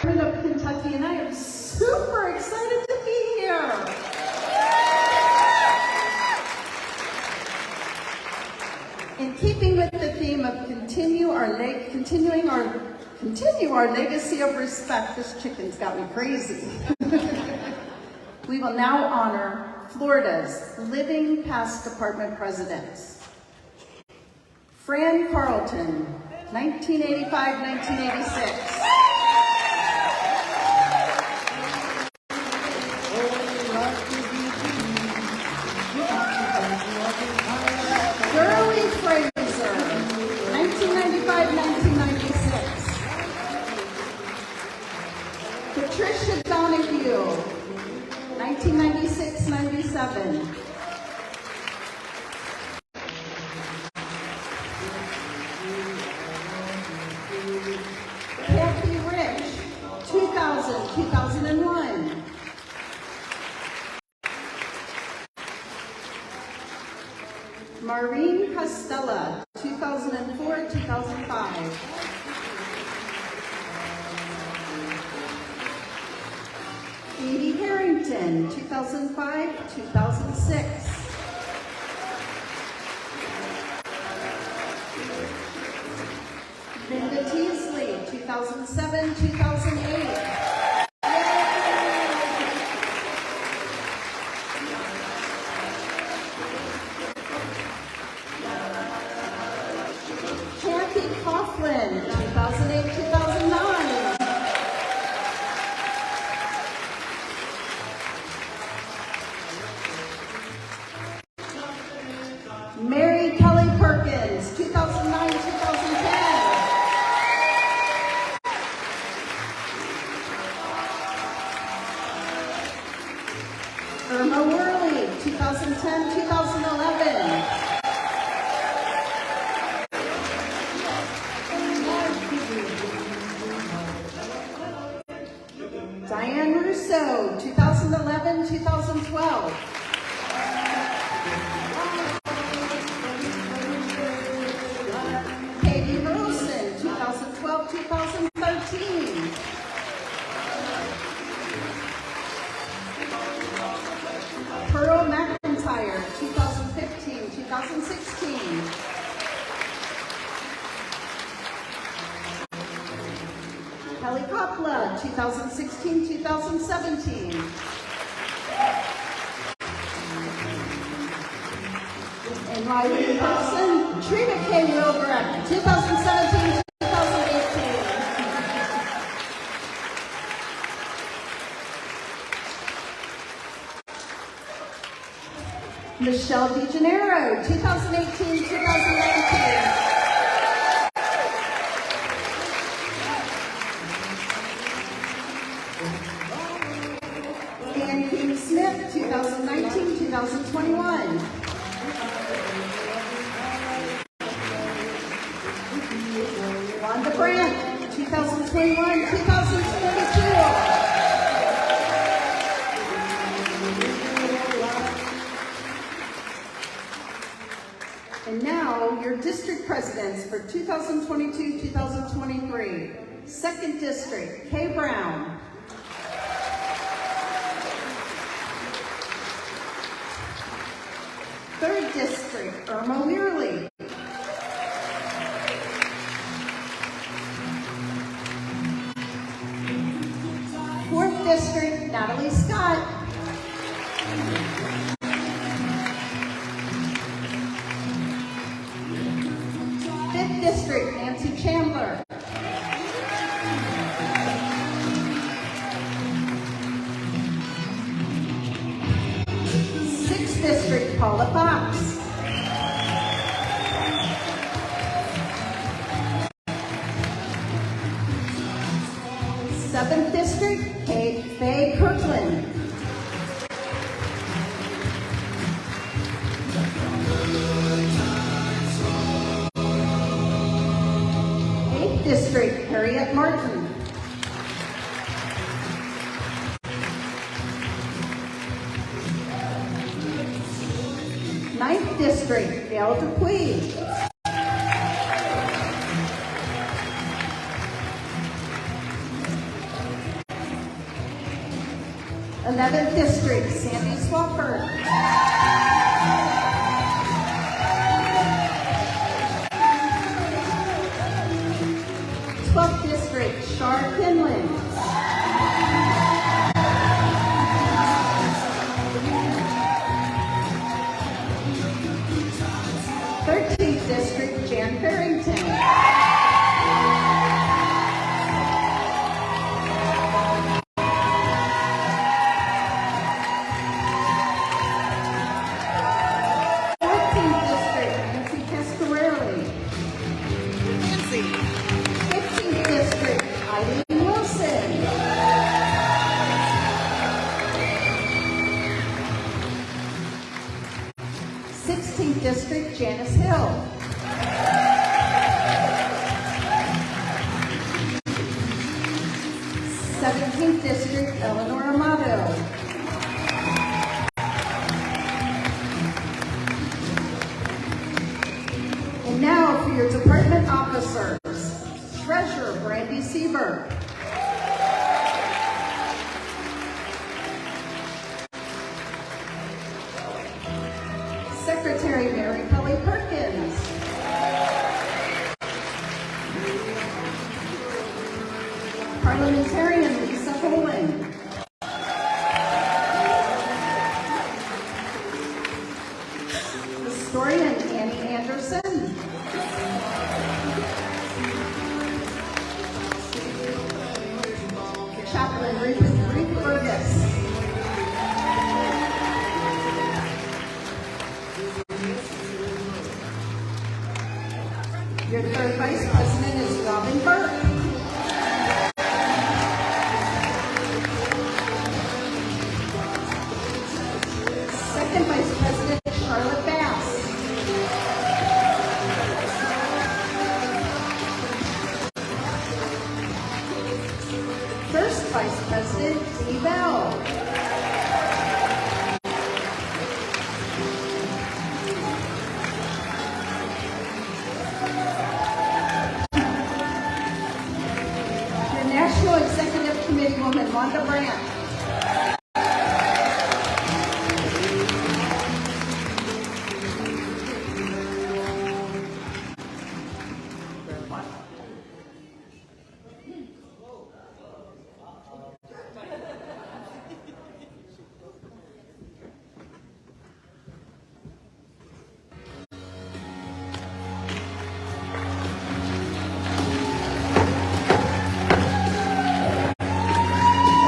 of Kentucky, and I am super excited to be here. In keeping with the theme of continue our legacy of respect, this chicken's got me crazy. We will now honor Florida's living past department presidents. Fran Carlton, 1985-1986. Shirley Fraser, 1995-1996. Patricia Donahue, 1996-97. Kathy Rich, 2000-2001. Maureen Costella, 2004-2005. Edie Harrington, 2005-2006. Linda Teasley, 2007-2008. Kathy Coughlin, 2008-2009. Mary Kelly Perkins, 2009-2010. Irma Worley, 2010-2011. Diane Russo, 2011-2012. Katie Wilson, 2012-2013. Pearl McIntyre, 2015-2016. Kelly Kopla, 2016-2017. And Riley Person, Trina K. Wilbrecht, 2017-2018. Michelle DeGennaro, 2018-2019. Ann King Smith, 2019-2021. Wanda Brandt, 2021-2022. And now, your district presidents for 2022-2023. 2nd District, Kay Brown. 3rd District, Irma Weirley. 4th District, Natalie Scott. 5th District, Nancy Chandler. 6th District, Paula Fox. 7th District, Faye Kirkland. 8th District, Harriet Martin. 9th District, Gail Dupuy. 11th District, Sandy Swafford. 12th District, Shar Finland. 13th District, Jan Farrington. 14th District, Nancy Cascarelli. 15th District, Eileen Wilson. 16th District, Janice Hill. 17th District, Eleanor Amato. 'And now for your department officers. Treasurer, Brandy Seaver. Secretary, Mary Kelly Perkins. Parliamentarian, Lisa Holen. Historian, Annie Anderson. Chaplain, Ruth Burgess. Your third Vice President is Robin Burke. Second Vice President, Charlotte Bass. First Vice President, Dee Bell. Your National Executive Committee woman, Wanda Brandt.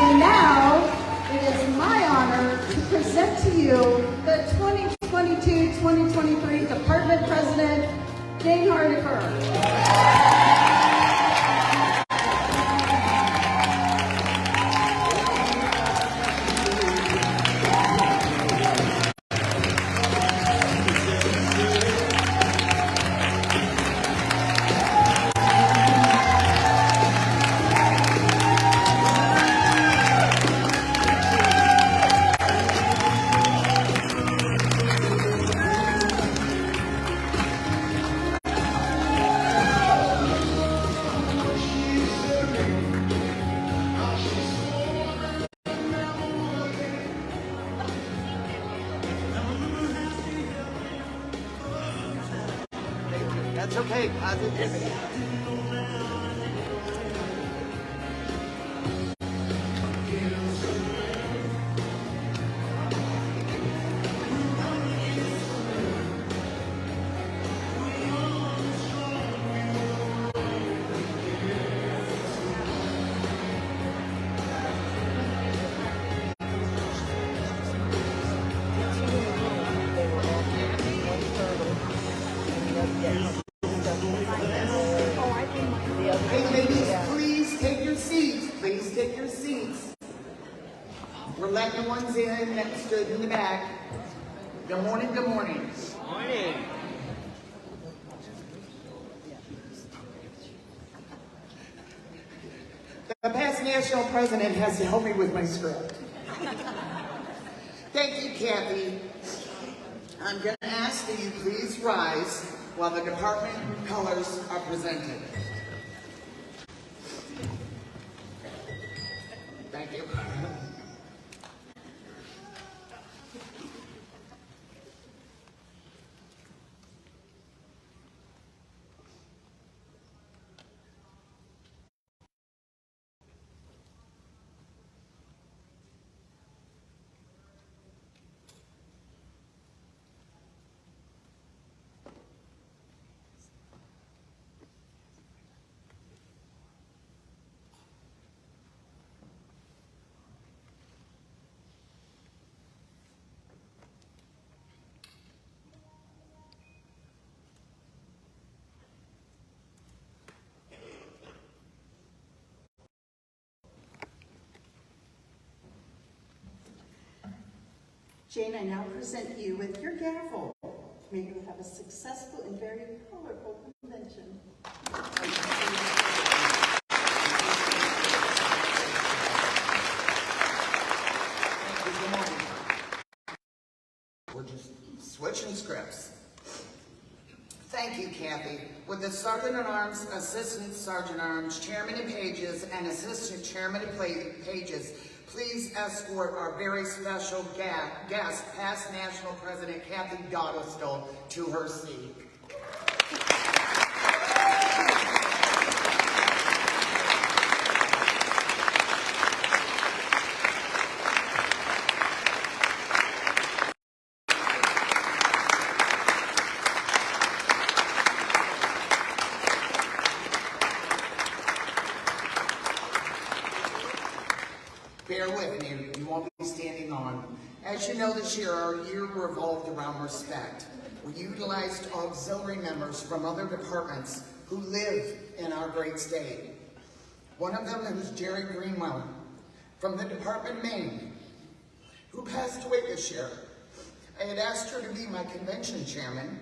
And now, it is my honor to present to you the 2022-2023 Department President, Jane Hardiker. That's okay, positivity. Hey, ladies, please take your seats. Please take your seats. We're letting the ones in that stood in the back. Good morning, good morning. Morning. The past national president has to help me with my script. Thank you, Kathy. I'm going to ask that you please rise while the department colors are presented. Thank you. Jane, I now present you with your gavel. May you have a successful and very colorful convention. We're just switching scripts. Thank you, Kathy. With the Sergeant at Arms, Assistant Sergeant at Arms, Chairman at Pages, and Assistant Chairman at Pages, please escort our very special guest, past National President Kathy Dottistel, to her seat. Bear with me, you won't be standing on. As you know, this year, our year revolved around respect. We utilized auxiliary members from other departments who live in our great state. One of them is Jerry Greenwell from the Department of Maine, who passed away this year. I had asked her to be my convention chairman,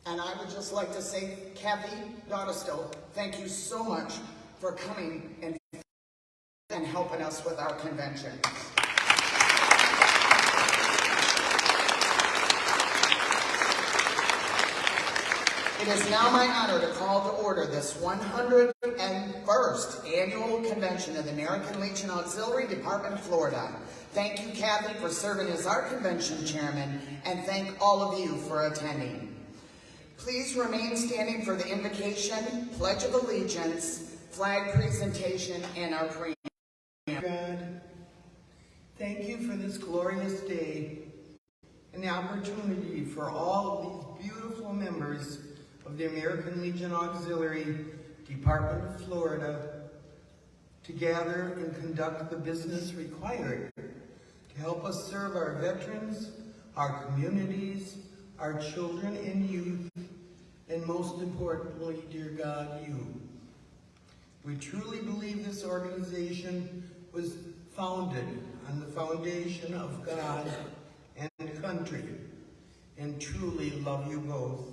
and I would just like to say, Kathy Dottistel, thank you so much for coming and helping us with our convention. It is now my honor to call to order this 101st Annual Convention of the American Legion Auxiliary Department, Florida. Thank you, Kathy, for serving as our convention chairman, and thank all of you for attending. Please remain standing for the invocation, Pledge of Allegiance, flag presentation, and our prayer. God, thank you for this glorious day and the opportunity for all of these beautiful members of the American Legion Auxiliary Department of Florida to gather and conduct the business required to help us serve our veterans, our communities, our children and youth, and most importantly, dear God, you. We truly believe this organization was founded on the foundation of God and country, and truly love you both.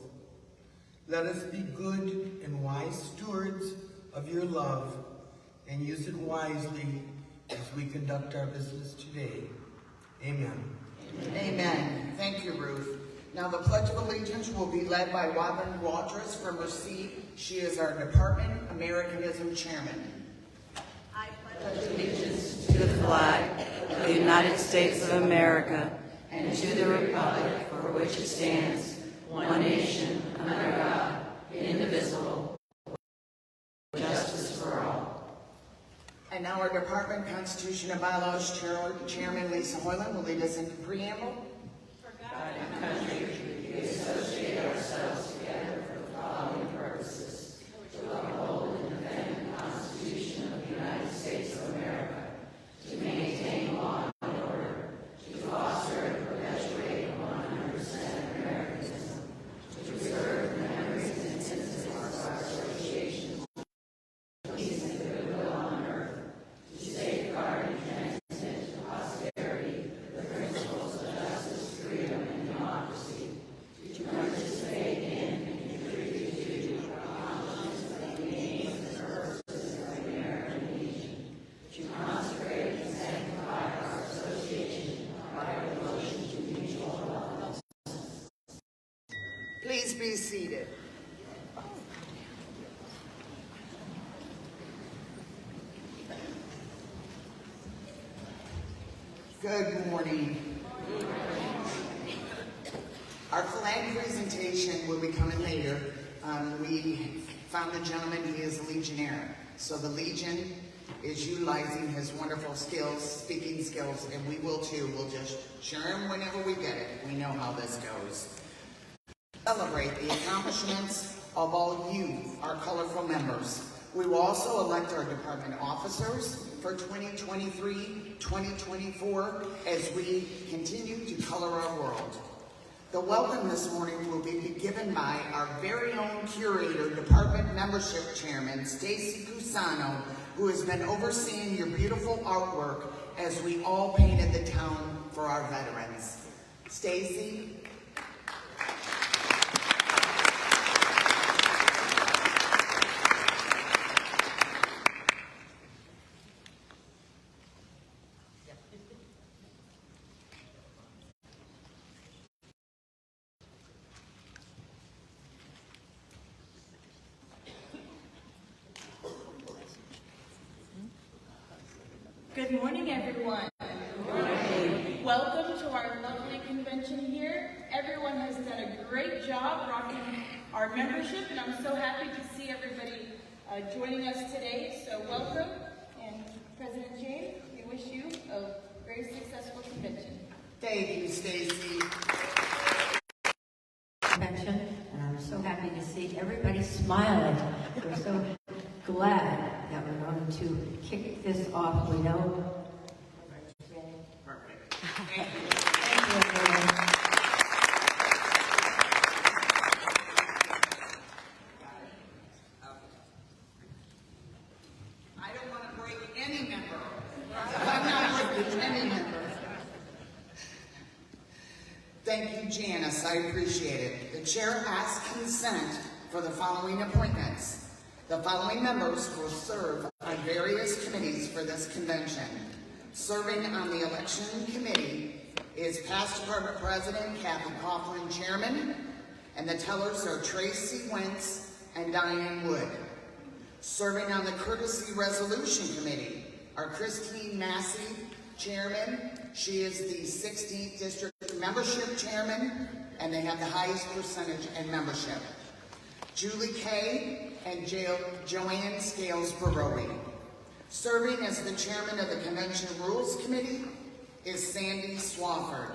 Let us be good and wise stewards of your love and use it wisely as we conduct our business today. Amen. Amen. Thank you, Ruth. Now the Pledge of Allegiance will be led by Robin Walters from her seat. She is our Department Americanism Chairman. I pledge allegiance to the flag of the United States of America and to the republic for which it stands, one nation, under God, indivisible, with justice for all. And now our Department Constitution and Bylaws Chairman Lisa Hoyland will lead us into preamble. For God and country, we associate ourselves together for the following purposes: to uphold and defend the Constitution of the United States of America, to maintain law and order, to foster and perpetuate 100% Americanism, to preserve the memories and intentions of our associations, peace and goodwill on earth, to safeguard and transmit to posterity the principles of justice, freedom, and democracy, to participate in and contribute to the accomplishments of the aims and purposes of the American Legion, to consecrate and sanctify our association by our devotion to mutual love. Please be seated. Good morning. Our flag presentation will be coming later. We found a gentleman, he is a Legionnaire. So the Legion is utilizing his wonderful skills, speaking skills, and we will too. We'll just share him whenever we get it. We know how this goes. Celebrate the accomplishments of all you, our colorful members. We will also elect our department officers for 2023-2024 as we continue to color our world. The welcome this morning will be given by our very own curator, Department Membership Chairman, Stacy Cusano, who has been overseeing your beautiful artwork as we all painted the town for our veterans. Stacy. Good morning, everyone. Good morning. Welcome to our lovely convention here. Everyone has done a great job rocking our membership, and I'm so happy to see everybody joining us today. So welcome, and President Jane, we wish you a very successful convention. Thank you, Stacy. Convention, and I'm so happy to see everybody smiling. We're so glad that we're going to kick this off. We know. Perfect. Thank you, everyone. I don't want to break any member. I'm not breaking any member. Thank you, Janice. I appreciate it. The chair asks consent for the following appointments. The following members will serve on various committees for this convention. Serving on the election committee is past department president Kathy Coughlin, chairman, and the tellers are Tracy Wentz and Diane Wood. Serving on the courtesy resolution committee are Christine Massey, chairman. She is the 16th district membership chairman, and they have the highest percentage in membership. Julie Kay and Joanne Scales-Barowie. Serving as the chairman of the Convention Rules Committee is Sandy Swafford.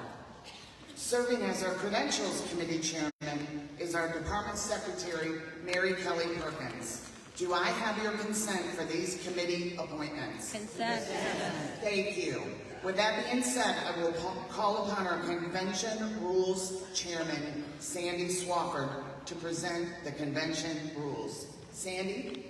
Serving as our Credentials Committee chairman is our Department Secretary, Mary Kelly Perkins. Do I have your consent for these committee appointments? Consent. Thank you. With that being said, I will call upon our Convention Rules Chairman, Sandy Swafford, to present the convention rules. Sandy?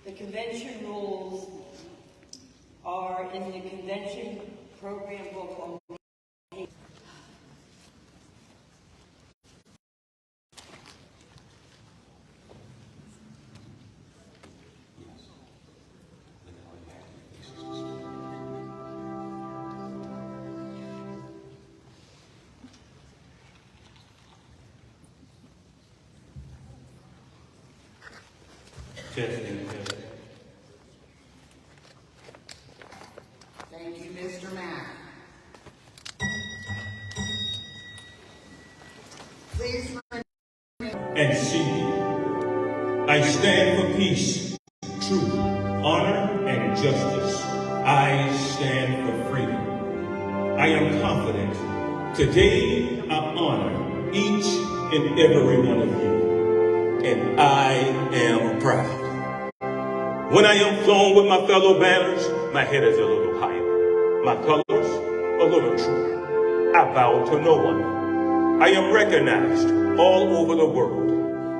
The convention rules are in the convention program book on page. Testing. Thank you, Mr. Mack. Please And see, I stand for peace, truth, honor, and justice. I stand for freedom. I am confident today I honor each and every one of you, and I am proud. When I am flown with my fellow banners, my head is a little higher, my colors a little truer. I bow to no one. I am recognized all over the world.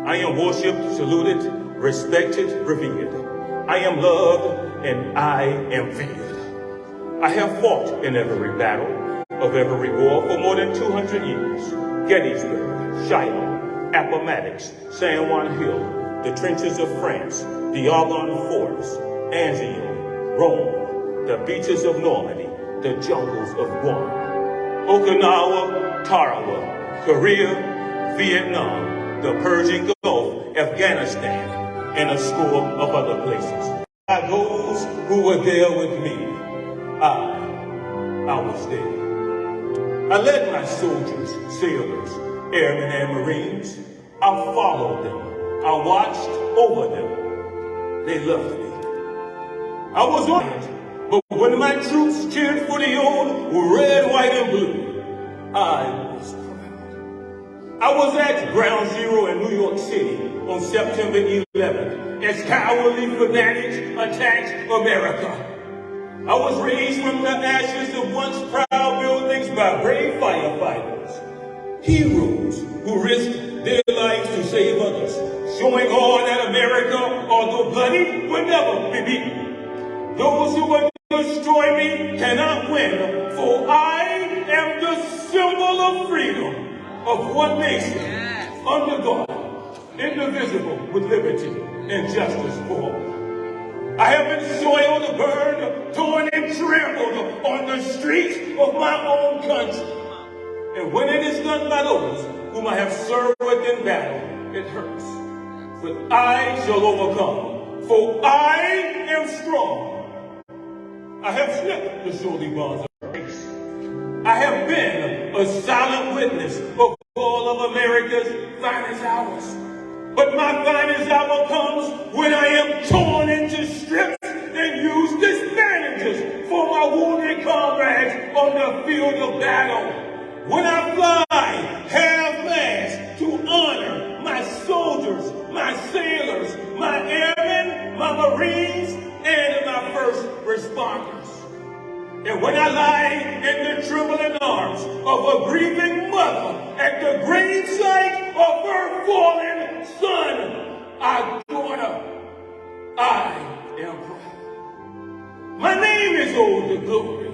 I am worshipped, saluted, respected, revered. I am loved, and I am feared. I have fought in every battle of every war for more than 200 years. Gettysburg, Shiloh, Appomattox, San Juan Hill, the trenches of France, the Argonne Forts, Anzio, Rome, the beaches of Normandy, the jungles of Guam, Okinawa, Tarawa, Korea, Vietnam, the Persian Gulf, Afghanistan, and a score of other places. By those who were there with me, I was there. I led my soldiers, sailors, airmen, and Marines. I followed them. I watched over them. They loved me. I was on it, but when my American troops cheered for the old red, white, and blue, I was proud. I was at Ground Zero in New York City on September 11th as cowardly fanatics attacked America. I was raised from the ashes of once proud buildings by brave firefighters, heroes who risked their lives to save others, showing all that America, although bloody, will never be beaten. Those who would destroy me cannot win, for I am the symbol of freedom of one nation, under God, indivisible, with liberty and justice for all. I have been soiled, burned, torn, and trampled on the streets of my own country. And when it is done by those whom I have served in battle, it hurts. But I shall overcome, for I am strong. I have slipped the surely bonds of race. I have been a silent witness of all of America's finest hours. But my finest hour comes when I am torn into strips and used as bandages for my wounded comrades on the field of battle. When I fly half-mast to honor my soldiers, my sailors, my airmen, my Marines, and my first responders. And when I lie in the trembling arms of a grieving mother at the gravesite of her fallen son, I am proud. My name is Old to Glory.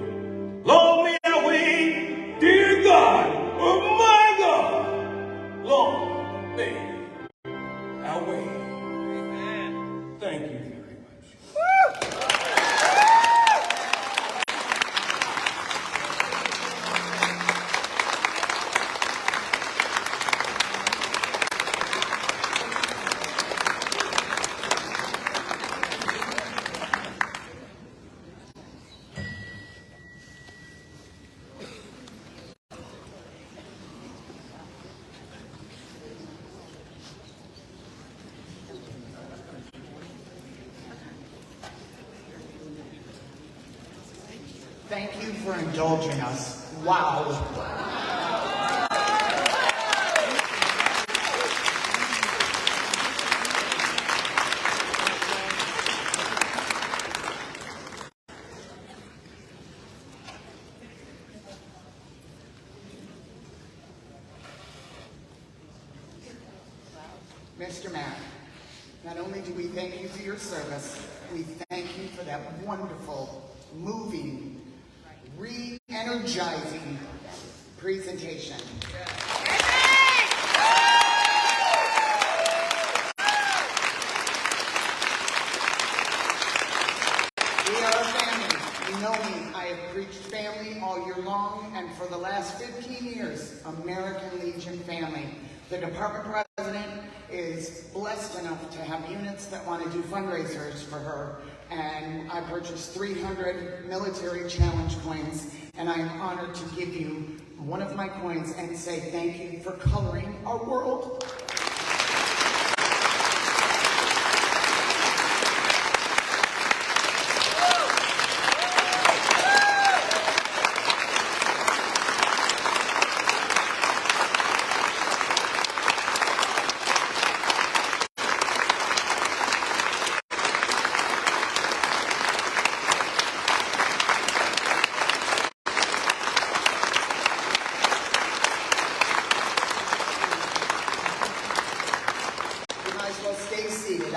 Long may I wait, dear God, oh my God. Long may I wait. Amen. Thank you very much. Thank you for indulging us. Wow. Mr. Matt, not only do we thank you for your service, we thank you for that wonderful, moving, re-energizing presentation. We are a family. You know me. I have preached family all year long, and for the last 15 years, American Legion family. The department president is blessed enough to have units that want to do fundraisers for her, and I purchased 300 military challenge coins, and I am honored to give you one of my coins and say thank you for coloring our world.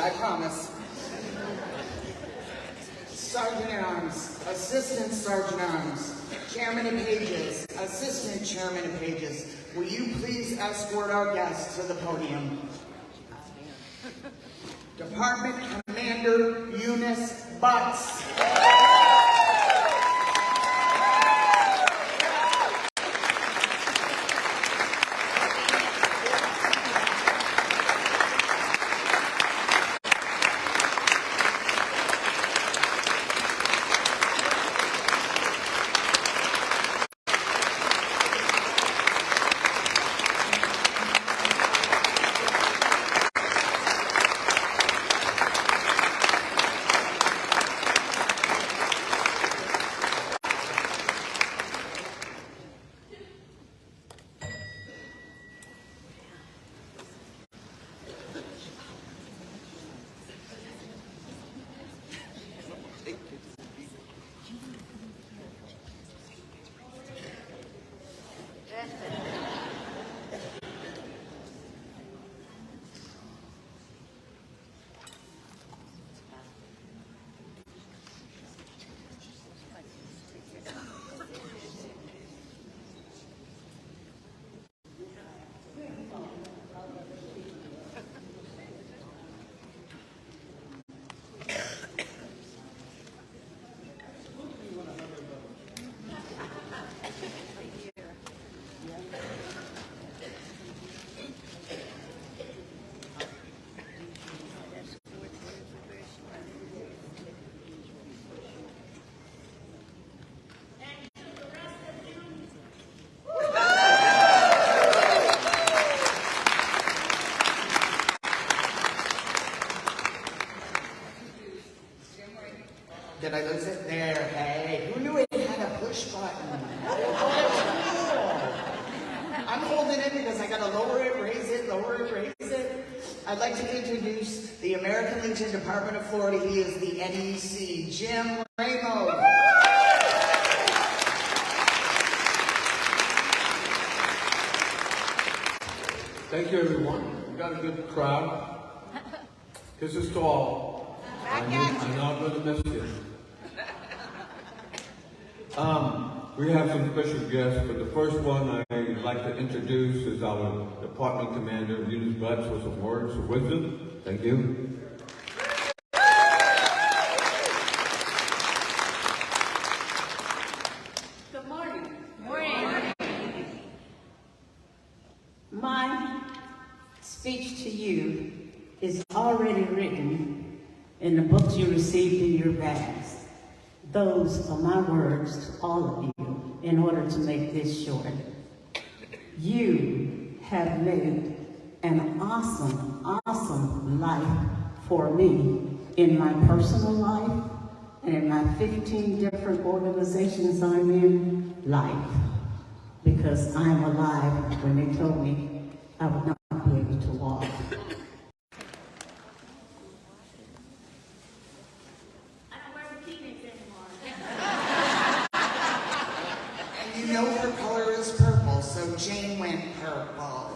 I promise. Sergeant at Arms, Assistant Sergeant at Arms, Chairman of Pages, Assistant Chairman of Pages, will you please escort our guests to the podium? Department Commander Eunice Butts. holding it because I gotta lower it, raise it, lower it, raise it. I'd like to introduce the American Legion Department of Florida. He is the NEC, Jim Ramos. Thank you, everyone. We got a good crowd. Kisses to all. I know I'm going to miss you. We have some special guests, but the first one I'd like to introduce is our Department Commander, Eunice Butts, with some words of wisdom. Thank you. Good morning. Morning. My speech to you is already written in the books you received in your bags. Those are my words to all of you in order to make this short. You have made an awesome life for me in my personal life and in my 15 different organizations I'm in life, because I'm alive when they told me I would not be able to walk. I don't wear bikinis anymore. And you know her color is purple, so Jane went purple.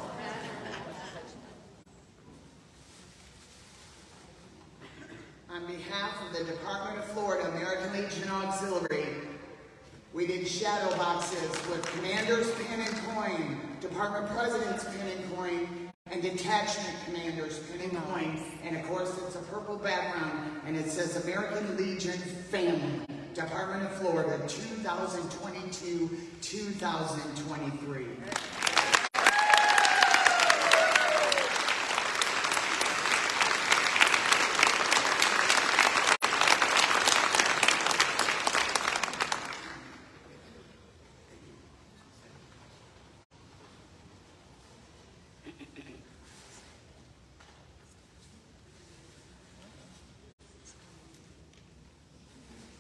On behalf of the Department of Florida American Legion Auxiliary, we did shadow boxes with Commander's Pin and Coin, Department President's Pin and Coin, and Detachment Commander's Pin and Coin. And of course, it's a purple background, and it says American Legion Family, Department of Florida, 2022-2023.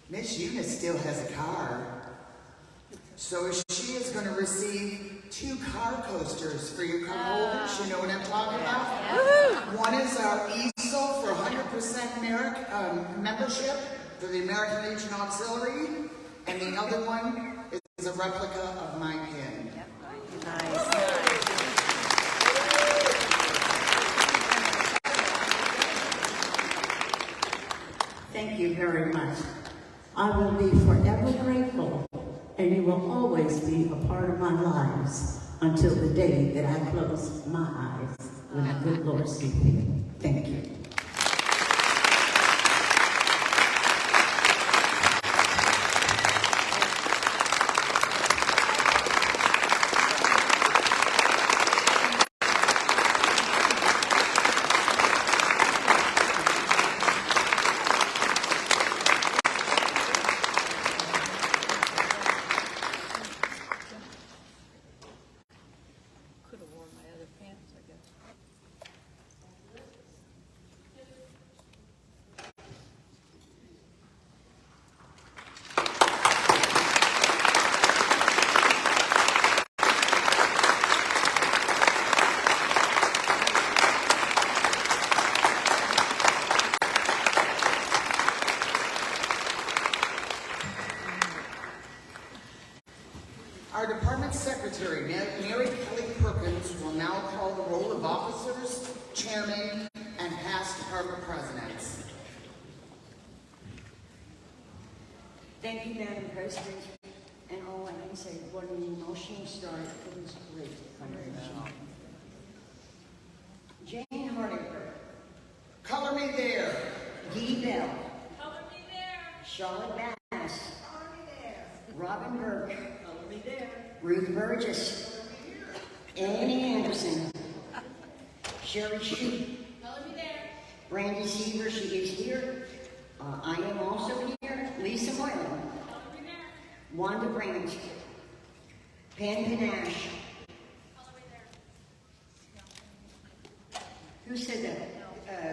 Miss Eunice still has a car, so she is going to receive 2 car coasters for your car holders. You know what I'm talking about? One is our easel for 100% membership for the American Legion Auxiliary, and the other one is a replica of my pin. Thank you very much. I will be forever grateful, and you will always be a part of my lives until the day that I close my eyes when the good Lord sees me. Thank you. Our Department Secretary, Mary Kelly Perkins, will now call the roll of officers, chairmen, and past department presidents. Thank you, Madam President. And all I can say, when the emotional start, it was great. Jane Hardinger. Color me there. Dee Bell. Color me there. Charlotte Bass. Color me there. Robin Burke. Color me there. Ruth Burgess. Annie Anderson. Sherry Shute. Color me there. Brandy Seaver, she is here. I am also here. Lisa Moylan. Color me there. Wanda Branch. Pam Panache. Color me there. Who said that?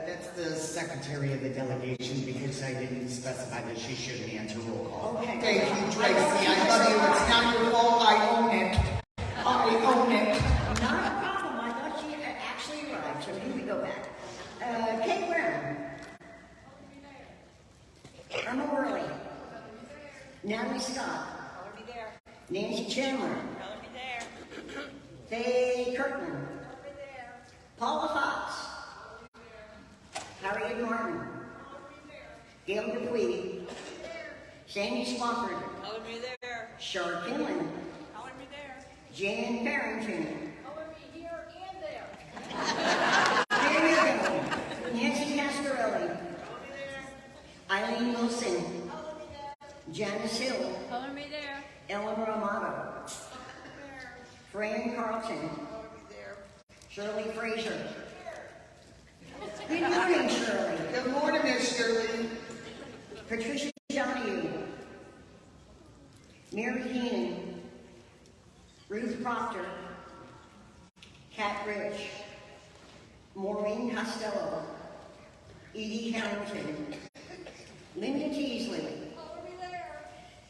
That's the secretary of the delegation because I didn't specify that she shouldn't answer roll call. Okay. Thank you, Tracy. I love you. It's not your fault. I own it. I own it. Not a problem. I thought she actually arrived, so here we go back. Kate Brown. Irma Worley. Natalie Scott. Nancy Chandler. Faye Kirkman. Paula Fox. Harriet Martin. Gail Dupuy. Sandy Swafford. Shar Kinlan. Jan Barrington. There you go. Nancy Cascarelli. Eileen Wilson. Janice Hill. Eleanor Amato. Fran Carlton. Shirley Fraser. Good morning, Shirley. Good morning, Miss Shirley. Patricia Donahue. Mary Keenan. Ruth Proctor. Kat Rich. Maureen Costello. Edie Harrington. Linda Teasley.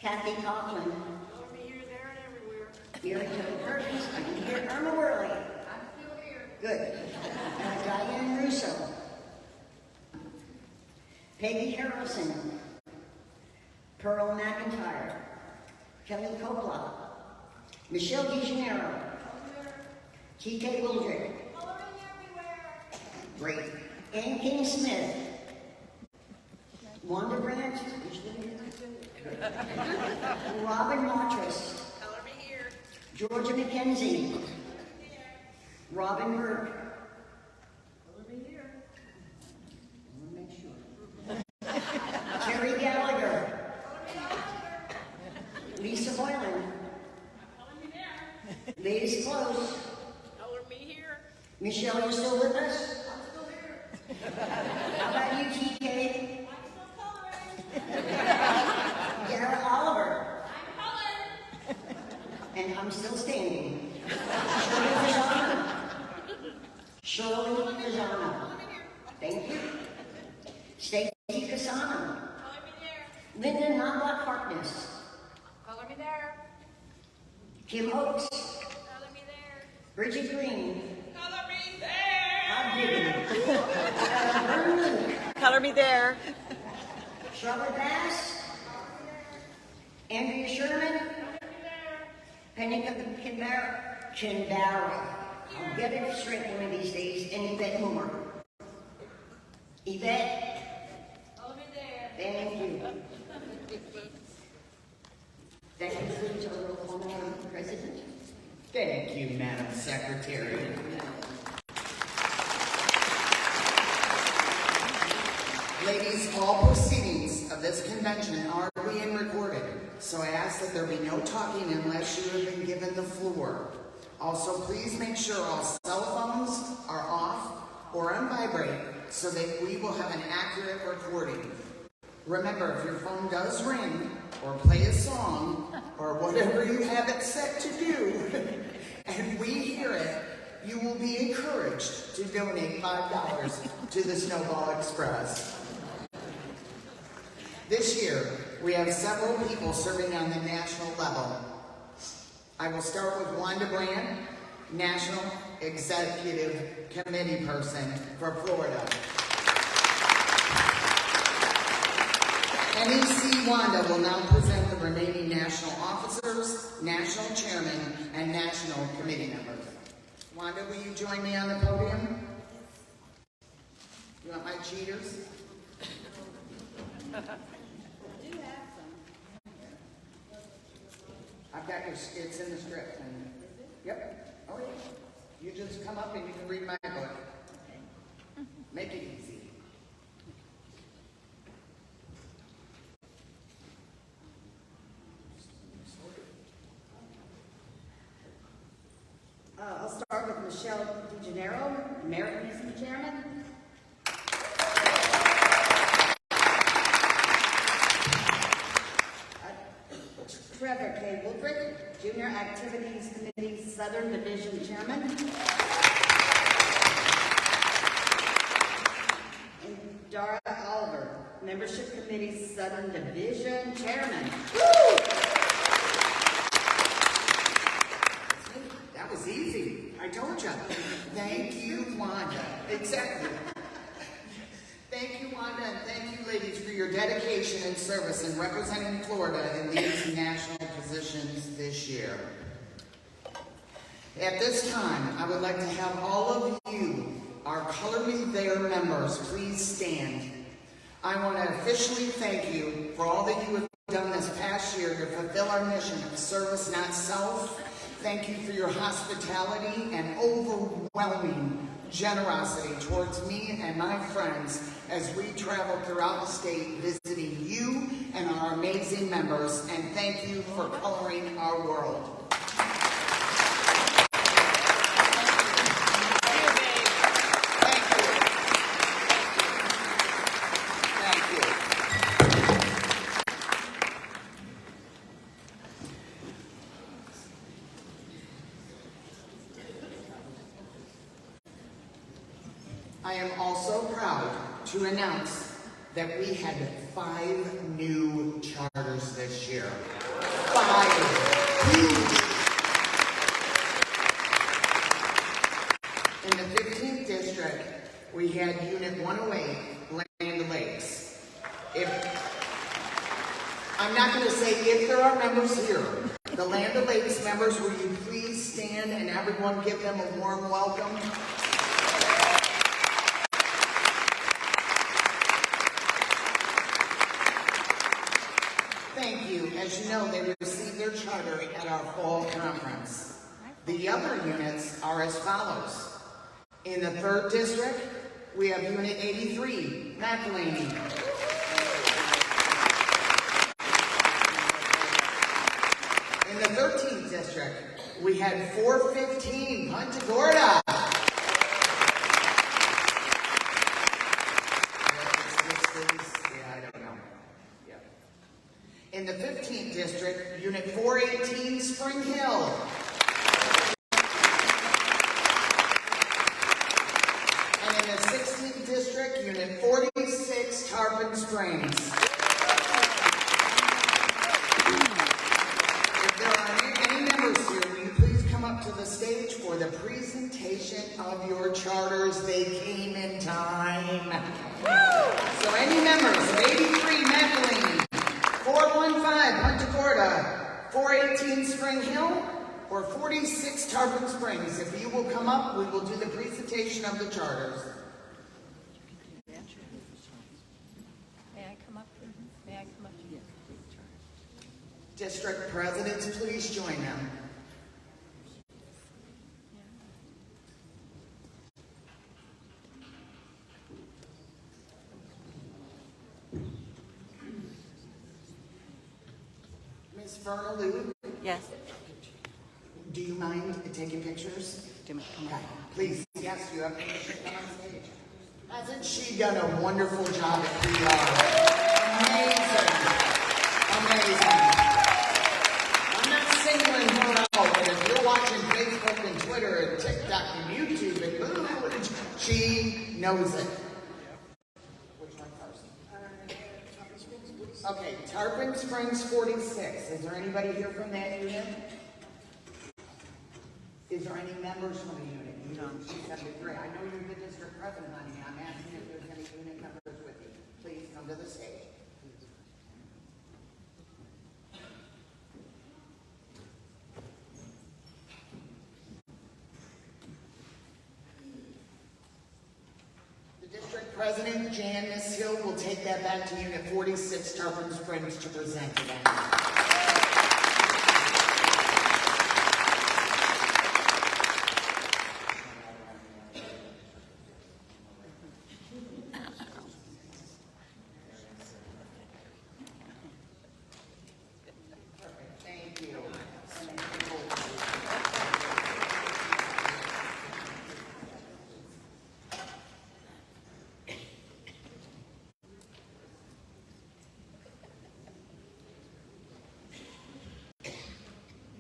Kathy Coughlin. Mary Jo Curtis. I can hear Irma Worley. Good. Diane Russo. Peggy Harrelson. Pearl McIntyre. Kelly Coppola. Michelle DeGeneiro. T.K. Wildrick. Great. Ann King Smith. Wanda Brandt. Robin Mattress. Georgia McKenzie. Robin Burke. Terry Gallagher. Lisa Boylan. Liz Close. Michelle, you still with us? How about you, TK? Garrett Oliver. And I'm still standing. Shirley Fazano. Thank you. Stacy Casano. Linda Knobloch Harkness. Kim Oakes. Bridget Green. I'm digging. Vern Luke. Color me there. Charlotte Bass. Andrea Sherman. Penny Kinbarra. I'll get it straight one of these days. And Yvette Moore. Yvette. Thank you. That concludes our roll call, Madam President. Thank you, Madam Secretary. Ladies, all proceedings of this convention are being recorded, so I ask that there be no talking unless you have been given the floor. Also, please make sure all cell phones are off or on vibrate so that we will have an accurate recording. Remember, if your phone does ring or play a song or whatever you have it set to do, and we hear it, you will be encouraged to donate $5 to the Snowball Express. This year, we have several people serving on the national level. I will start with Wanda Brandt, National Executive Committee person for Florida. NEC Wanda will now present the remaining national officers, national chairmen, and national committee members. Wanda, will you join me on the podium? You want my cheaters? I've got your, it's in the script. And, yep. Oh, yeah. You just come up and you can read my book. Make it easy. I'll start with Michelle DeGeneiro, American Chairman. Trevor K. Woodrick, Junior Activities Committee Southern Division Chairman. And Dara Oliver, Membership Committee Southern Division Chairman. That was easy. I told you. Thank you, Wanda. Exactly. Thank you, Wanda, and thank you, ladies, for your dedication and service in representing Florida in these national positions this year. At this time, I would like to have all of you, our Color Me There members, please stand. I want to officially thank you for all that you have done this past year to fulfill our mission of service, not self. Thank you for your hospitality and overwhelming generosity towards me and my friends as we travel throughout the state visiting you and our amazing members, and thank you for coloring our world. I am also proud to announce that we had 5 new charters this year. 5 huge. In the 15th district, we had Unit 108, Land O'Lakes. I'm not going to say if there are members here. The Land O'Lakes members, will you please stand and everyone give them a warm welcome? Thank you. As you know, they received their charter at our fall conference. The other units are as follows. In the 3rd district, we have Unit 83, McElhaney. In the 13th district, we had 415, Punta Gorda. In the 15th district, Unit 418, Spring Hill. And in the 16th district, Unit 46, Tarpon Springs. If there are any members here, will you please come up to the stage for the presentation of your charters? They came in time. So any members of 83 McElhaney, 415 Punta Gorda, 418 Spring Hill, or 46 Tarpon Springs. If you will come up, we will do the presentation of the charters. May I come up? May I come up? District presidents, please join them. Ms. Verna Lou? Yes. Do you mind taking pictures? Okay. Please, yes, you have permission to come on stage. Hasn't she done a wonderful job at PR? Amazing. Amazing. I'm not singling her out, but if you're watching Facebook and Twitter and TikTok and YouTube and boo, she knows it. Which one first? Okay, Tarpon Springs 46. Is there anybody here from that unit? Is there any members from the unit? You know, she's 73. I know you're the district president, honey. I'm asking if there's any unit members with you. Please come to the stage. The district president, Janice Hill, will take that back to Unit 46, Tarpon Springs, to present to them.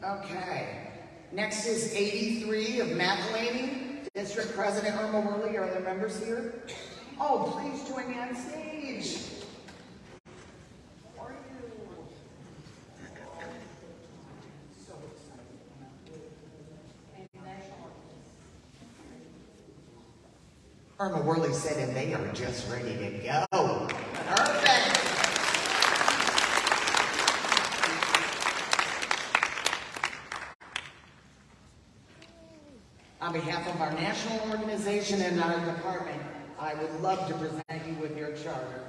Okay. Next is 83 of McElhaney. District President Irma Worley. Are there members here? Oh, please join me on stage. How are you? So excited. Irma Worley said, and they are just ready to go. Perfect. On behalf of our national organization and our department, I would love to present you with your charter.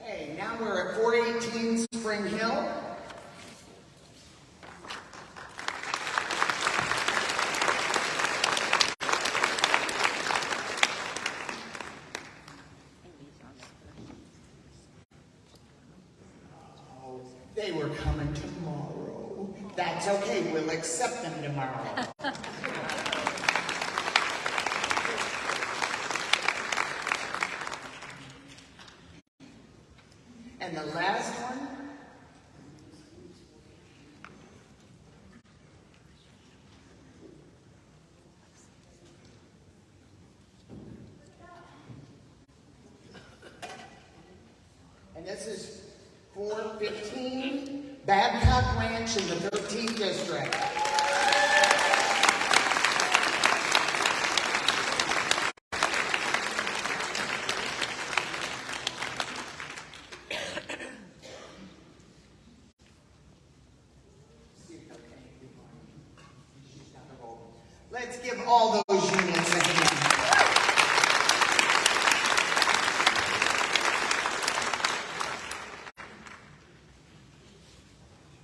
Okay, now we're at 418 Spring Hill. Oh, they were coming tomorrow. That's okay, we'll accept them tomorrow. And the last one, and this is 415 Babcock Ranch in the 13th District. Let's give all those units a hand.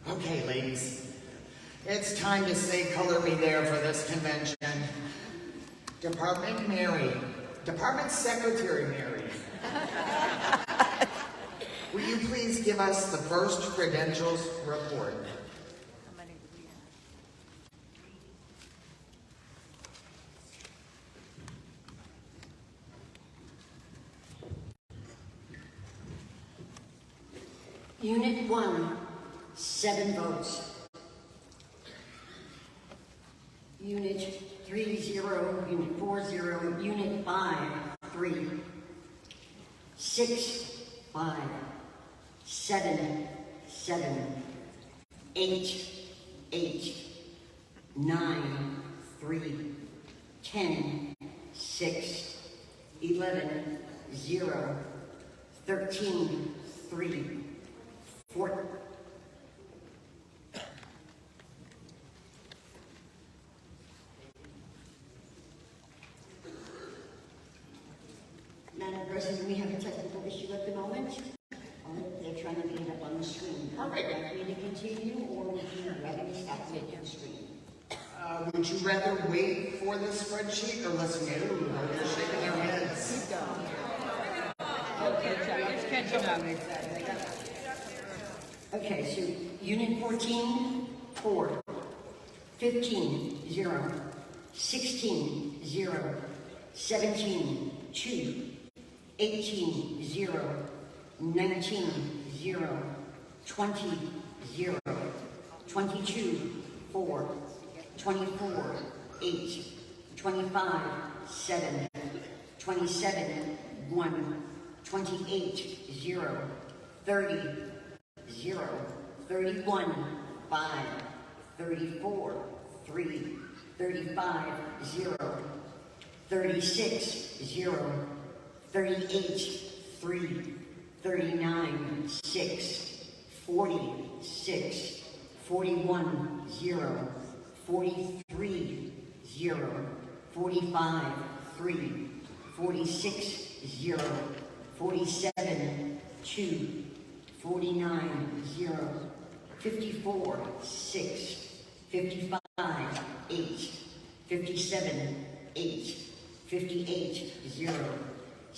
Okay, ladies, it's time to say color me there for this convention. Department Mary, Department Secretary Mary, will you please give us the first credentials report? Unit 1, 7 votes. Unit 30, Unit 40, Unit 5, 3. 6, 5. 7, 7. 8, 8. 9, 3. 10, 6. 11, 0. 13, 3. 4. Madam President, we have a technical issue at the moment. They're trying to get it up on the screen. All right. Would you like me to continue, or would you rather me stop it on the screen? Would you rather wait for the spreadsheet or listen to it? They're shaking their heads. Okay, so Unit 14, 4. 15, 0. 16, 0. 17, 2. 18, 0. 19, 0. 20, 0. 22, 4. 24, 8. 25, 7. 27, 1. 28, 0. 30, 0. 31, 5. 34, 3. 35, 0. 36, 0. 38, 3. 39, 6. 40, 6. 41, 0. 43, 0. 45, 3. 46, 0. 47, 2. 49, 0. 54, 6. 55, 8. 57, 8. 58, 0.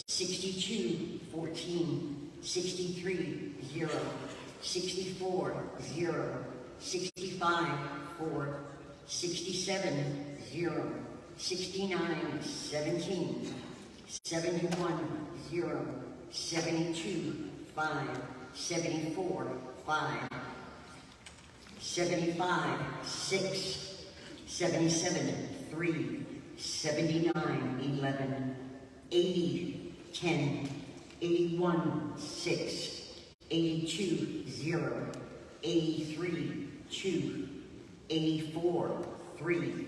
62, 14. 63, 0. 64, 0. 65, 4. 67, 0. 69, 17. 71, 0. 72, 5. 74, 5. 75, 6, 77, 3, 79, 11, 80, 10, 81, 6, 82, 0, 83, 2, 84, 3,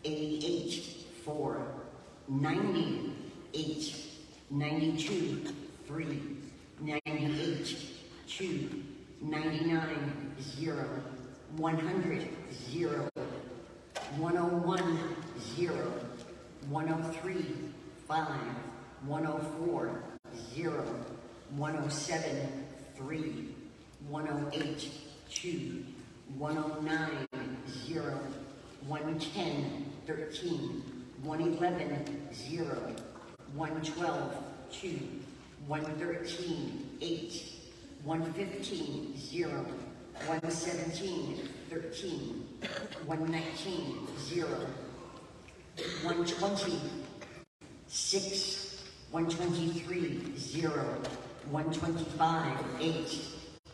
88, 4, 90, 8, 92, 3, 98, 2, 99, 0, 100, 0, 101, 0, 103, 5, 104, 0, 107, 3, 108, 2, 109, 0, 110, 13, 111, 0, 112, 2, 113, 8, 115, 0, 117, 13, 119, 0, 120, 6, 123, 0, 125, 8,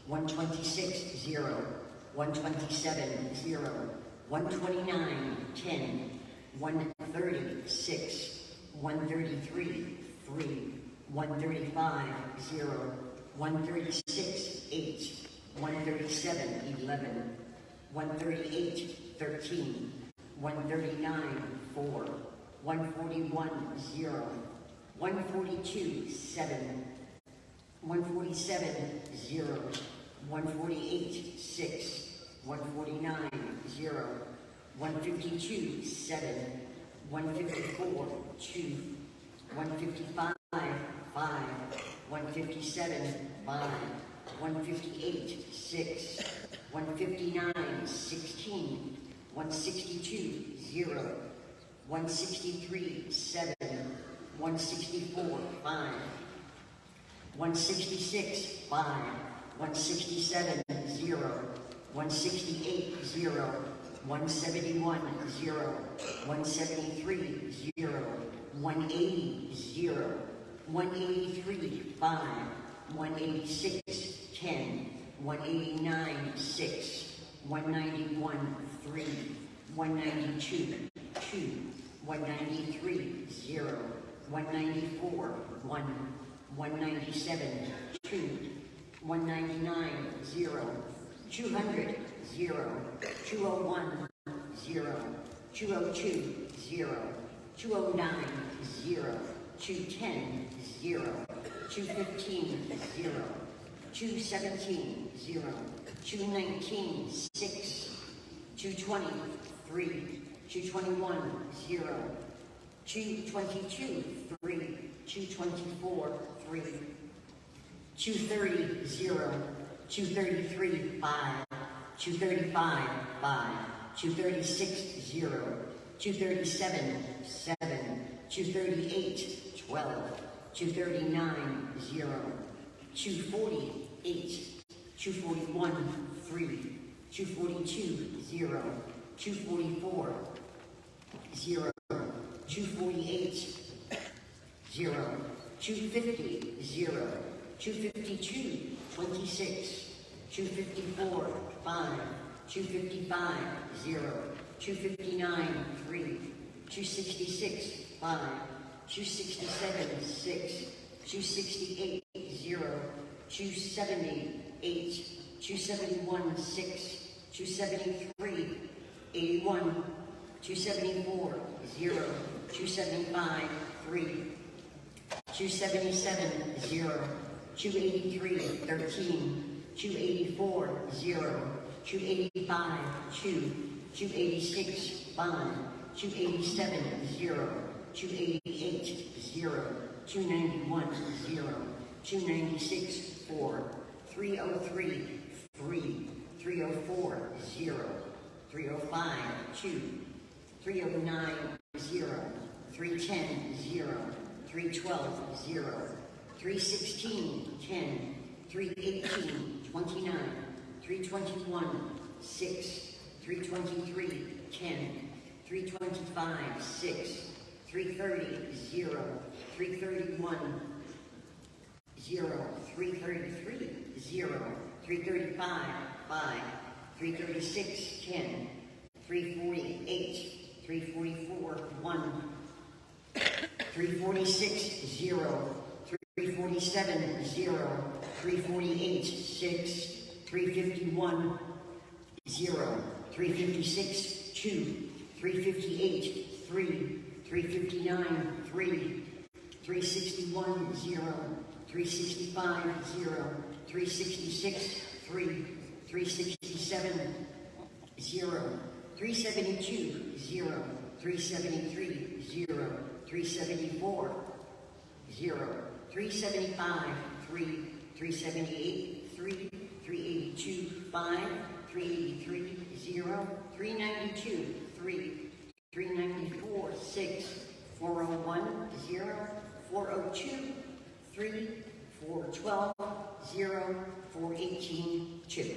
126, 0, 127, 0, 129, 10, 130, 6, 133, 3, 135, 0, 136, 8, 137, 11, 138, 13, 139, 4, 141, 0, 142, 7, 147, 0, 148, 6, 149, 0, 152, 7, 154, 2, 155, 5, 157, 5, 158, 6, 159, 16, 162, 0, 163, 7, 164, 5, 166, 5, 167, 0, 168, 0, 171, 0, 173, 0, 180, 0, 183, 5, 186, 10, 189, 6, 191, 3, 192, 2, 193, 0, 194, 1, 197, 2, 199, 0, 200, 0, 201, 0, 202, 0, 209, 0, 210, 0, 215, 0, 217, 0, 219, 6, 220, 3, 221, 0, 222, 3, 224, 3, 230, 0, 233, 5, 235, 5, 236, 0, 237, 7, 238, 12, 239, 0, 240, 8, 241, 3, 242, 0, 244, 0, 248, 0, 250, 0, 252, 26, 254, 5, 255, 0, 259, 3, 266, 5, 267, 6, 268, 0, 270, 8, 271, 6, 273, 81, 274, 0, 275, 3, 277, 0, 283, 13, 284, 0, 285, 2, 286, 5, 287, 0, 288, 0, 291, 0, 296, 4, 303, 3, 304, 0, 305, 2, 309, 0, 310, 0, 312, 0, 316, 10, 318, 29, 321, 6, 323, 10, 325, 6, 330, 0, 331, 0, 333, 0, 335, 5, 336, 10. 348, 344, 1. 346, 0. 347, 0. 348, 6. 351, 0. 356, 2. 358, 3. 359, 3. 361, 0. 365, 0. 366, 3. 367, 0. 372, 0. 373, 0. 374, 0. 375, 3. 378, 3. 382, 5. 383, 0. 392, 3. 394, 6. 401, 0. 402, 3. 412, 0. 418, 2.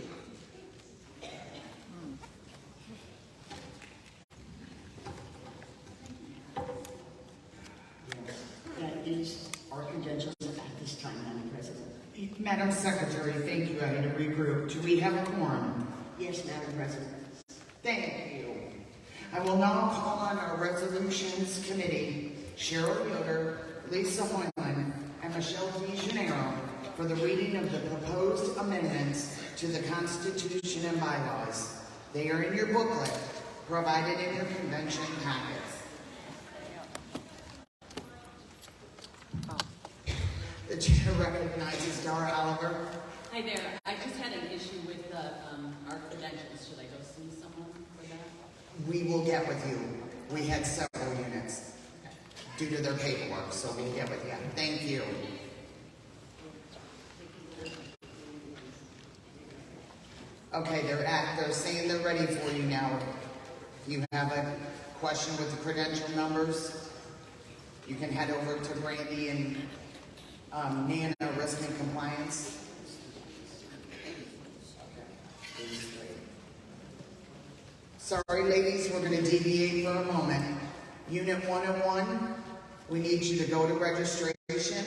That is our credentials at this time, Madam President. Madam Secretary, thank you. I had to regroup. Do we have a quorum? Yes, Madam President. Thank you. I will now call on our Resolutions Committee, Cheryl Yoder, Lisa Moylan, and Michelle DeGennaro for the reading of the proposed amendments to the Constitution and bylaws. They are in your booklet, provided in your convention packets. The chair recognizes Dara Oliver. Hi there. I just had an issue with our credentials. Should I go see someone for that? We will get with you. We had several units due to their paperwork, so we'll get with you. Thank you. Okay, they're saying they're ready for you now. If you have a question with the credential numbers, you can head over to Brandy and Nana, Risk and Compliance. Sorry, ladies, we're going to deviate for a moment. Unit 101, we need you to go to registration.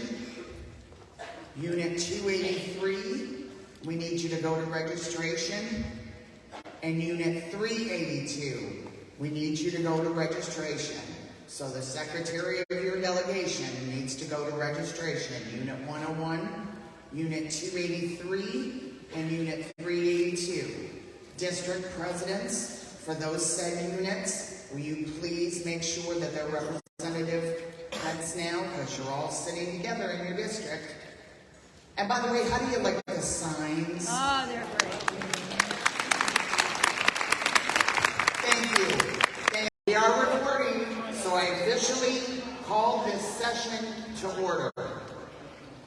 Unit 283, we need you to go to registration. And Unit 382, we need you to go to registration. So the secretary of your delegation needs to go to registration. Unit 101, Unit 283, and Unit 382. District presidents for those said units, will you please make sure that they're representative heads now, because you're all sitting together in your district. And by the way, how do you like the signs? Oh, they're great. Thank you. We are recording, so I officially call this session to order.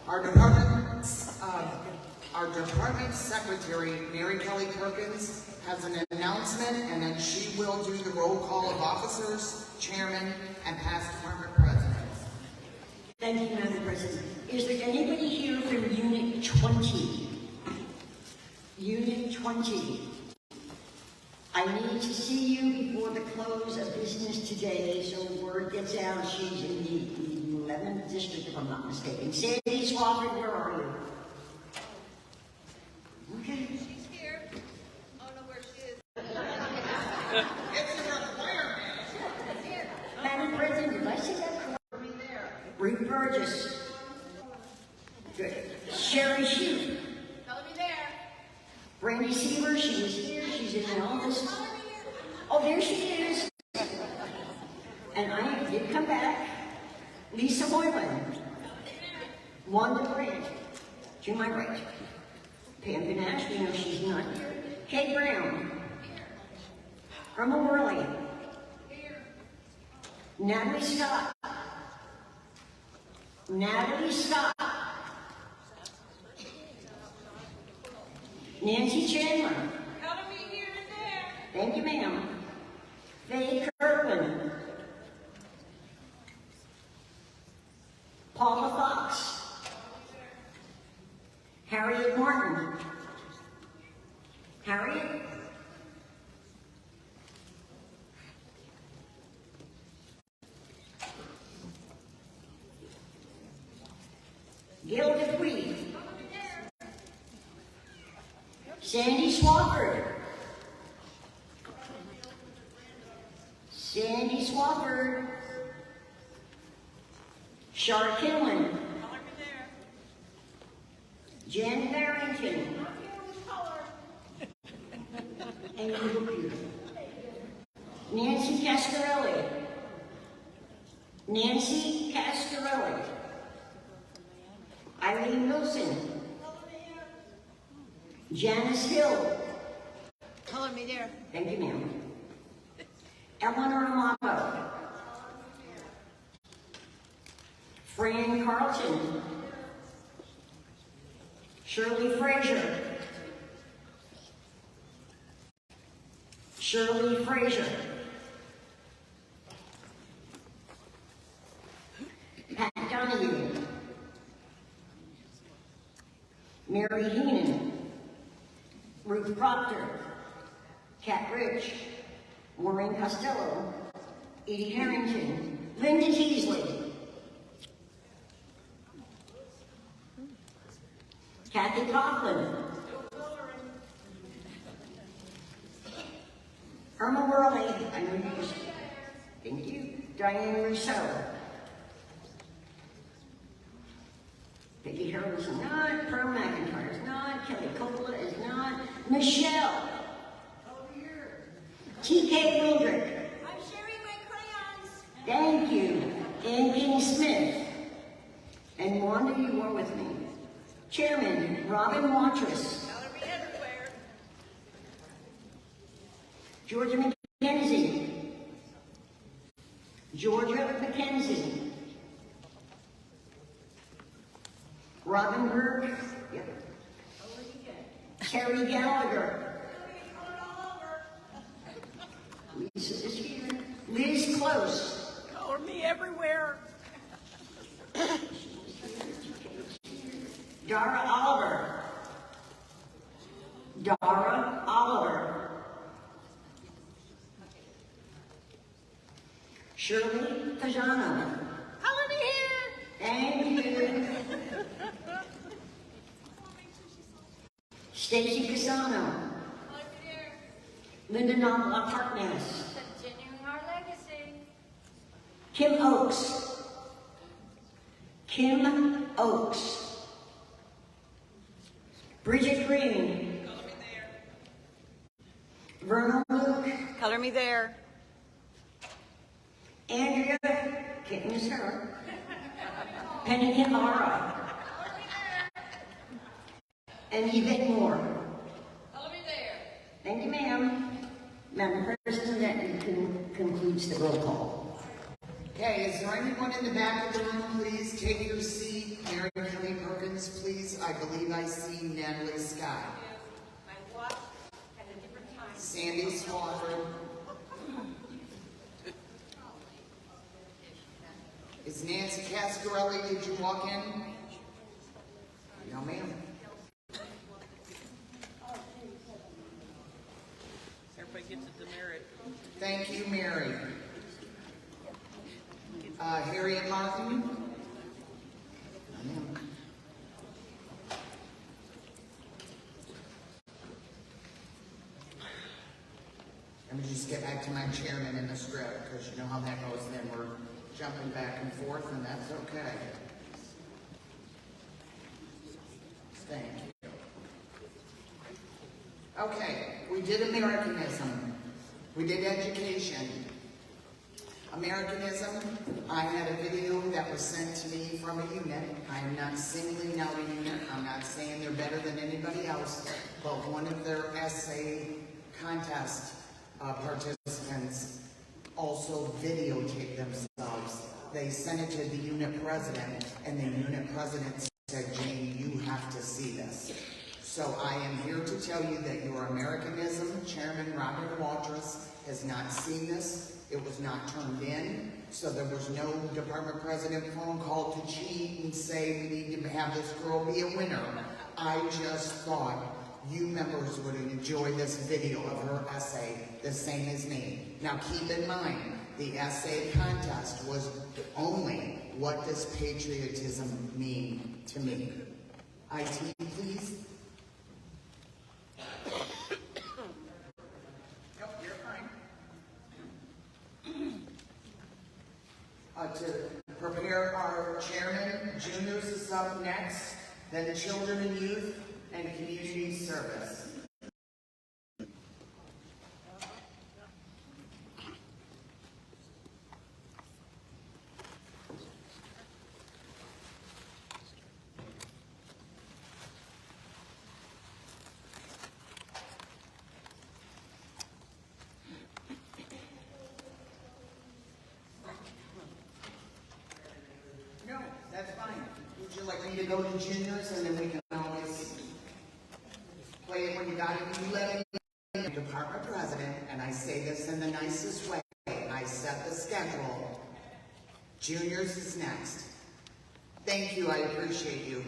Our department secretary, Mary Kelly Perkins, has an announcement, and then she will do the roll call of officers, chairman, and past department presidents. Thank you, Madam President. Is there anybody here from Unit 20? Unit 20. I need to see you before the close of business today, so word gets out she's in the 11th district, if I'm not mistaken. Sandy Swafford, where are you? Okay. She's here. I don't know where she is. It's a requirement. Madam President, did I say that correctly? Ruth Burgess. Good. Sherry Shute. Telling me there. Brandy Seaver, she was here. She's in the office. Oh, there she is. And I did come back. Lisa Moylan. Wanda Brandt. To my right. Pam Panache, we know she's not here. Kay Brown. Irma Worley. Natalie Scott. Natalie Scott. Nancy Chandler. Telling me here and there. Thank you, ma'am. Faye Kerwin. Paula Fox. Harriet Martin. Harriet. Gil DePuy. Sandy Swafford. Sandy Swafford. Shar Kinlan. Jen Barrington. And you look beautiful. Nancy Cascarelli. Nancy Cascarelli. Eileen Wilson. Janice Hill. Color me there. Thank you, ma'am. Eleanor Amato. Fran Carlton. Shirley Frazier. Shirley Frazier. Pat Donahue. Mary Heenan. Ruth Proctor. Kat Rich. Maureen Costello. Edie Harrington. Linda Teasley. Kathy Coughlin. Irma Worley. I know you. Thank you. Diane Rousseau. Vicki Harrell is not. Pearl McIntyre is not. Kelly Coppola is not. Michelle. T.K. Wildrick. I'm sharing my crayons. Thank you. Ann King Smith. And Wanda, you are with me. Chairman, Robin Watrous. Color me everywhere. Georgia McKenzie. Georgia McKenzie. Robin Burke. Yep. Terry Gallagher. Lisa is here. Liz Close. Color me everywhere. Dara Oliver. Dara Oliver. Shirley Kajano. Color me here. Thank you. Stacy Casano. Linda Knobloch Harkness. Continuing our legacy. Kim Oakes. Kim Oakes. Bridget Green. Vernon Luke. Color me there. Andrea, can't miss her. Penny Kimara. And Yvette Moore. Color me there. Thank you, ma'am. Madam President, that concludes the roll call. Okay, is there anyone in the back of the room, please take your seat? Mary Kelly Perkins, please. I believe I see Natalie Scott. My watch at a different time. Sandy Swafford. Is Nancy Cascarelli, did you walk in? No, ma'am. Everybody gets a demerit. Thank you, Mary. Harriet Martin. Let me just get back to my chairman in the script, because you know how that goes, and then we're jumping back and forth, and that's okay. Thank you. Okay, we did Americanism. We did education. Americanism, I had a video that was sent to me from a unit. I am not singling out a unit. I'm not saying they're better than anybody else, but one of their essay contest participants also videotaped themselves. They sent it to the unit president, and the unit president said, Jane, you have to see this. So I am here to tell you that your Americanism, Chairman Robin Watrous, has not seen this. It was not turned in, so there was no department president phone call to cheat and say we need to have this girl be a winner. I just thought you members would enjoy this video of her essay the same as me. Now keep in mind, the essay contest was only what does patriotism mean to me. IT, please. Yep, you're fine. to prepare our chairman. Juniors is up next, then children and youth, and community service. No, that's fine. Would you like me to go to juniors and then we can always play it when you got it? You let me know. Department president, and I say this in the nicest way, I set the schedule. Juniors is next. Thank you, I appreciate you.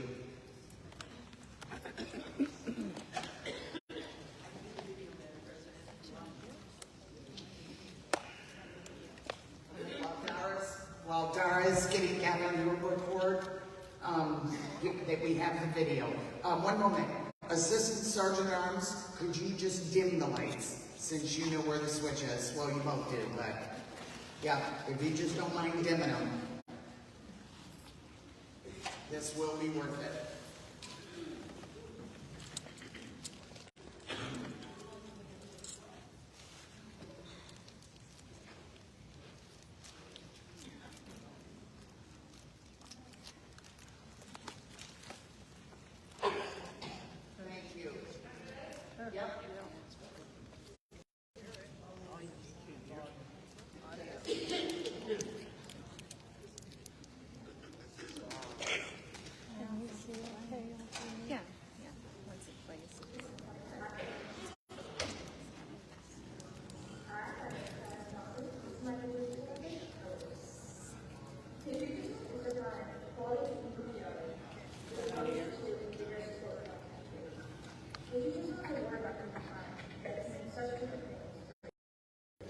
While Dara's getting gathering your report, that we have the video. One moment. Assistant Sergeant Arms, could you just dim the lights since you know where the switch is? Well, you both do, but yeah, if you just don't mind dimming them, this will be worth it.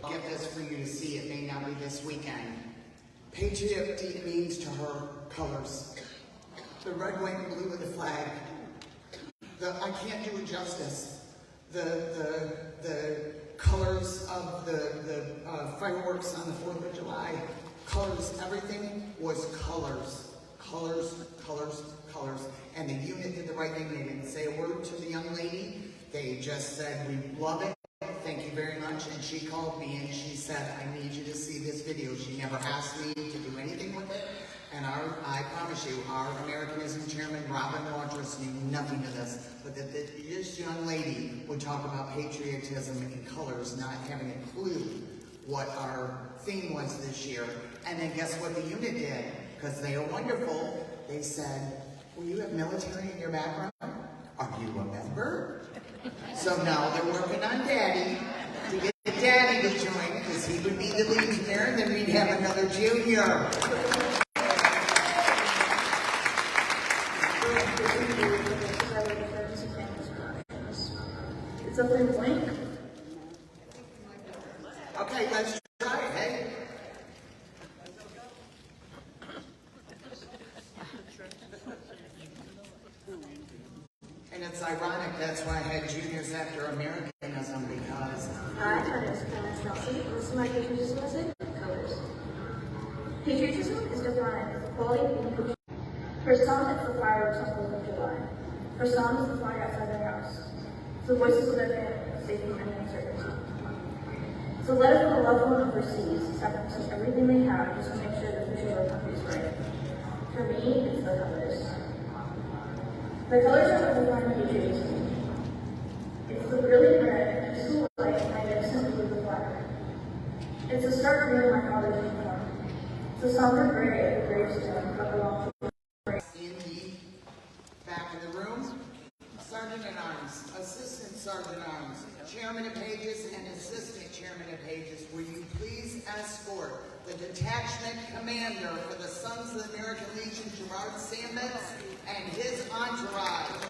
I'll get this for you to see. It may not be this weekend. Patriotic means to her colors. The red, white, and blue of the flag. I can't do it justice. The colors of the fireworks on the 4th of July. Colors, everything was colors. Colors, colors, colors. And the unit did the right thing. They didn't say a word to the young lady. They just said, we love it. Thank you very much. And she called me and she said, I need you to see this video. She never asked me to do anything with it. And I promise you, our Americanism chairman, Robin Watrous, knew nothing of this. But that this young lady would talk about patriotism in colors, not having a clue what our theme was this year. And then guess what the unit did? Because they are wonderful. They said, well, you have military in your background? Are you a member? So now they're working on Daddy to get Daddy to join, because he would be the legionnaire, and then we'd have another junior. It's a blue link. Okay, let's try it, hey? And it's ironic, that's why I had juniors after Americanism, because... Hi, my name is Clarence Nelson. This is my patriotism essay, Colors. Patriotism is defined as the quality of being patriotic. For some, it's the fireworks on 4th of July. For some, it's the flag outside their house. It's the voices of their family, safety and uncertainty. It's a letter from a loved one overseas, sacrificing everything they have just to make sure the future of our country is right. For me, it's the colors. The colors are what define patriotism. It's the brilliant red, peaceful white, and magnificent blue of the flag. It's the stark green of my father's uniform. It's the somber gray of the gravestone that belongs to in the back of the room, Sergeant-at-Arms, Assistant Sergeant-at-Arms, Chairman of Pages, and Assistant Chairman of Pages, will you please escort the detachment commander for the Sons of the American Legion, Gerard Sambitz, and his entourage.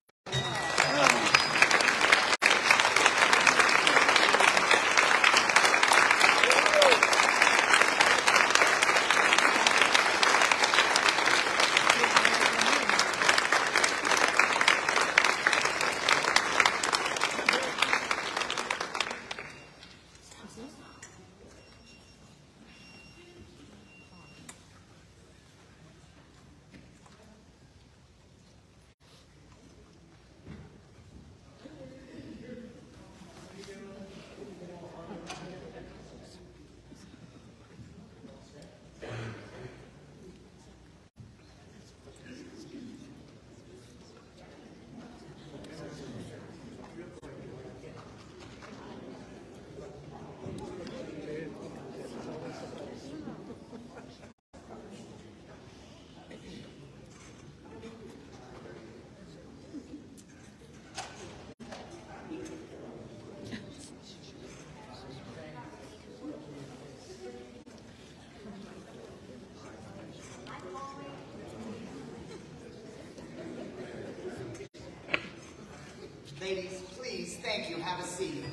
Ladies, please, thank you. Have a seat.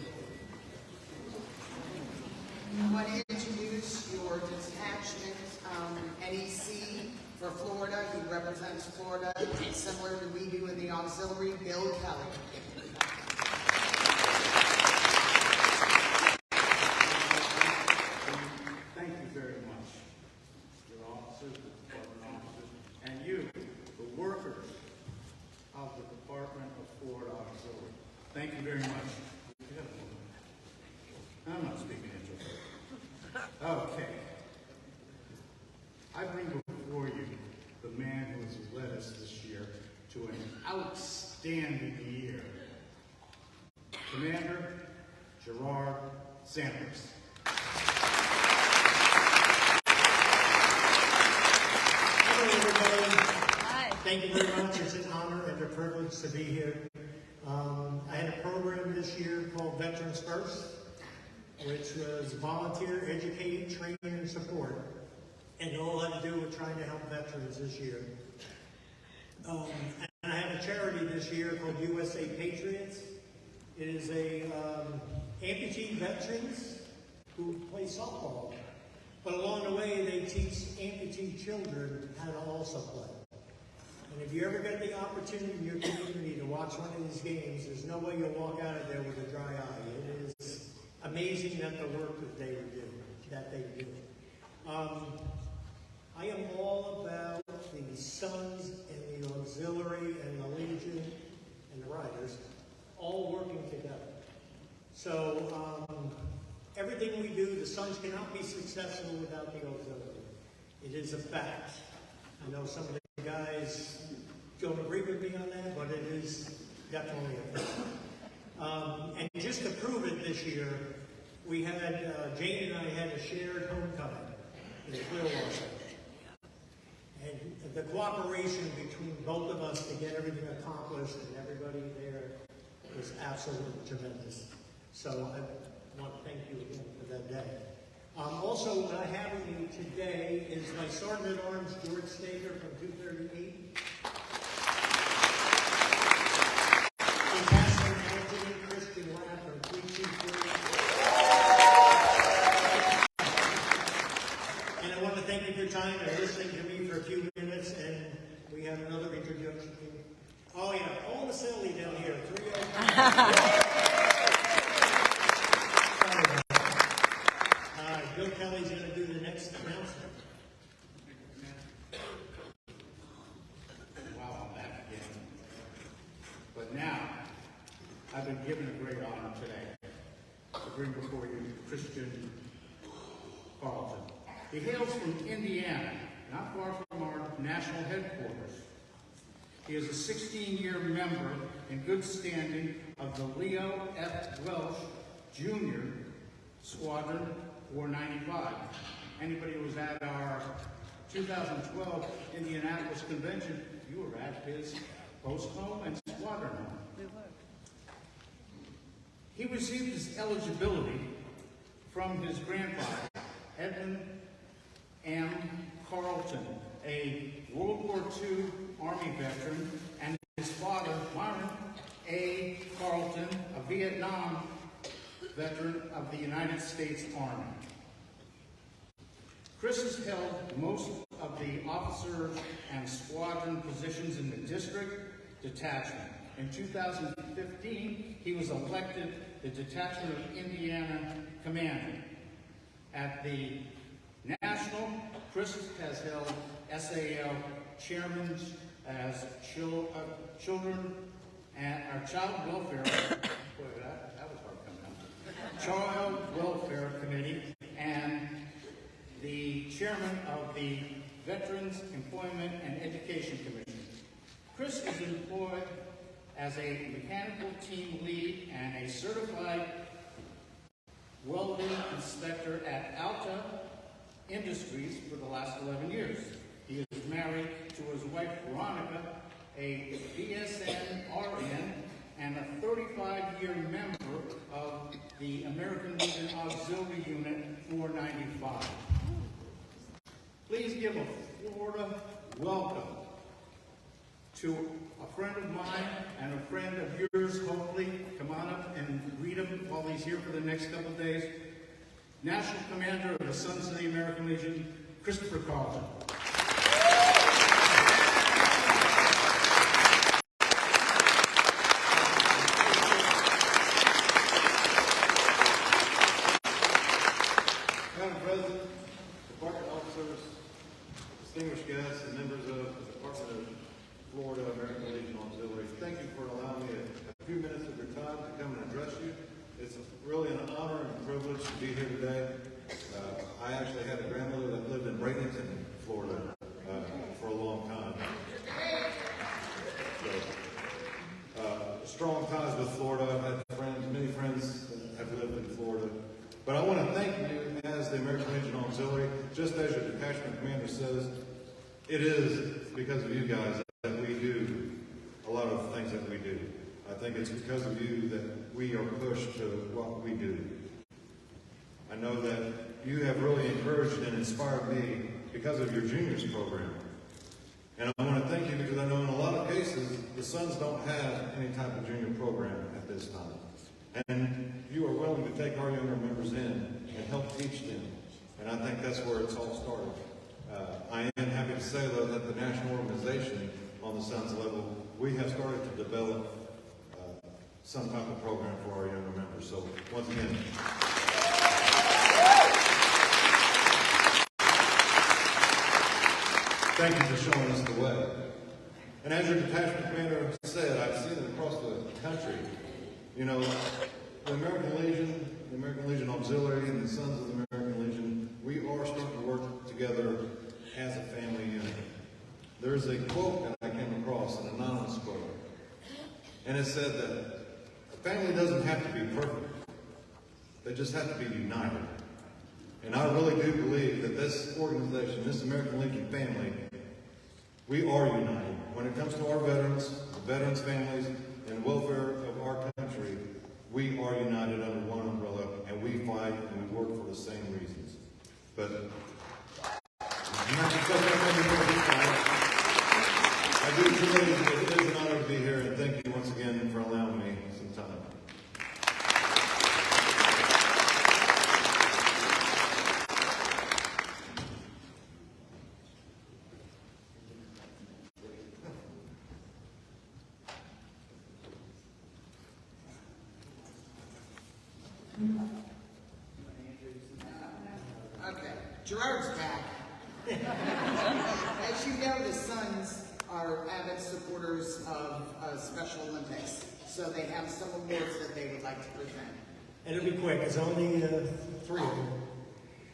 I want to introduce your detachment NEC for Florida. He represents Florida, similar to we do in the auxiliary, Bill Kelly. Thank you very much, your officers, the department officers, and you, the workers of the Department of Florida Auxiliary. Thank you very much. I'm not speaking into it. Okay. I bring before you the man who has led us this year to an outstanding year. Commander Gerard Sanders. Hello, everybody. Hi. Thank you very much. It's an honor and a privilege to be here. I had a program this year called Veterans First, which was volunteer, educate, train, and support. And all had to do with trying to help veterans this year. And I have a charity this year called USA Patriots. It is a amputee veterans who play softball. But along the way, they teach amputee children how to also play. And if you ever get the opportunity in your community to watch one of these games, there's no way you'll walk out of there with a dry eye. It is amazing that the work that they do. I am all about the Sons and the Auxiliary and the Legion and the Riders all working together. So everything we do, the Sons cannot be successful without the Auxiliary. It is a fact. I know some of the guys don't agree with me on that, but it is definitely a fact. And just to prove it this year, we had, Jane and I had a shared homecoming in Clearwater. And the cooperation between both of us to get everything accomplished and everybody there was absolutely tremendous. So I want to thank you again for that day. Also, what I have with me today is my Sergeant at Arms, George Stager from 238. Lieutenant Anthony Christian Ladd from 323. And I want to thank you for your time and listening to me for a few minutes, and we have another introduction. Oh yeah, all the silly down here, 303. Bill Kelly's going to do the next announcement. Wow, I'm back again. But now, I've been given a great honor today to bring before you Christian Carlton. He hails from Indiana, not far from our national headquarters. He is a 16-year member in good standing of the Leo F. Welsh Jr. Squadron 495. Anybody who was at our 2012 Indianapolis convention, you were at his post home and squadron home. We were. He received his eligibility from his grandfather, Edwin M. Carlton, a World War II Army veteran, and his father, Myron A. Carlton, a Vietnam veteran of the United States Army. Chris has held most of the officer and squadron positions in the district detachment. In 2015, he was elected the Detachment of Indiana Commander. At the National, Chris has held SAL chairman as children and our child welfare. Boy, that was hard coming up. Child Welfare Committee and the chairman of the Veterans Employment and Education Commission. Chris is employed as a mechanical team lead and a certified welding inspector at Alta Industries for the last 11 years. He is married to his wife, Veronica, a BSN RN and a 35-year member of the American Legion Auxiliary Unit 495. Please give a Florida welcome To a friend of mine and a friend of yours, hopefully, come on up and greet him while he's here for the next couple of days. National Commander of the Sons of the American Legion, Christopher Carlton. Madam President, department officers, distinguished guests, and members of the Department of Florida American Legion Auxiliary, thank you for allowing me a few minutes of your time to come and address you. It's really an honor and a privilege to be here today. I actually had a grandmother that lived in Bradenton, Florida, for a long time. So, strong ties with Florida. I've had friends, many friends that have lived in Florida. But I want to thank you as the American Legion Auxiliary. Just as your detachment commander says, it is because of you guys that we do a lot of the things that we do. I think it's because of you that we are pushed to what we do. I know that you have really encouraged and inspired me because of your juniors program. And I want to thank you because I know in a lot of cases, the Sons don't have any type of junior program at this time. And you are willing to take our younger members in and help teach them. And I think that's where it's all started. I am happy to say, though, that the national organization on the Sons level, we have started to develop some type of program for our younger members. So, once again, thank you for showing us the way. And as your detachment commander said, I've seen it across the country. You know, the American Legion Auxiliary, and the Sons of the American Legion, we are starting to work together as a family unit. There's a quote that I came across, an anonymous quote, and it said that a family doesn't have to be perfect. They just have to be united. And I really do believe that this organization, this American Legion family, we are united. When it comes to our veterans, the veterans' families, and welfare of our country, we are united under one umbrella, and we fight and we work for the same reasons. But I do truly, it is an honor to be here, and thank you once again for allowing me some time. Okay, Gerard's back. As you know, the Sons are avid supporters of Special Olympics, so they have some awards that they would like to present. And it'll be quick, it's only 3 of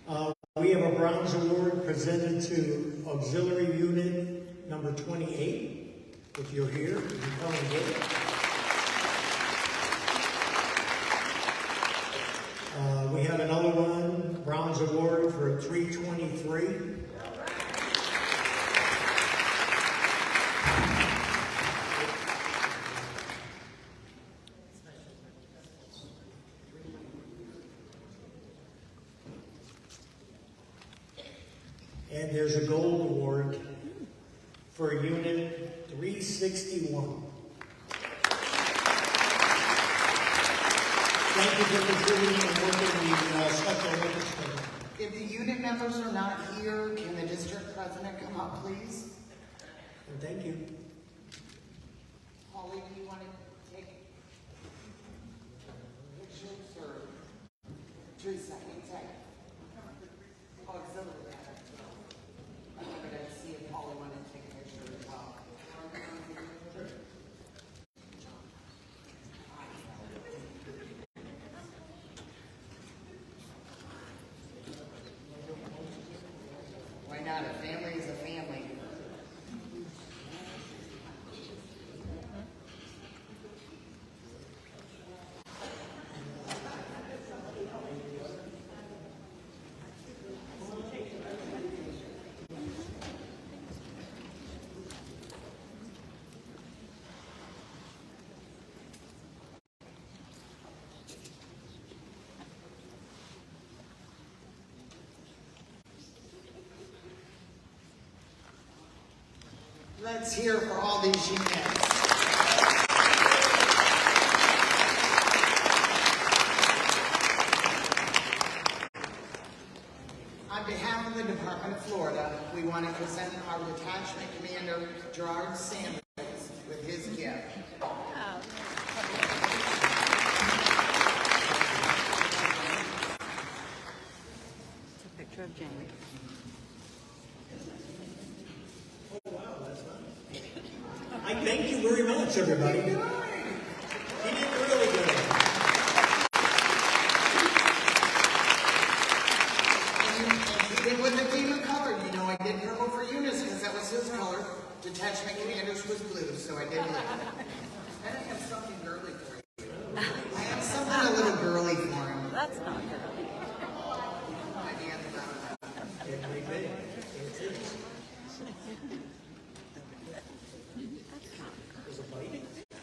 them. We have a bronze award presented to Auxiliary Unit number 28. If you're here, you can come and get it. We have another one, bronze award for 323. And there's a gold award for Unit 361. Thank you for contributing and working the Special Olympics program. If the unit members are not here, can the district president come up, please? And thank you. Holly, do you want to take pictures or Teresa, you take auxiliary? I'm going to see if Holly wanted to take a picture as well. Why not? A family is a family. Let's hear for all these units. On behalf of the Department of Florida, we want to present our Detachment Commander, Gerard Sanders, with his gift. It's a picture of Jamie. Oh, wow, that's nice. I thank you very much, everybody. He did really good. Even with the theme of color, you know, I did purple for Eunice because that was his color. Detachment Commander's was blue, so I did blue. And I have something girly for you. I have something a little girly for him. That's not girly.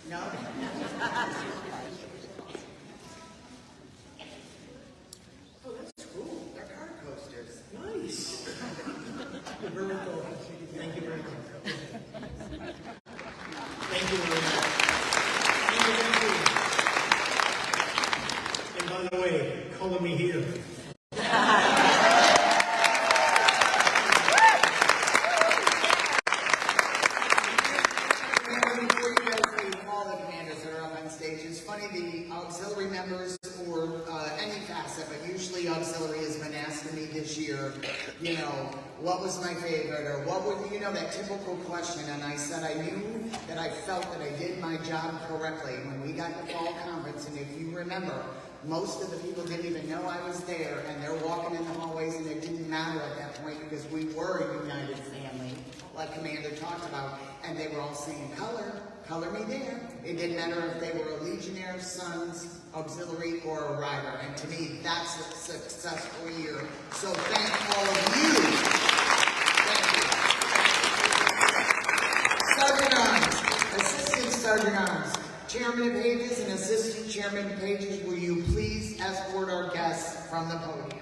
No. Oh, that's cool. They're car coasters. Nice. You're very cool. Thank you very much. Thank you very much. And by the way, color me here. It's funny, the auxiliary members or any facet, but usually auxiliary has been asked to me this year, you know, what was my favorite or what would, you know, that typical question. And I said I knew that I felt that I did my job correctly when we got the fall conference. And if you remember, most of the people didn't even know I was there, and they're walking in the hallways, and it didn't matter at that point because we were a united family, like Commander talked about, and they were all saying color me there. It didn't matter if they were a Legionnaire, Sons, Auxiliary, or a Rider. And to me, that's a successful year. So thank all of you. Thank you. Sergeant Arms, Assistant Sergeant Arms, Chairman Pages and Assistant Chairman Pages, will you please escort our guests from the podium?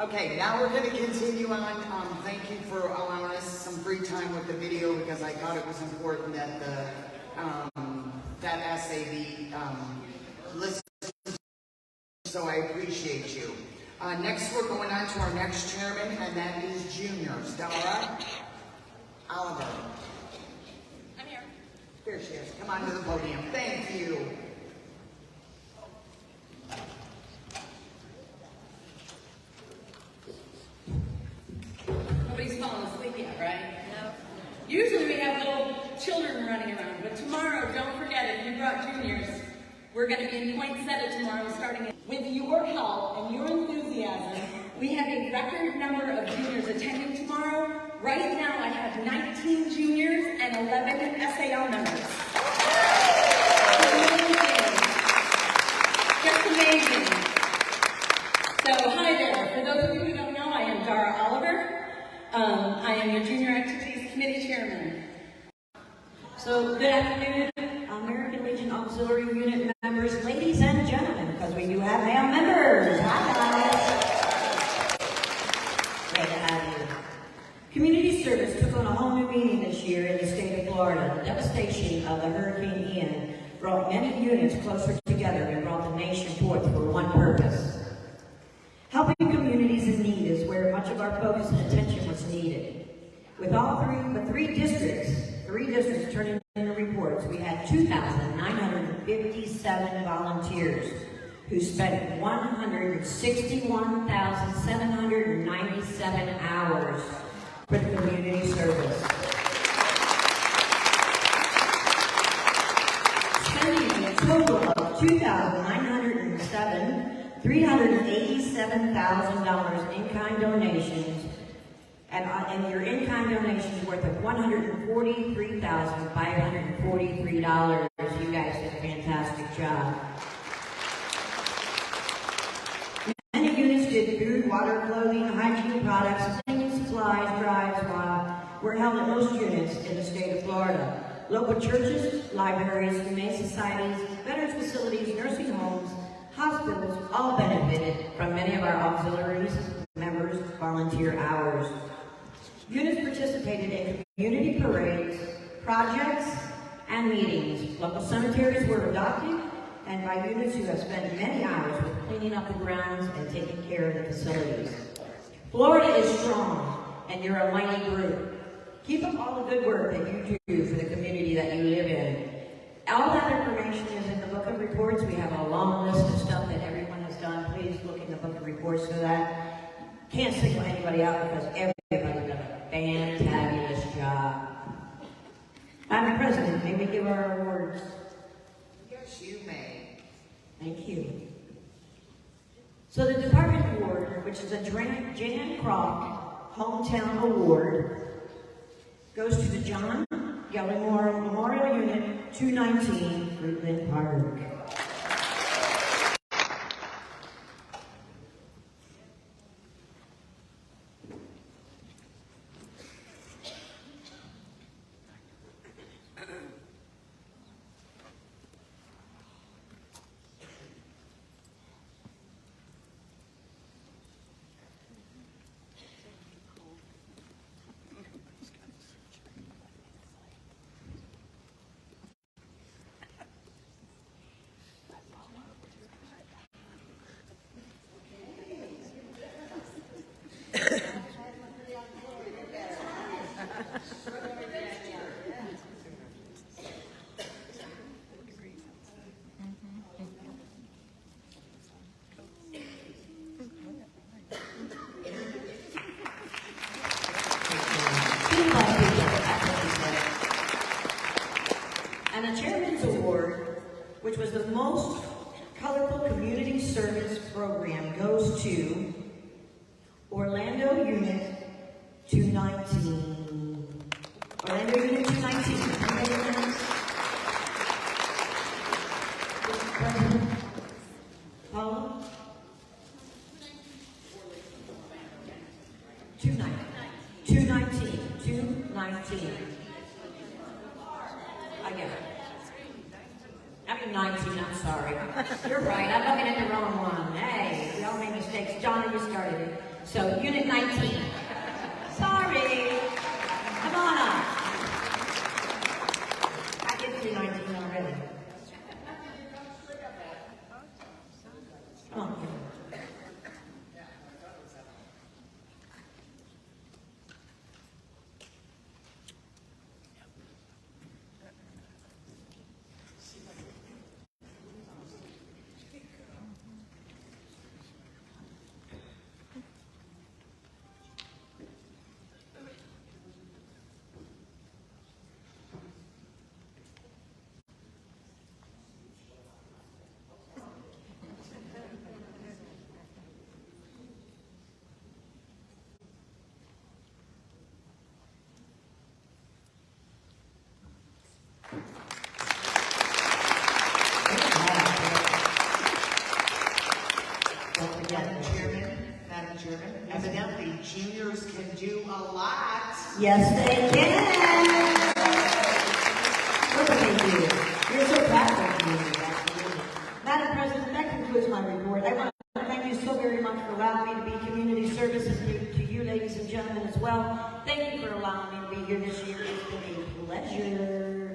Okay, now we're going to continue on. Thank you for allowing us some free time with the video because I thought it was important that the that SAB listens. So I appreciate you. Next, we're going on to our next chairman, and that is juniors. Dara Oliver. I'm here. Here she is. Come on to the podium. Thank you. Nobody's fallen asleep yet, right? No. Usually we have little children running around, but tomorrow, don't forget, if you brought juniors, we're going to be in Poinsettia tomorrow, starting with your help and your enthusiasm. We have a record number of juniors attending tomorrow. Right now, I have 19 juniors and 11 SAL members. Just amazing. So, hi there. For those of you who don't know, I am Dara Oliver. I am your Junior Activities Committee Chairman. So, good afternoon, American Legion Auxiliary Unit members, ladies and gentlemen, because we do have male members. Hi, guys. Great to have you. Community service took on a whole new meaning this year in the state of Florida. The devastation of the Hurricane Ian brought many units closer together and brought the nation forth for one purpose. Helping communities in need is where much of our focus and attention was needed. With three districts turning in the reports, we had 2,957 volunteers who spent 161,797 hours for the community service. $387,000 in-kind donations, and your in-kind donations worth of $143,543. You guys did a fantastic job. Many units did food, water, clothing, hygiene products, cleaning supplies, drives, were held at most units in the state of Florida. Local churches, libraries, humane societies, veterans facilities, nursing homes, hospitals all benefited from many of our auxiliaries, members' volunteer hours. Units participated in community parades, projects, and meetings. Local cemeteries were adopted, and by units who have spent many hours with cleaning up the grounds and taking care of the facilities. Florida is strong, and you're a mighty group. Keep up all the good work that you do for the community that you live in. All that information is in the book of reports. We have a long list of stuff that everyone has done. Please look in the book of reports so that can't single anybody out because everybody did a fantabulous job. Madam President, may we give our awards? Yes, you may. Thank you. So the Department Award, which is a Jan Croft Hometown Award, goes to the John Gallimore Memorial Unit 219, Fruitland Park. And the Chairman's Award, which was the most colorful community service program, goes to Orlando Unit 219. Orlando Unit 219. Mr. President, Paula? 219. I get it. I mean 19, I'm sorry. You're right, I'm looking at the wrong one. Hey, we all make mistakes. Johnny, you started it. So, Unit 19. Sorry. Come on up. I did 219 already. Come on. Madam Chairman, evidently juniors can do a lot. Yes, they can. Look what they do. You're so proud of me. Madam President, that concludes my report. I want to thank you so very much for allowing me to be community services to you, ladies and gentlemen, as well. Thank you for allowing me to be here this year. It's been a pleasure.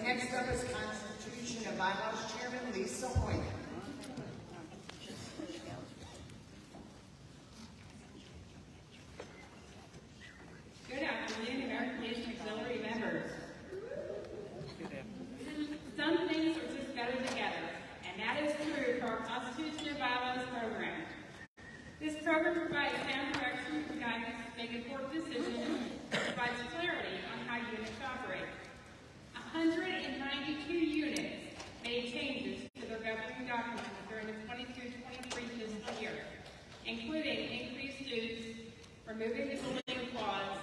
Next up is Constitution and Bylaws Chairman Lisa Hoyt. Good afternoon, American Legion Auxiliary members. Some things are just better together, and that is true for our Constitution and Bylaws program. This program provides sound direction and guidance to make important decisions provides clarity on how units operate. 192 units made changes to their governing documents during the 22-23 fiscal year, including increased dues, removing the bullying clause,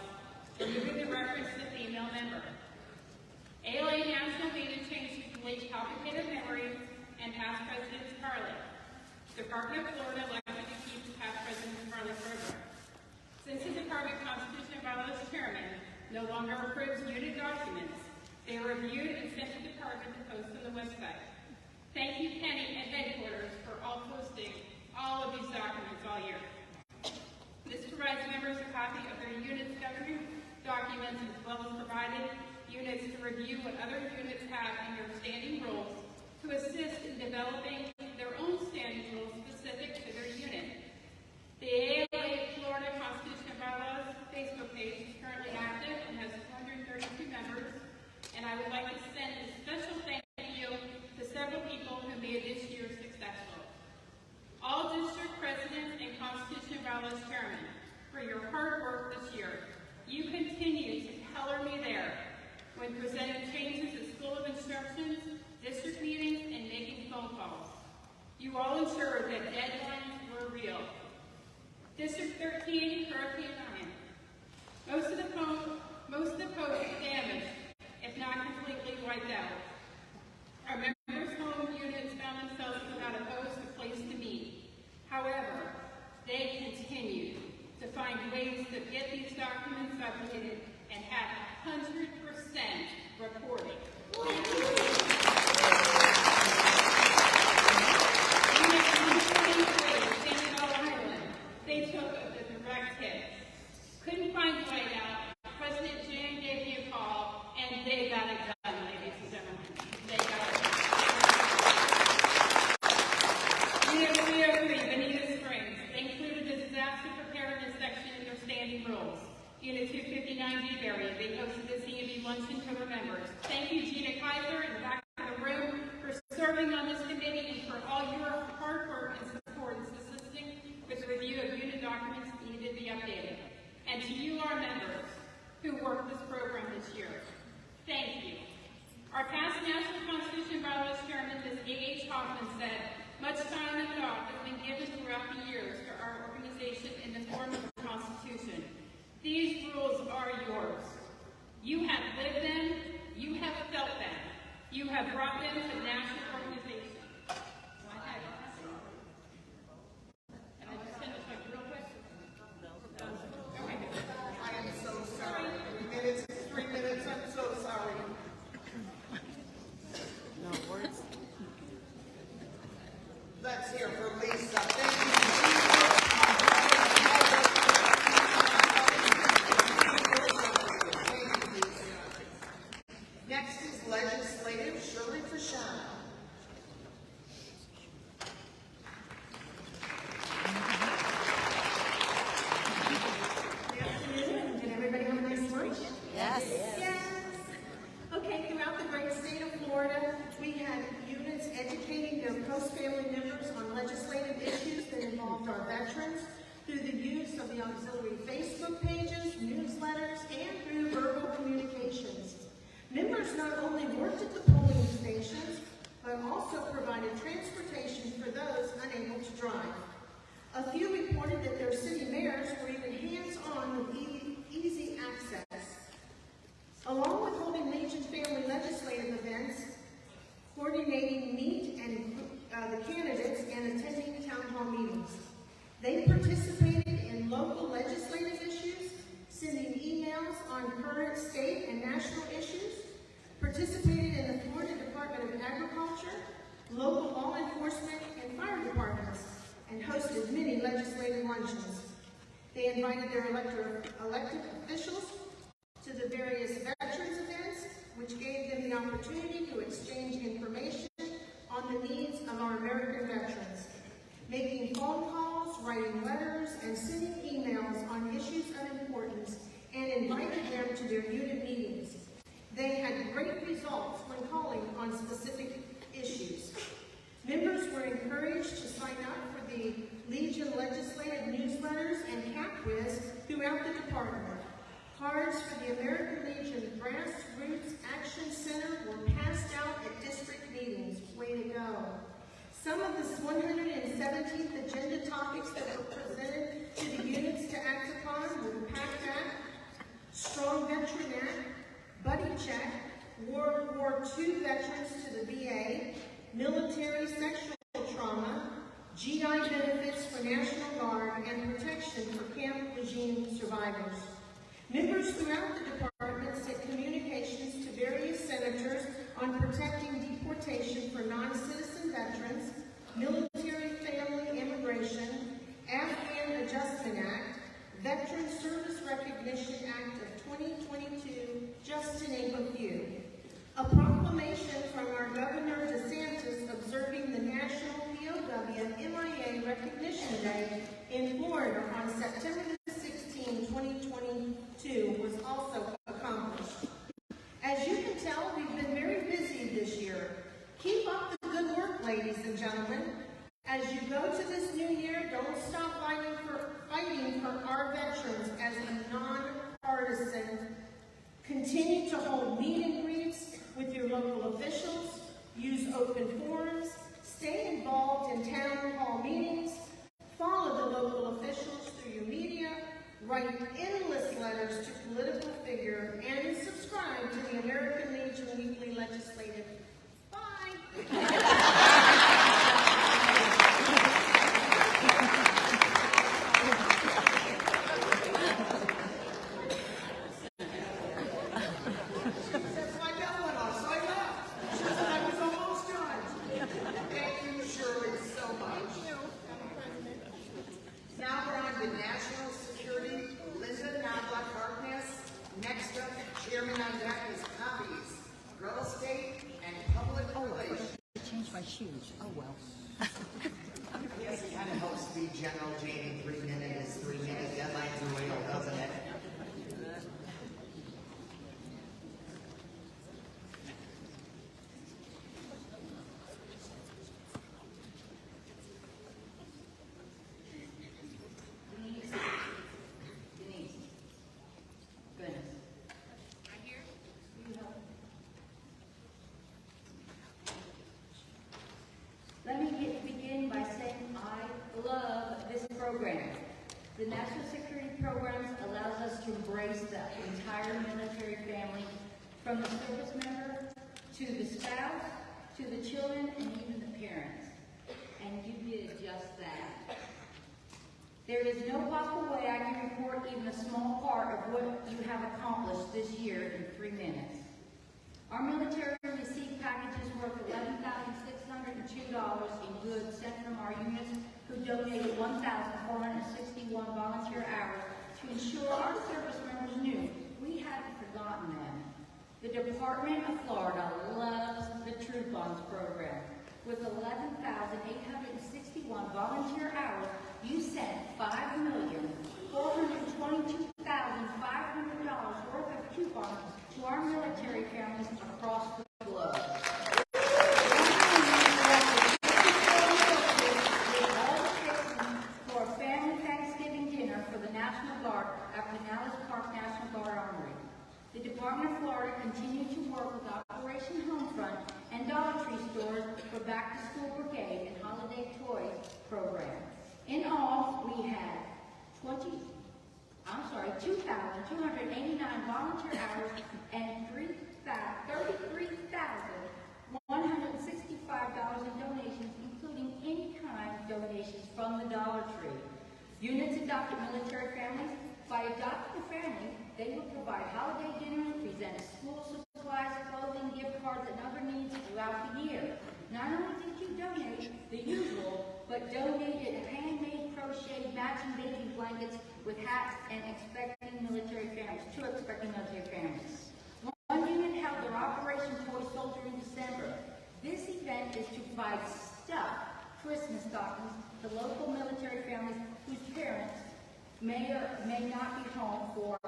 removing the reference to female member. ALA National made a change to delete complicated memory and past President Carly. Department of Florida elected to keep the past President Carly program. Since the Department Constitution and Bylaws Chairman no longer approves unit documents, they are reviewed and sent to the Department to post on the website. Thank you, Penny and headquarters, for all posting all of these documents all year. This provides members a copy of their unit's governing documents as well as provided units to review what other units have in their standing rules to assist in developing their own standing rules specific to their unit. The ALA Florida Constitution and Bylaws Facebook page is currently active and has 432 members, and I would like to send a special thank you to several people who made this year successful. All district presidents and Constitution and Bylaws chairmen, for your hard work this year. You continue to color me there when presenting changes at School of Instructions, district meetings, and making phone calls. You all ensured that deadlines were real. District 13, Hurricane Ian. Most of the posts damaged, if not completely wiped out. Our members' home units found themselves without a post or place to meet. However, they continued to find ways to get these documents updated and have 100% reporting. They took the direct hit. Couldn't find whiteout. President Jan gave me a call, and they got it done, ladies and gentlemen. They got it done. Unit 303, Bonita Springs. They included the disaster preparedness section in their standing rules. Unit 259, Dewberry. They hosted the CME luncheon to their members. Thank you, Gina Kaiser, and back in the room, for serving on this committee and for all your hard work and support in assisting with the review of unit documents needed to be updated. And to you, our members, who worked this program this year, thank you. Our past National Constitution and Bylaws Chairman, Ms. A.H. Hoffman, said, much time and thought has been given throughout the years to our organization in the form of a Constitution. These rules are yours. You have lived them, you have felt them, you have brought them to national organization. And I just finished like real quick. I am so sorry. 3 minutes, I'm so sorry. No words. Let's hear for Lisa. Thank you. Next is Legislative Shirley Fashano. Did everybody have a nice lunch? Yes. Yes. Okay, throughout the great state of Florida, we had units educating their post-family members on legislative issues that involved our veterans through the use of the auxiliary Facebook pages, newsletters, and through verbal communications. Members not only worked at the polling stations, but also provided transportation for those unable to drive. A few reported that their city mayors were even hands-on with easy access. Along with holding Legion family legislative events, coordinating meet and the candidates and attending town hall meetings. They participated in local legislative issues, sending emails on current state and national issues, participated in the Florida Department of Agriculture, local law enforcement, and fire departments, and hosted many legislative luncheons. They invited their elected officials to the various veterans events, which gave them the opportunity to exchange information on the needs of our American veterans, making phone calls, writing letters, and sending emails on issues of importance, and invited them to their unit meetings. They had great results when calling on specific issues. Members were encouraged to sign up for the Legion legislative newsletters and CAP quiz throughout the department. Cards for the American Legion Grassroots Action Center were passed out at district meetings. Way to go. Some of the 117th agenda topics that were presented to the units to act upon were the PACT Act, Strong Veteran Act, Buddy Check, World War II veterans to the VA, military sexual trauma, GI benefits for National Guard, and protection for Camp Lejeune survivors. Members throughout the department sent communications to various senators on protecting deportation for non-citizen veterans, military family immigration, Afghan Adjustment Act, Veteran Service Recognition Act of 2022, just to name a few. A proclamation from our Governor DeSantis observing the National POW MIA Recognition Day in Florida on September 16, 2022 was also accomplished. As you can tell, we've been very busy this year. Keep up the good work, ladies and gentlemen. As you go to this new year, don't stop fighting for our veterans as a non-partisan. Continue to hold meet and greets with your local officials, use open forums, stay involved in town hall meetings, follow the local officials through your media, write endless letters to political figures, and subscribe to the American Legion Weekly Legislative. Bye! Shoes. Oh well. Yes, it kind of helps the General Janie 3 minutes, 3 minute deadlines are real, doesn't it? Let me begin by saying I love this program. The National Security Programs allows us to embrace the entire military family, from the service member to the spouse, to the children, and even the parents. And you did just that. There is no possible way I can report even a small part of what you have accomplished this year in 3 minutes. Our military received packages worth $11,602 in goods sent from our units who donated 1,461 volunteer hours to ensure our service members knew we hadn't forgotten them. The Department of Florida loves the Troop Bonds program. With 11,861 volunteer hours, you sent $5,422,500 worth of coupons to our military families across the globe. For a family Thanksgiving dinner for the National Guard at Pinellas Park National Guard Armory. The Department of Florida continued to work with Operation Homefront and Dollar Tree stores for Back to School Brigade and Holiday Toy program. In all, we had 2,289 volunteer hours and $33,165 in donations, including in-kind donations from the Dollar Tree. Units adopted military families. By adopting a family, they will provide holiday dinners, present school supplies, clothing, gift cards, and other needs throughout the year. Not only did you donate the usual, but donated handmade crocheted matching baby blankets with hats and expecting military families. One unit held their Operation Toy Soldier in December. This event is to provide stuffed Christmas stockings to local military families whose parents may or may not be home for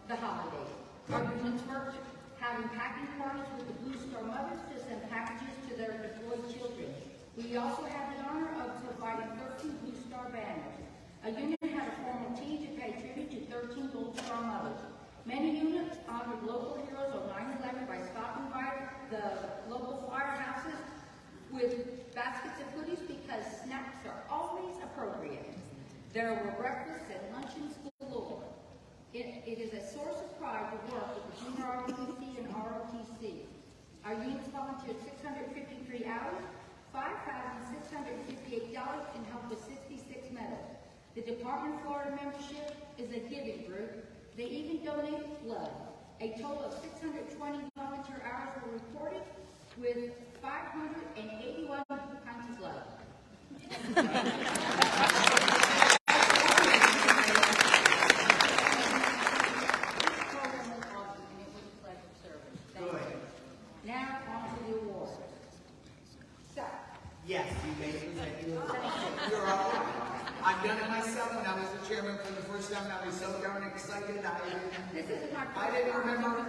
the holidays. Our units worked having packing parties with the Blue Star mothers to send packages to their deployed children. We also had the honor of providing 13 Blue Star banners. A unit had a formal tea to pay tribute to 13 Gold Star mothers. Many units honored local heroes on 9/11 by stopping by the local firehouses with baskets of goodies because snacks are always appropriate. There were breakfasts and luncheons galore. It is a source of pride to work with the junior ROTC and ROTC. Our units volunteered 653 hours, $5,658 and helped with 66 medals. The Department of Florida membership is a giving group. They even donate blood. A total of 620 volunteer hours were reported with 581 pints of blood. Now on to the awards. So, Yes, you may present your You're all right. I've done it myself when I was the chairman for the first time. I was so darn excited. this is my I didn't remember.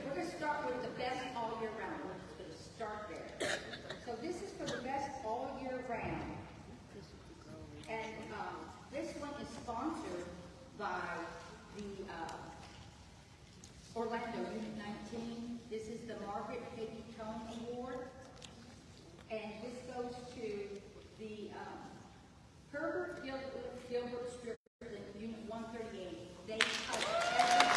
We're going to start with the best all year round. We're just going to start there. So this is for the best all year round. And this one is sponsored by the Orlando Unit 19. This is the Margaret Peggy Tone Award. And this goes to the Herbert Gilbert Strickland, Unit 138. They touch every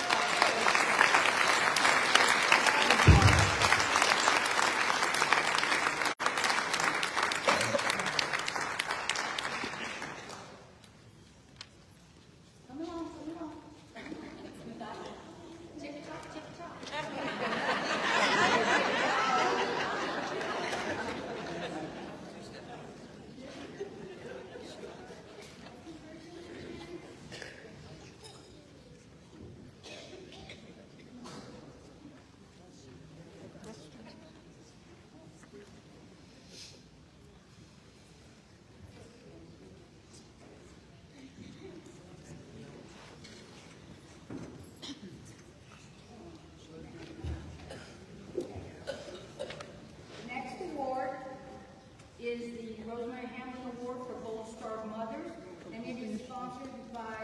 is the Rosemary Hamlin Award for Gold Star Mothers, and it is sponsored by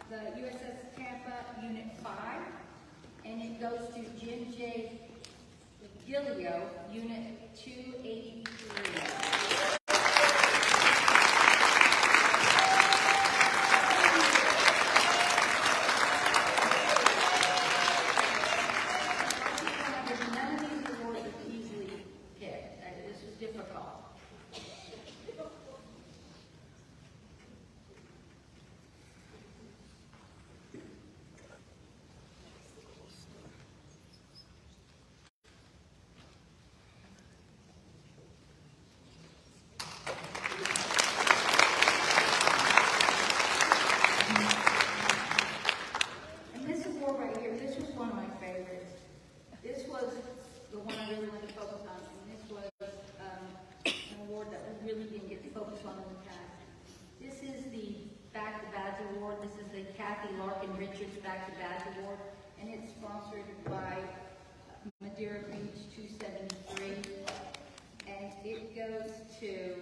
the USS Tampa Unit 5, and it goes to Jim J. Gillio, Unit 283. Back to Badge Award, and it's sponsored by Madeira Beach 273, and it goes to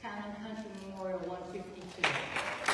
Town and Country Memorial 152.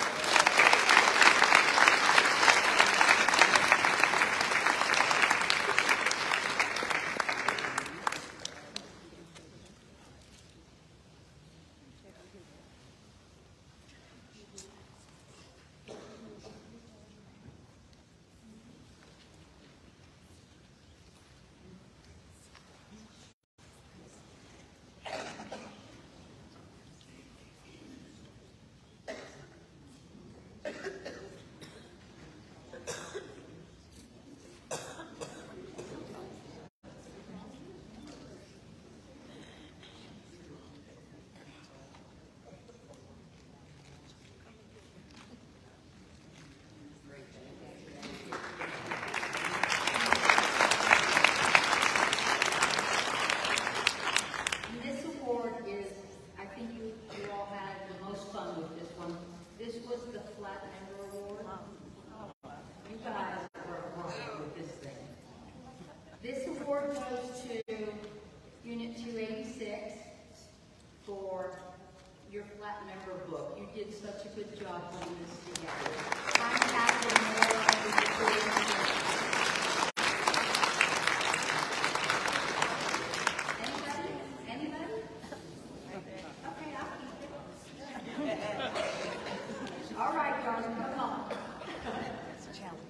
job putting this together. I'm Catherine Moore, I'll be the coordinator. Anybody? Okay, I'll keep it. All right, darling, come on. It's a challenge.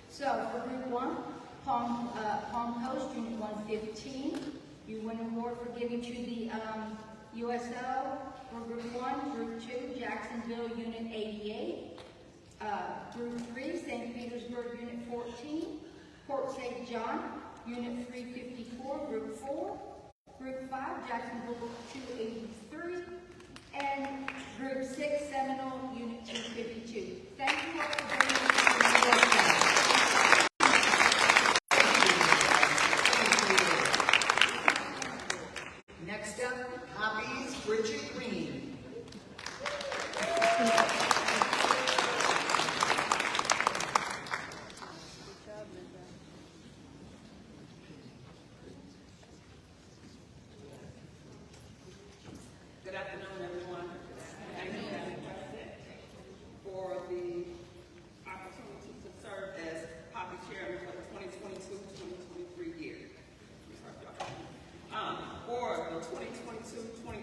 So for Group 1, Palm Coast, Unit 115, you win an award for giving to the USO. For Group 1, Group 2, Jacksonville, Unit 88. Group 3, St. Petersburg, Unit 14. Port St. John, Unit 354, Group 4. Group 5, Jacksonville, 283. And Group 6, Seminole, Unit 252. Thank you all for joining us. Next up, Poppy's Bridget Green. Good afternoon, everyone. Thank you, Madam President, for the opportunity to serve as Poppy Chairman for the 2022-2023 year. For the 2022-23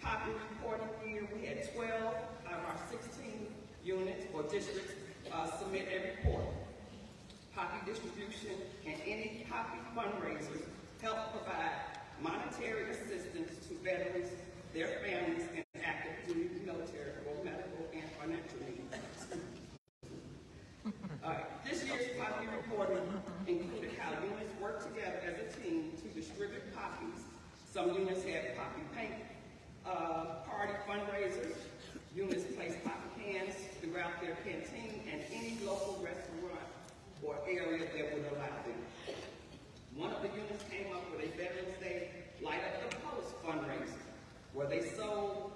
Poppy reporting year, we had 12 out of our 16 units or districts submit a report. Poppy distribution and any Poppy fundraisers help provide monetary assistance to veterans, their families, and active duty military for medical and financial needs. This year's Poppy reporting included how units work together as a team to distribute poppies. Some units had poppy paint party fundraisers. Units placed poppy cans throughout their canteen and any local restaurant or area that would allow them. One of the units came up with a Veterans Day Light Up the Post fundraiser, where they sold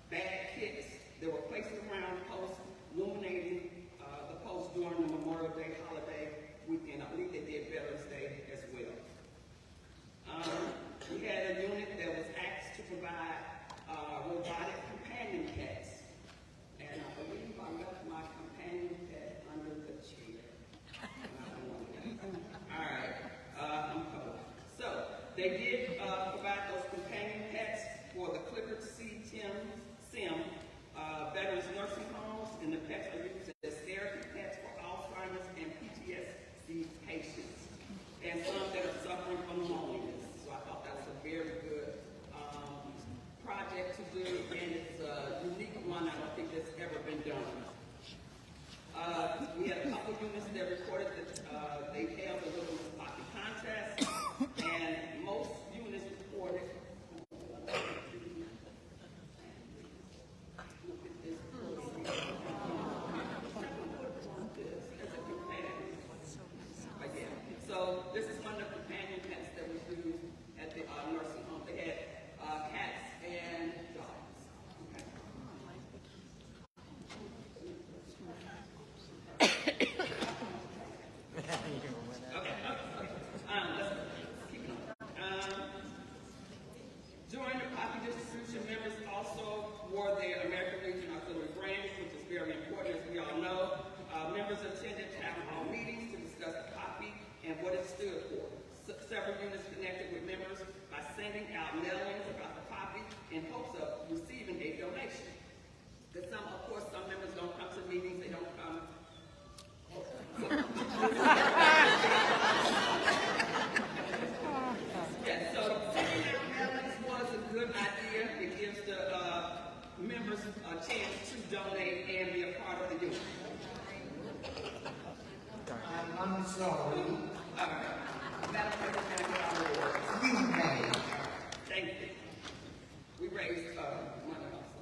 bag kits that were placed around posts, illuminating the post during the Memorial Day holiday weekend. I believe they did Veterans Day as well. We had a unit that was asked to provide robotic companion cats, and I believe I left my companion cat under the chair. All right, I'm covered. So they did provide those companion cats for the Clifford C. Sim Veterans Nursing Homes, and the pets are used as therapy pets for Alzheimer's and PTSD patients, and some that are suffering from loneliness. So I thought that was a very good project to do, and it's a unique one. I don't think that's ever been done. We had a couple units that reported that they held a little pocket contest, and most units reported. So this is one of the companion pets that we do at the nursing home. They had cats and dogs. During the Poppy distribution, members also wore their American Legion Auxiliary branch, which is very important, as we all know. Members attended town hall meetings to discuss the Poppy and what it stood for. Several units connected with members by sending out mailings about the Poppy idea. It gives the members a chance to donate and be a part of the youth. I'm sorry. Madam President, can I get our award? You may. Thank you. We raised money also.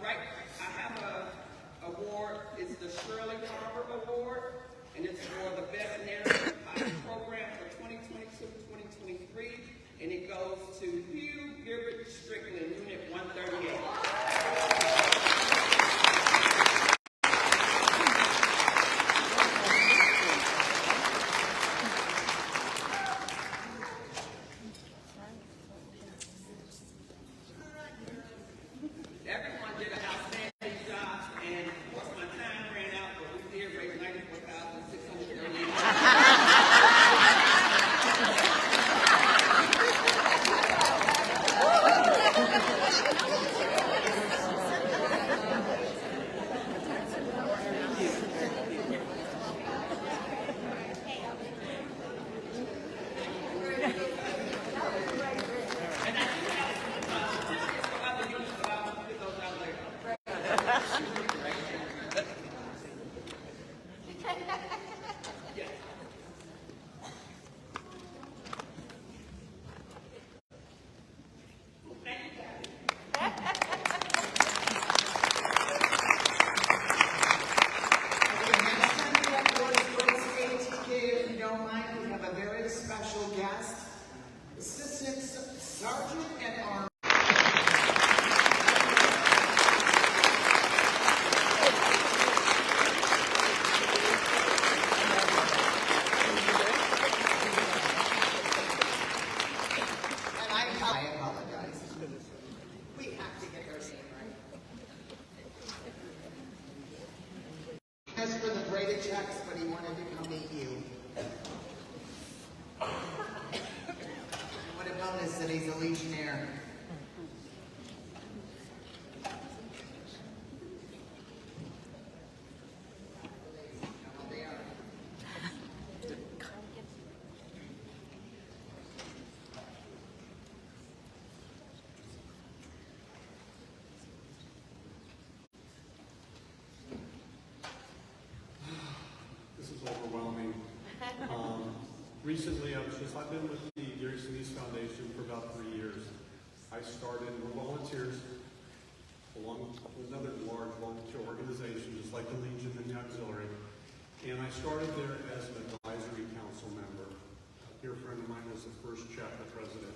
Right, I have a award. It's the Shirley Harper Award, and it's for the Best Narrative Program for 2022-2023, and it goes to Hugh Gilbert Strickland, Unit 138. Everyone did an outstanding job, and of course my time ran out, but we did raise $94,638. If you don't mind, we have a very special guest, Assistant Sergeant at Arms. And I apologize. We have to get her name right. As for the braided checks, but he wanted to come meet you. What a bonus that he's a Legionnaire. This is overwhelming. Recently, I've been with the Gary Sinise Foundation for about 3 years. I started with volunteers along with another large volunteer organization, just like the Legion and the Auxiliary. And I started there as an advisory council member. A dear friend of mine was the first chapter president.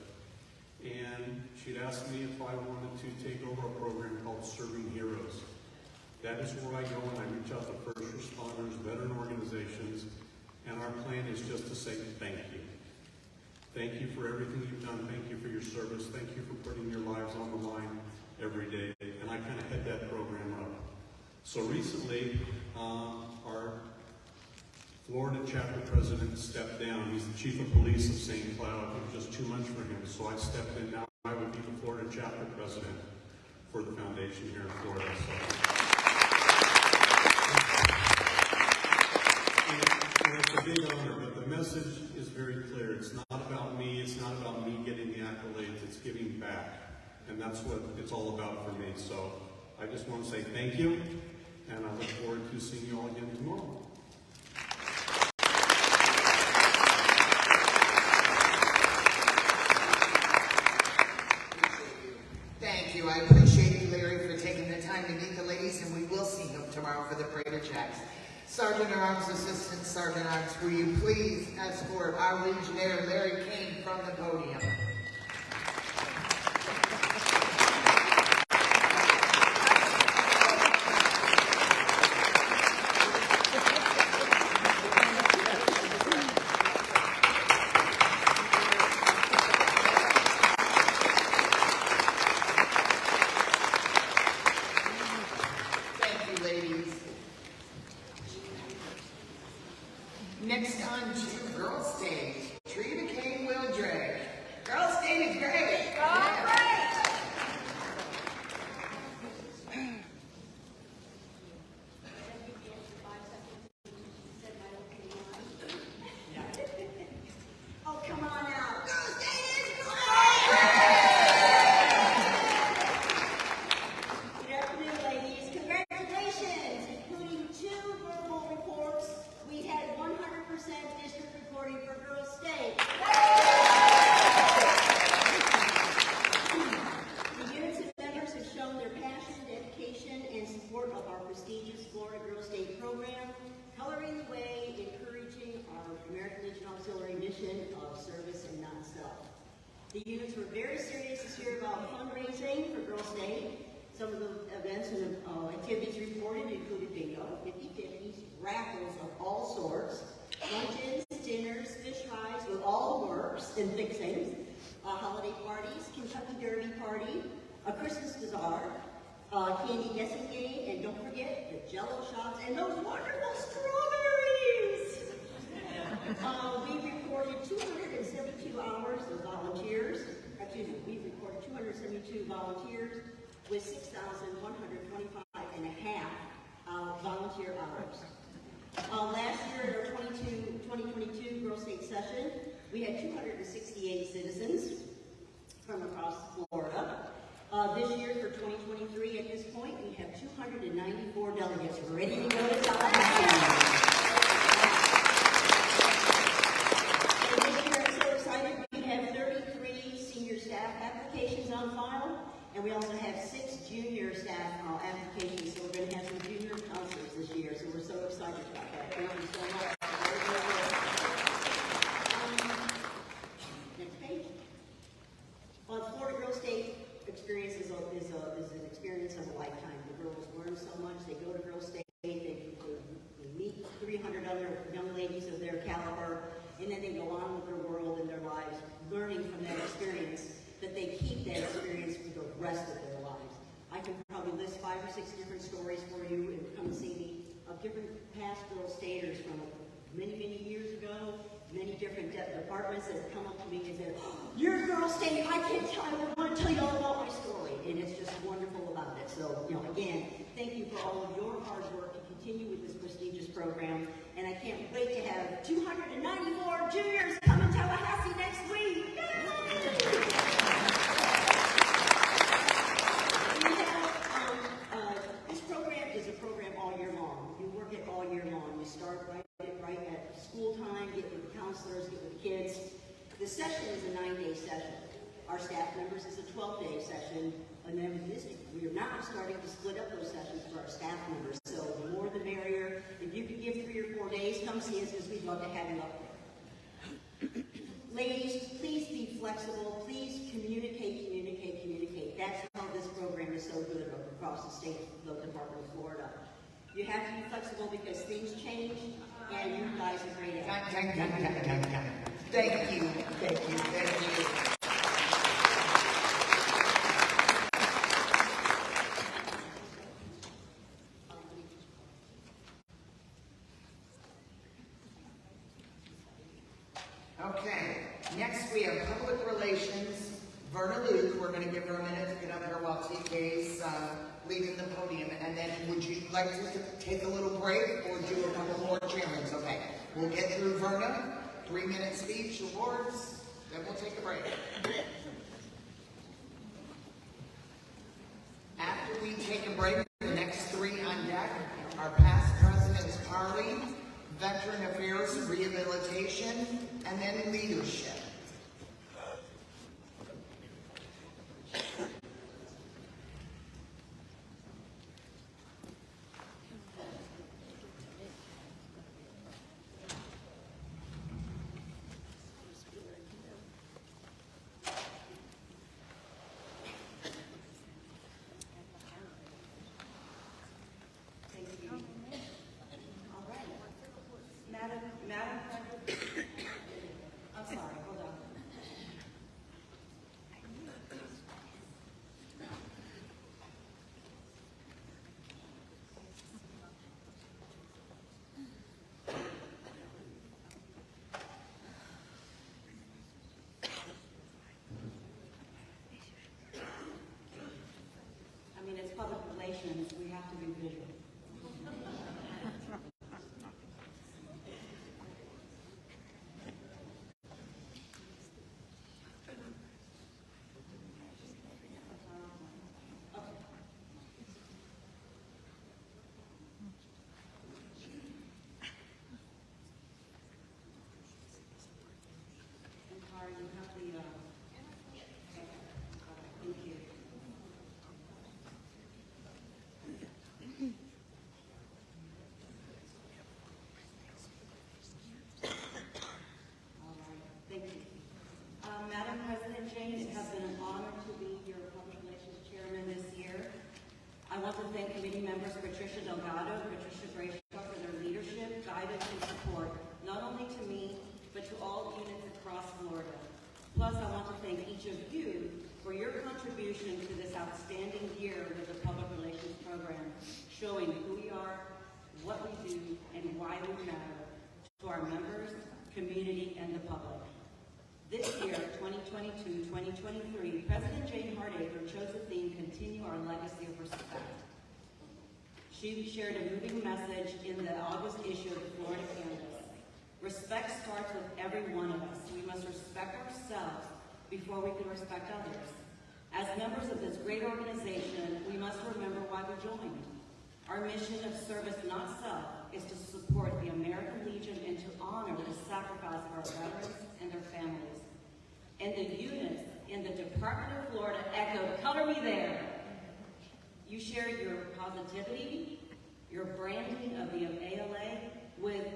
And she'd asked me if I wanted to take over a program called Serving Heroes. That is where I go and I reach out to first responders, veteran organizations, and our plan is just to say thank you. Thank you for everything you've done. Thank you for your service. Thank you for putting your lives on the line every day. And I kind of head that program up. So recently, our Florida chapter president stepped down. He's the chief of police of St. Cloud. It was just too much for him. So I stepped in. Now I would be the Florida chapter president for the foundation here in Florida. And it's a big honor, but the message is very clear. It's not about me. It's not about me getting the accolades. It's giving back. And that's what it's all about for me. So I just want to say thank you, and I look forward to seeing you all again tomorrow. Thank you. I appreciate you, Larry, for taking the time to meet the ladies, and we will see them tomorrow for the parade of checks. Sergeant at Arms, Assistant Sergeant at Arms, will you please escort our Legionnaire, Larry Kane, from the podium? Next on to Girls Stage, Trina Kane Wildre. Girls serious this year about fundraising for Girls Day. Some of the events and activities reported included bingo, 50-50s, raffles of all sorts, luncheons, dinners, fish fries with all the works and fixings, holiday parties, Kentucky Derby party, a Christmas bazaar, candy guessing game, and don't forget the Jell-O shots and those wonderful strawberries. We recorded 272 hours of volunteers. Excuse me, we recorded 272 volunteers with 6,125 and a half volunteer hours. Last year at our 2022 Girls State session, we had 268 citizens from across Florida. This year for 2023, at this point, we have 294 delegates ready to go to Tallahassee. And this year, I'm so excited, we have 33 senior staff applications on file, and we also have 6 junior staff applications, so we're going to have some junior counselors this year, so we're so excited about that. Thank you so much. Next page. Florida Girls State experience is an experience of a lifetime. The girls learn so much. They go to Girls State, they meet 300 other young ladies of their caliber, and then they go on with their world and their lives, learning from that experience, that they keep that experience for the rest of their lives. I can probably list 5 or 6 different stories for you, and come and see me, of different past Girl Staters from many, many years ago, many different departments that have come up to me and said, oh, you're a Girl State, I want to tell you all about my story, and it's just wonderful about it. So, again, thank you for all of your hard work to continue with this prestigious program, and I can't wait to have 294 juniors come to Tallahassee next week. This program is a program all year long. You work it all year long. You start right at school time, get with the counselors, get with the kids. The session is a 9-day session. Our staff members is a 12-day session, and then we are now starting to split up those sessions for our staff members. So the more the merrier. If you could give 3 or 4 days, come see us because we'd love to have you up there. Ladies, please be flexible. Please communicate. That's how this program is so good across the state of the Department of Florida. You have to be flexible because things change, and you guys are great at it. Thank you. Okay, next we have public relations. Verna Luke, we're going to give her a minute to get up here while TK's leaving the podium. And then would you like to take a little break or do a couple more chairmans? Okay, we'll get through Verna, 3-minute speech, awards, then we'll take a break. After we take a break, the next 3 on deck are past president's party, veteran affairs and rehabilitation, and then leadership. Madam I'm sorry, hold on. I mean, it's public relations, we have to be visual. Thank you. showing who we are, what we do, and why we matter to our members, community, and the public. This year, 2022-2023, President Jane Hardacre chose the theme, Continue Our Legacy of Respect. She shared a moving message in the August issue of the Florida Canvas. Respect starts with every one of us. We must respect ourselves before we can respect others. As members of this great organization, we must remember why we joined. Our mission of service, not self, is to support the American Legion and to honor the sacrifice of our veterans and their families. And the units in the Department of Florida echoed, "Color me there." You shared your positivity, your branding of the ALA with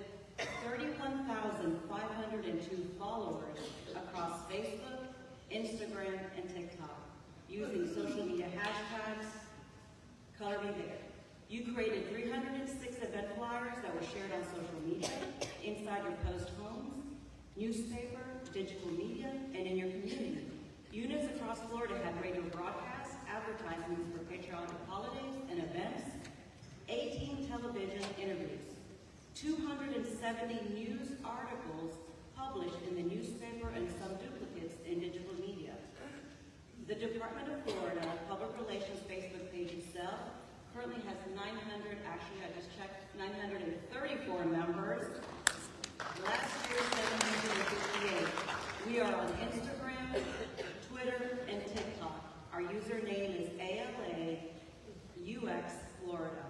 31,502 followers across Facebook, Instagram, and TikTok, using social media hashtags, "Color me there." You created 306 event flyers that were shared on social media, inside your post homes, newspaper, digital media, and in your community. Units across Florida had radio broadcasts, advertisements for patriotic holidays and events, 18 television interviews, 270 news articles published in the newspaper, and some duplicates in digital media. The Department of Florida Public Relations Facebook page itself currently has 900, actually I just checked, 934 members. Last year, 758. We are on Instagram, Twitter, and TikTok. Our username is ALA UX Florida.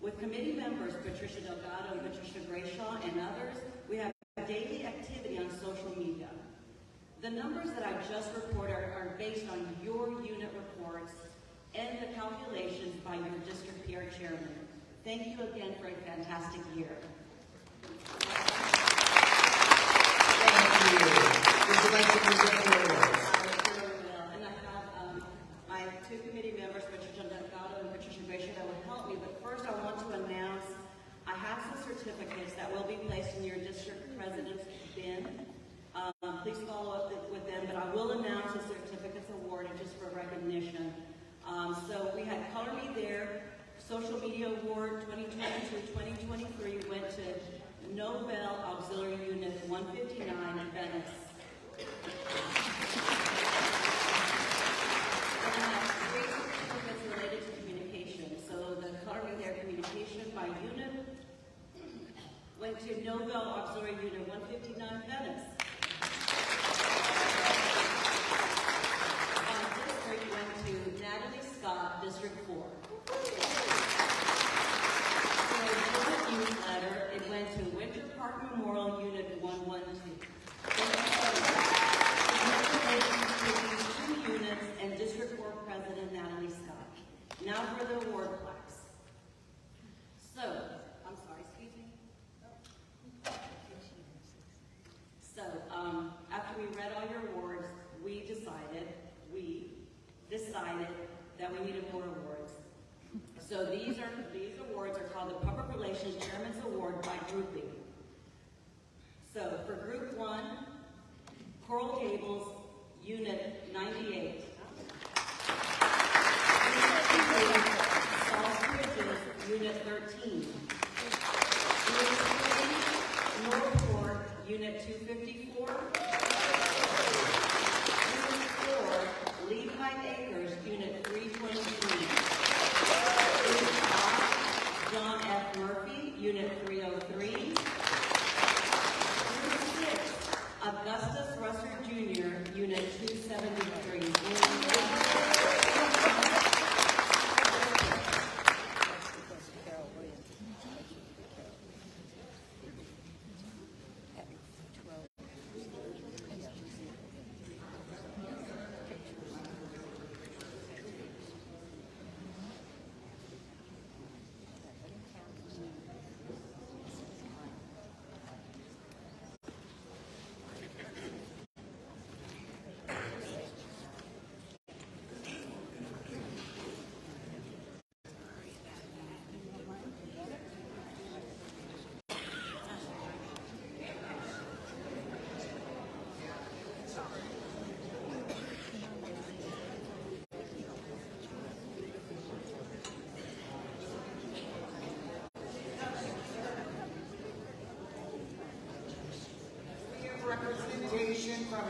With committee members Patricia Delgado and Patricia Grayshaw and others, we have daily activity on social media. The numbers that I just reported are based on your unit reports and the calculations by your district PR chairman. Thank you again for a fantastic year. Would you like to present your awards? And I have my two committee members, Patricia Delgado and Patricia Grayshaw, that will help me. But first, I want to announce I have some certificates that will be placed in your district president's bin. Please follow up with them, but I will announce the certificates awarded just for recognition. So we had Color Me There, Social Media Award 2022-2023 went to Nobel Auxiliary Unit 159 in Venice. And I have 3 certificates related to communication. So the Color Me There communication by unit went to Nobel Auxiliary Unit 159 Venice. District went to Natalie Scott, District 4. Newsletter, it went to Winter Park Memorial Unit 112. Two units and District 4 President Natalie Scott. Now for the award plaques. So, I'm sorry, excuse me. So, after we read all your awards, we decided that we needed more awards. So these awards are called the Public Relations Chairman's Award by grouping. So for Group 1, Coral Gables, Unit 98.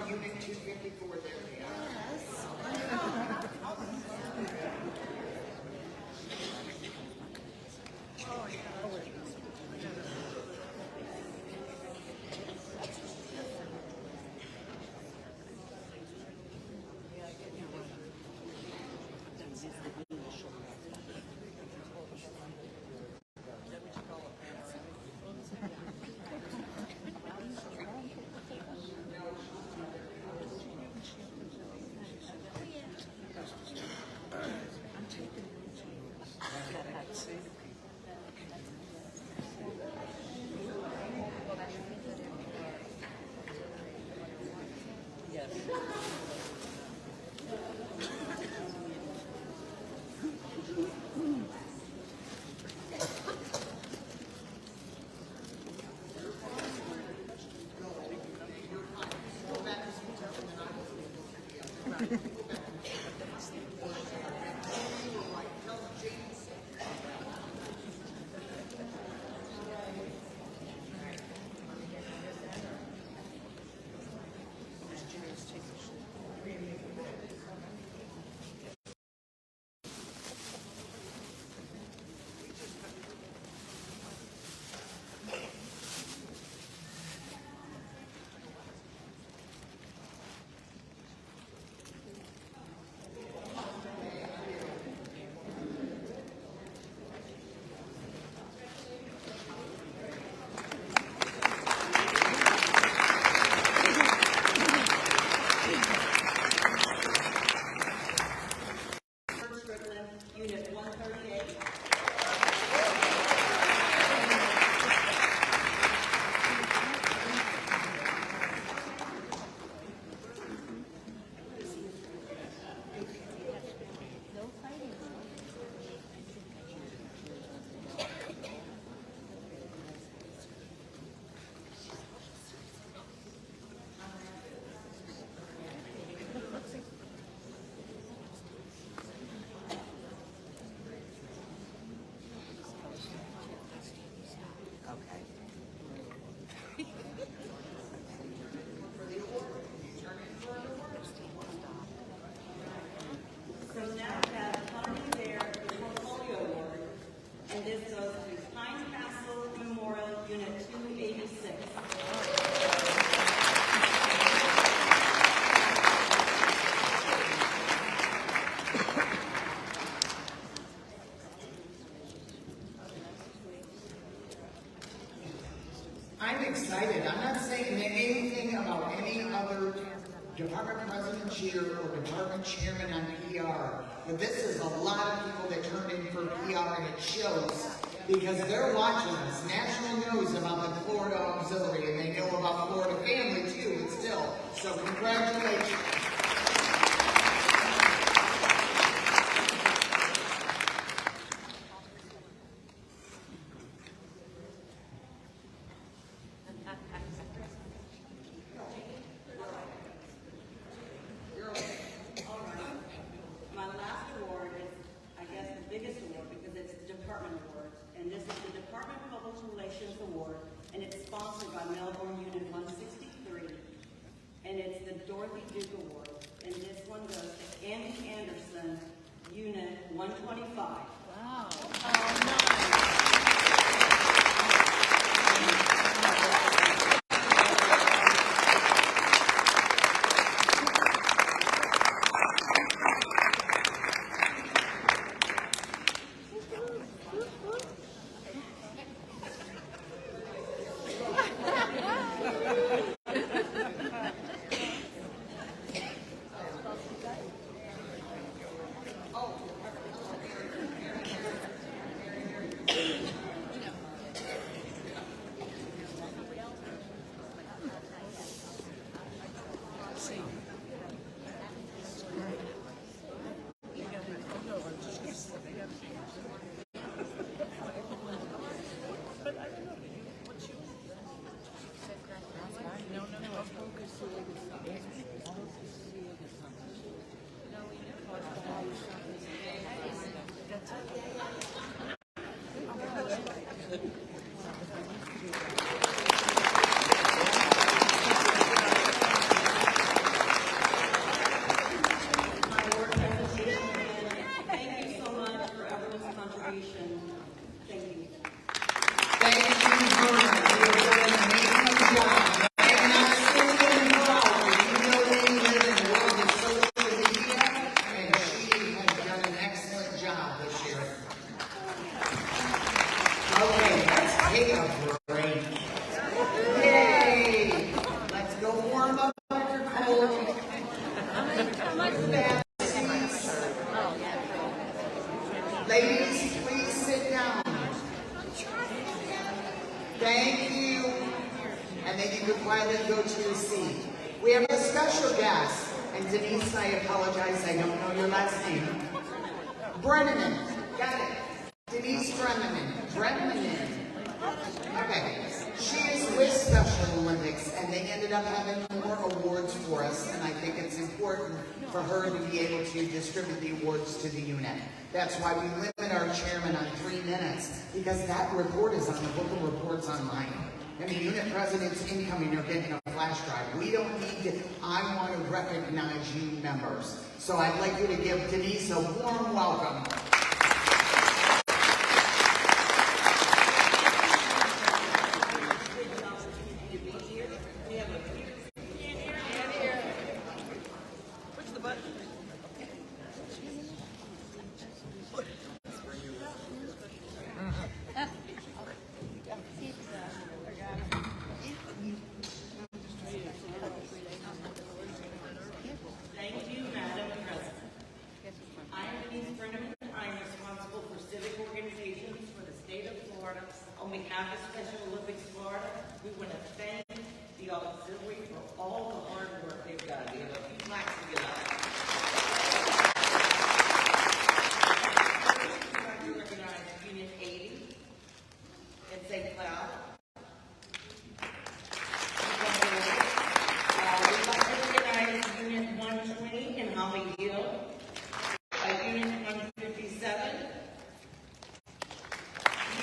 Unit 254, there they are. Unit 138. So now we have Connie there, the Portfolio Award, and this goes to Pine Castle Memorial Unit 286. I'm excited. I'm not saying anything about any other department president cheer or department chairman on PR, but this is a lot of people that turned in for PR, and it shows because they're watching us. National knows about the Florida Auxiliary, and they know about Florida Family too, but still. So congratulations. My last award is, I guess, the biggest award because it's the department award. And this is the Department of Public Relations Award, and it's sponsored by Melbourne Unit 163. And it's the Dorothy Duke Award. And this one goes to Andy Anderson, Unit 125. Wow. quietly go to your seat. We have a special guest, and Denise, I apologize, I don't know your last name. Brenneman, got it. Denise Brenneman. Okay, she is with Special Olympics, and they ended up having more awards for us, and I think it's important for her to be able to distribute the awards to the unit. That's why we limit our chairman on 3 minutes, because that report is on the book of reports online. And the unit presidents incoming are getting a flash drive. We don't need to, I want to recognize you members. So I'd like you to give Denise a warm welcome. On behalf of Special Olympics Florida, we want to thank the auxiliary for all the hard work they've done. We have a few plaques to give out. We'd like to recognize Unit 80 in St. Cloud. We'd like to recognize Unit 120 in Holly Hill. Unit 157.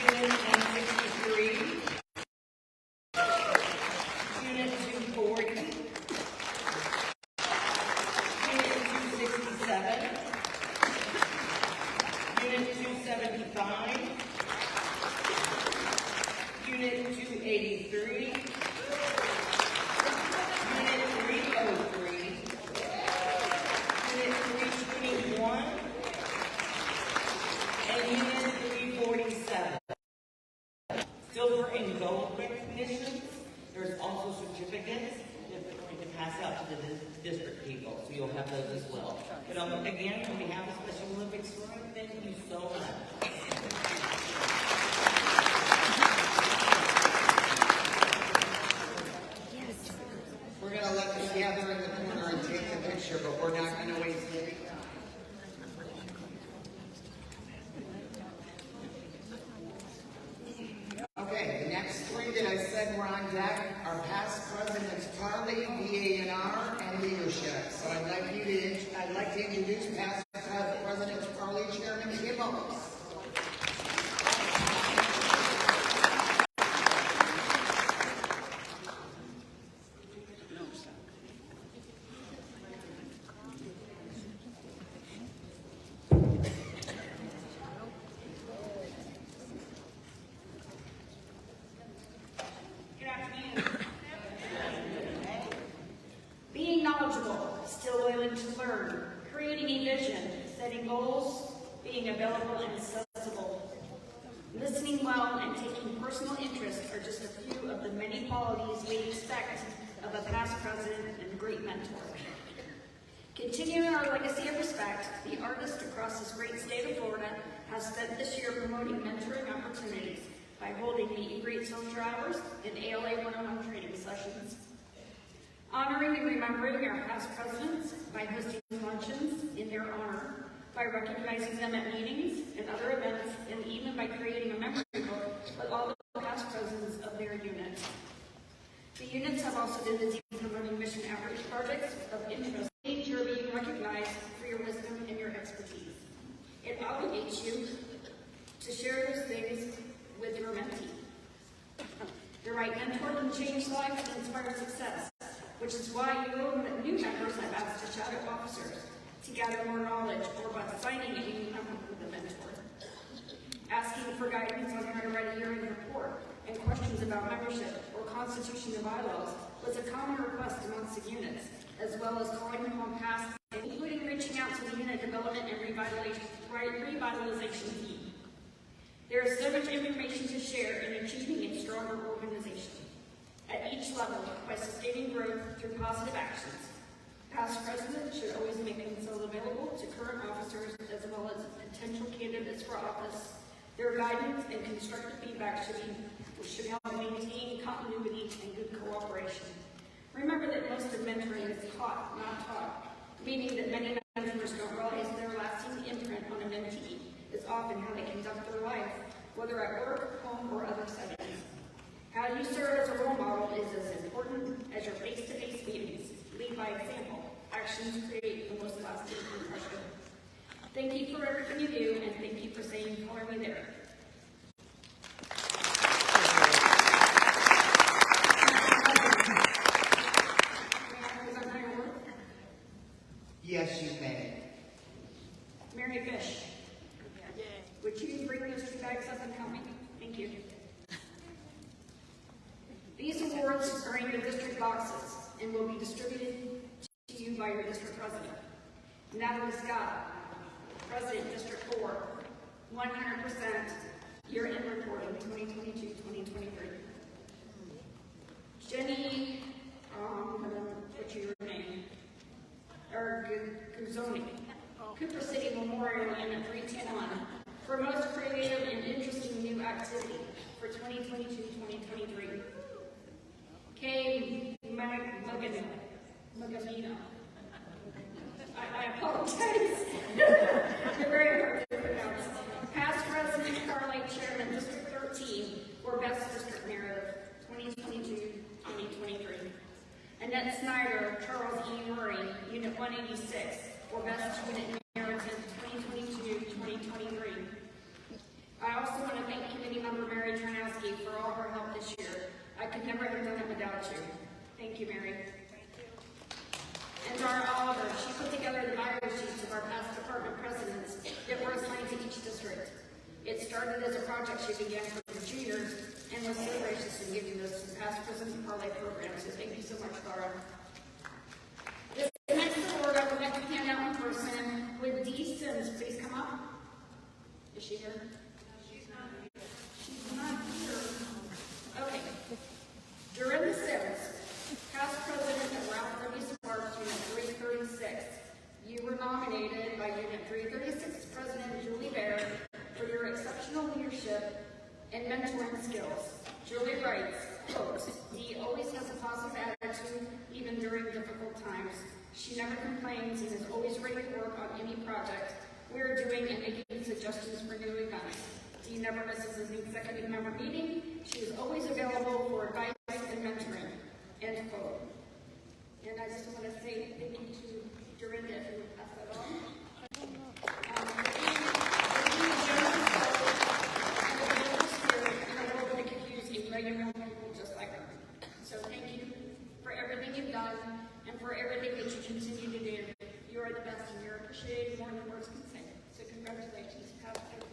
Unit 163, Unit 240, Unit 267, Unit 275, Unit 283, Unit 303, Unit 321, and Unit 347. Silver and gold recognitions. There's also certificates that we're going to pass out to the district people, so you'll have those as well. But again, on behalf of Special Olympics, thank you so much. We're going to let them gather in the corner and take the picture, but we're not going to waste it. Okay, the next 3 that I said were on deck are past presidents Carly, VA&R, and leadership. So I'd like to introduce past presidents Carly, Chairman Gibbons. Being knowledgeable, still willing to learn, creating a vision, setting goals, being available and accessible, listening well, and taking personal interest are just a few of the many qualities we expect of a past president and great mentor. Continuing our legacy of respect, the artist across this great state of Florida has spent this year promoting mentoring opportunities by holding meet and greet social hours and ALA 101 training sessions. Honoring and remembering our past presidents by hosting luncheons in their honor, by recognizing them at meetings and other events, and even by creating a memory book with all the past presidents of their units. The units have also been busy promoting mission outreach projects of interest, making sure being recognized for your wisdom and your expertise. It obligates you to share those things with your mentee. The right mentor can change lives and inspire success, which is why new members have asked to shadow officers to gather more knowledge or by signing a new member with a mentor. Asking for guidance on how to write a year-end report and questions about membership or constitution and bylaws was a common request amongst the units, as well as calling them on past, including reaching out to the unit development and revitalization team. There is so much information to share in achieving a stronger organization. At each level, by sustaining growth through positive actions, past presidents should always make themselves available to current officers as well as potential candidates for office. Their guidance and constructive feedback should be which should help maintain continuity and good cooperation. Remember that most of mentoring is taught, not taught, meaning that many mentors don't realize their lasting imprint on a mentee is often how they conduct their life, whether at work, home, or other settings. How you serve as a role model is as important as your face-to-face meetings. Lead by example. Actions create the most lasting impression. Thank you for everything you do, and thank you for saying, "Color me there." Yes, you may. Mary Fish. Would you bring those two bags up and help me? Thank you. These awards are in your district boxes and will be distributed to you by your district president. Natalie Scott, President District 4, 100% year-end reporting 2022-2023. Jenny, what's your name? Guzoni, Cooper City Memorial Unit 310-1 for most creative and interesting new activity for 2022-2023. Kay Mugamino. I apologize. They're very hard to pronounce. Past President Carly Chairman, District 13 for Best District Narrative 2022-2023. Annette Snyder, Charles E. Murray, Unit 186 for Best Unit Narrative 2022-2023. I also want to thank committee member Mary Tarnowski for all her help this year. I could never have done it without you. Thank you, Mary. And Dara Oliver, she put together the bio sheets of our past department presidents that were assigned to each district. It started as a project she began for the juniors and was so gracious in giving us some past, present, and parlay programs. So thank you so much, Dara. This next award I would like to hand out in person. Would Dee Sims please come up? Is she here? She's not here. She's not here. Okay. Dorinda Sims, past president of Ralph W. Sparks, Unit 336. You were nominated by Unit 336 President Julie Baird for your exceptional leadership and mentoring skills. Julie writes, quote, "Dee always has a positive attitude even during difficult times. She never complains and is always ready to work on any project we're doing and making suggestions for new events. Dee never misses an executive member meeting. She is always available for advice and mentoring." End quote. And I just want to say thank you to Dorinda if you would pass that on. Just like her. So thank you for everything you've done and for everything that you continue to do. You are the best and you're appreciated more than words can say. So congratulations. Have a good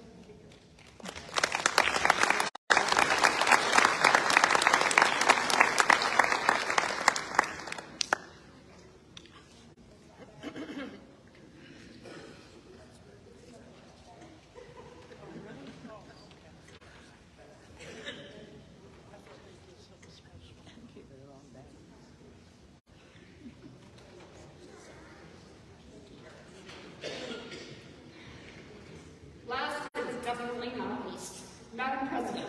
definitely not least. Madam President,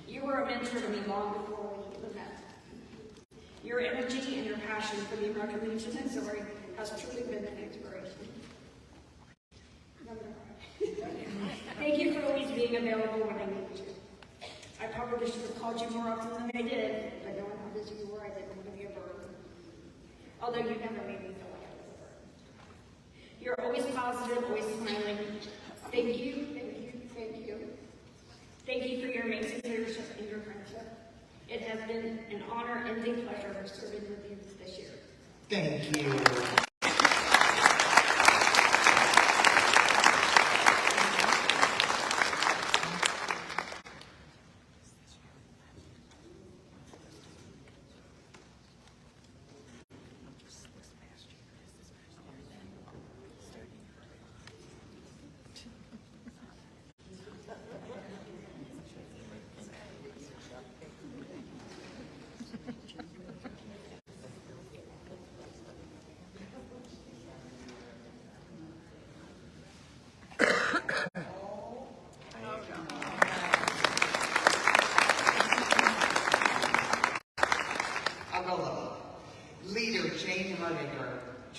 you were a mentor to me long before we even met. Your energy and your passion for the American Legion Auxiliary has truly been an inspiration. Thank you for always being available when I needed you. I probably should have called you more often than I did, but knowing how busy you were, I didn't want to be a burden. Although you never made me feel like I was a burden. You're always positive, always smiling. Thank you, thank you, thank you. Thank you for your amazing leadership and your friendship. It has been an honor and a pleasure serving with you this year. Thank you.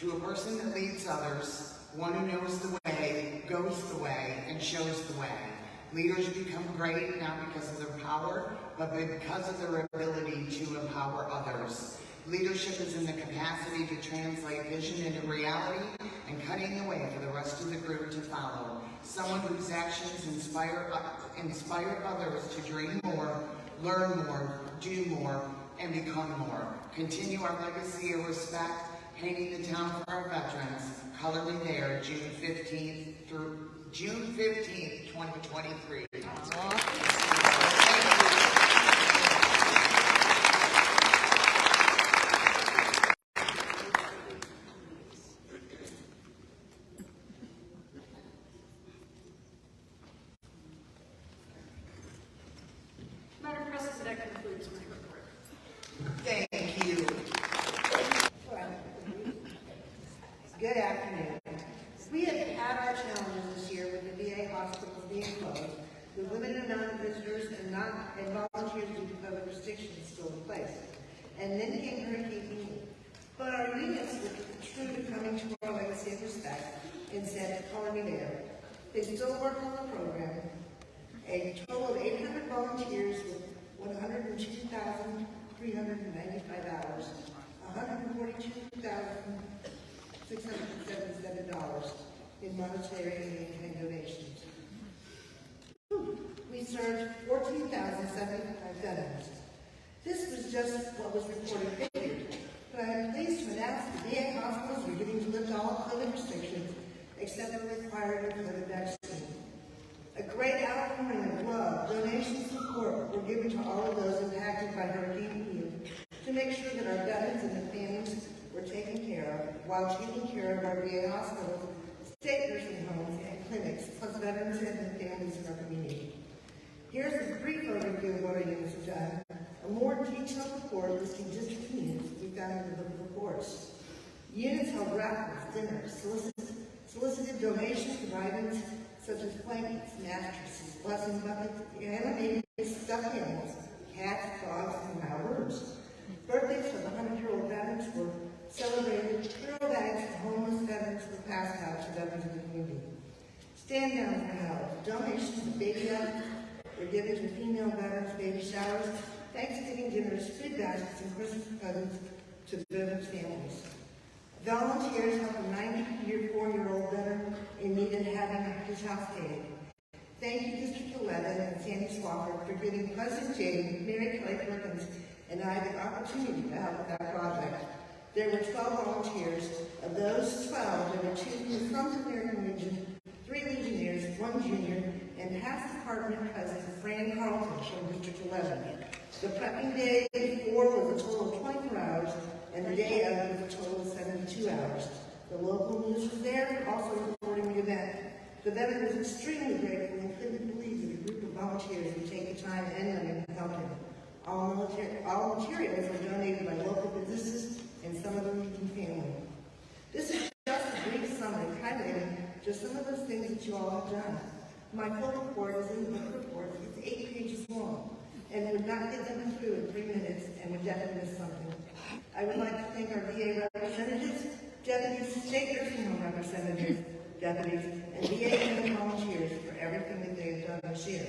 To a person that leads others, one who knows the way, goes the way, and shows the way. Leaders become great not because of their power, but because of their ability to empower others. Leadership is in the capacity to translate vision into reality and cutting the way for the rest of the group to follow. Someone whose actions inspire others to dream more, learn more, do more, and become more. Continue our legacy of respect, painting the town for our veterans. Color Me There, June 15th, 2023. Madam President, that concludes my report. Thank you. Good afternoon. We have had our challenges this year with the VA hospitals being closed, with limited amount of visitors and volunteers due to COVID restrictions still in place. And then came Hurricane Ian. But our units were true to coming to our legacy of respect and said, "Color Me There." They still work on the program. A total of 800 volunteers with 102,395 hours, $142,677 in monetary and donations. We served 14,075 veterans. This was just what was reported figured, but I am pleased to announce the VA hospitals are beginning to lift all COVID restrictions except the required COVID vaccine. A great outpouring of love, donation support were given to all of those impacted by Hurricane Ian to make sure that our veterans and their families were taken care of while taking care of our VA hospitals, state nursing homes, and clinics, plus veterans and their families in our community. Here's a brief overview of what our units have done. A more detailed report listing district units we found in the reports. Units held raffles, dinners, solicited donations of items such as blankets, mattresses, blessing buckets, animated stuffed animals, cats, dogs, and wild birds. Birthdays for the 100-year-old veterans were celebrated. Thorough bags for homeless veterans were passed out to veterans in the community. Stand-downs were held. Donations of baby items were given to female veterans' baby showers, Thanksgiving dinners, food baskets, and Christmas presents to veterans' families. Volunteers helped a 94-year-old veteran in need of having his house painted. Thank you, District 11 and Sandy Swafford, for giving President Jane, Mary Kelly Perkins, and I the opportunity to help with that project. There were 12 volunteers. Of those 12, there were 2 from the American Legion, 3 Legionnaires, 1 junior, and past department president Fran Carlton from District 11. The prepping day before was a total of 24 hours, and the day of was a total of 72 hours. The local news was there, also reporting the event. The veteran was extremely grateful and couldn't believe that a group of volunteers would take the time and money to help him. All materials were donated by local businesses and some of the Legion family. This is just a brief summary highlighting just some of those things that you all have done. My full report is in the book report. It's 8 pages long, and would not get them through in 3 minutes and would definitely miss something. I would like to thank our VA representatives, deputies, state nursing home representatives, deputies, and VA and volunteers for everything that they have done this year.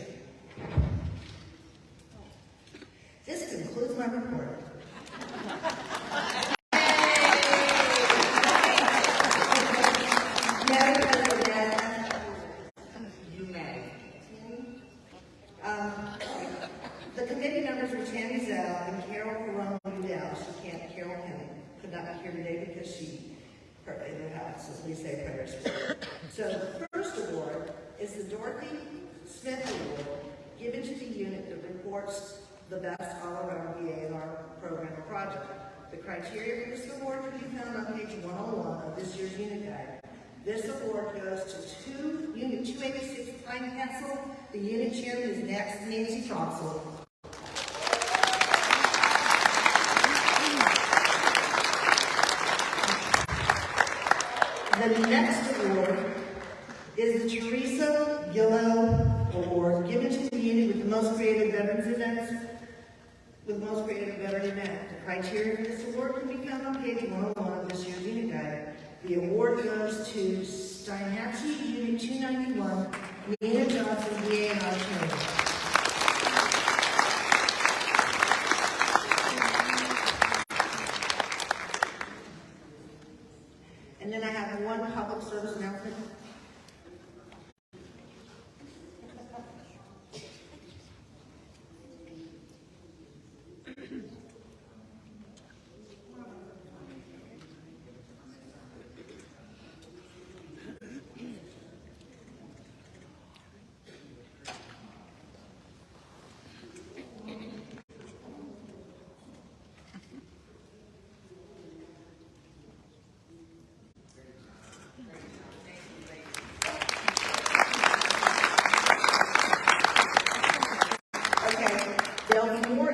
This concludes my report. Madam President, You may. The committee members were Tammy Zell and Carol Corona Udell. Carol could not be here today because she in her house, as we say prayers. So the first award is the Dorothy Smith Award, given to the unit that reports the best all-around VA&R program or project. The criteria for this award can be found on page 101 of this year's unit guide. This award goes to Unit 286 Pine Castle. The unit chairman is Nancy Troxel. The next award is the Teresa Gillow Award, given to the unit with the most creative veterans events, The criteria for this award can be found on page 101 of this year's unit guide. The award goes to Steinhatchee Unit 291, Nina Johnson, VA and our training. And then I have one public service announcement.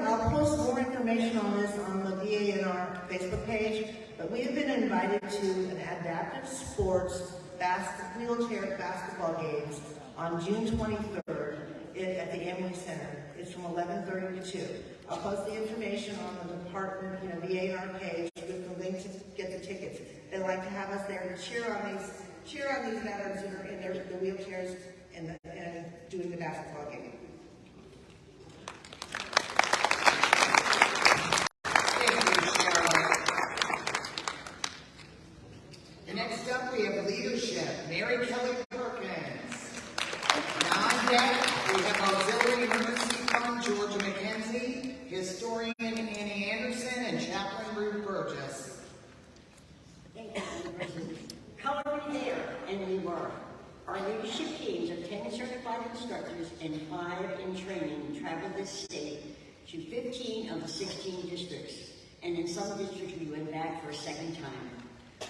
I'll post more information on this on the VA&R Facebook page, but we have been invited to an adaptive sports wheelchair basketball games on June 23rd at the Emily Center. It's from 11:30 to 2. I'll post the information on the department, VA&R page with the link to get the tickets. They'd like to have us there to cheer on these veterans who are in the wheelchairs and doing the basketball game. Next up, we have leadership. Mary Kelly Perkins. Non-debt, we have Auxiliary Emergency Fund, Georgia McKenzie, Historian Annie Anderson, and Chaplain Ruth Burgess. Thank you, Madam President. Color me there, and we were. Our leadership teams of 10 certified instructors and 5 in training traveled this state to 15 of the 16 districts, and in some districts we went back for a second time.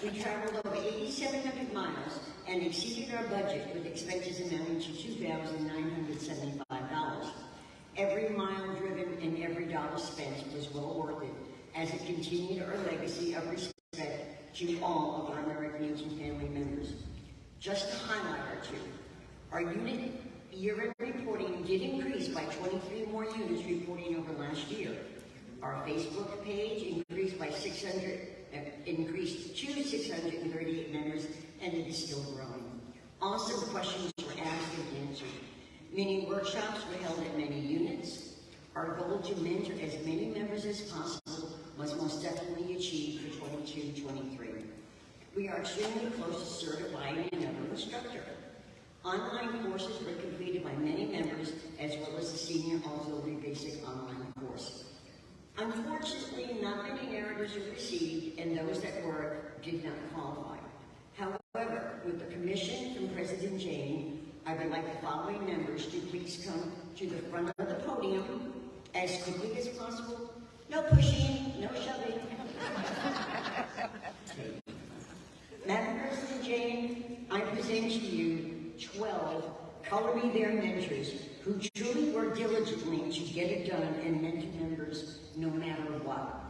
We traveled over 8,700 miles and exceeded our budget with expenses amounting to $2,975. Every mile driven and every dollar spent was well worth it, as it continued our legacy of respect to all of our American Legion family members. Just to highlight our two, our unit year-end reporting did increase by 23 more units reporting over last year. Our Facebook page increased to 638 members, and it is still growing. Awesome questions were asked and answered. Many workshops were held at many units. Our goal to mentor as many members as possible was most definitely achieved for 22-23. We are extremely close to certifying another instructor. Online courses were completed by many members, as well as the Senior Auxiliary Basic online course. Unfortunately, not many narratives were received, and those that were did not qualify. However, with the permission from President Jane, I would like the following members to please come to the front of the podium as quickly as possible. No pushing, no shoving. Madam President Jane, I present to you 12 Color Me There mentors who truly work diligently to get it done and mentor members no matter what.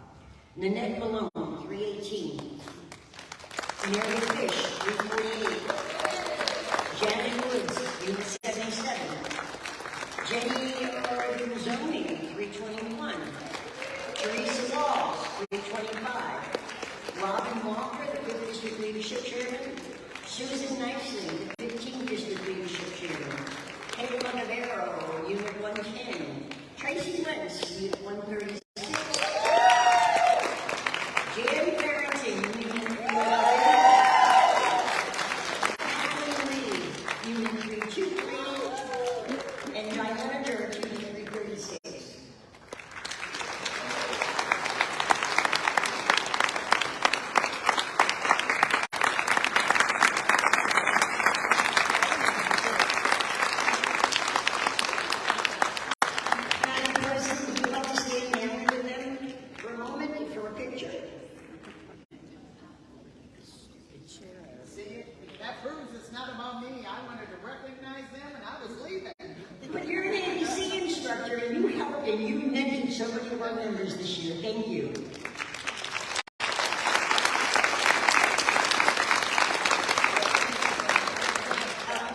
Nanette Malone, 318. Mary Fish, 348. Janet Woods, Unit 77. Jenny Araguzoni, 321. Teresa Walls, 325. Robin Walker, the 5th District Leadership Chairman. Susan Nicely, the 15th District Leadership Chairman. Kayla Navarro, Unit 110. Tracy Wentz, Unit 136. Jan Farrington, Unit 311. Kathleen Lee, Unit 323. And Diana Dirk, Unit 336. But you're an ABC instructor, and you helped and you mentored so many of our members this year. Thank you.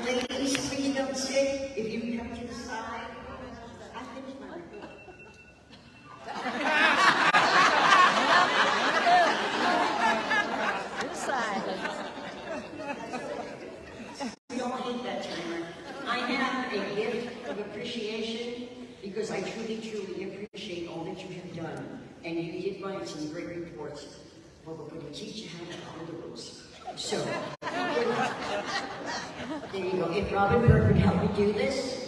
Ladies, please don't sit. If you come to the side, I finished my report. This side. of appreciation because I truly, truly appreciate all that you have done. And you did write some great reports. Well, we're going to teach you how to follow the rules. So, there you go. If Robin Bird would help me do this.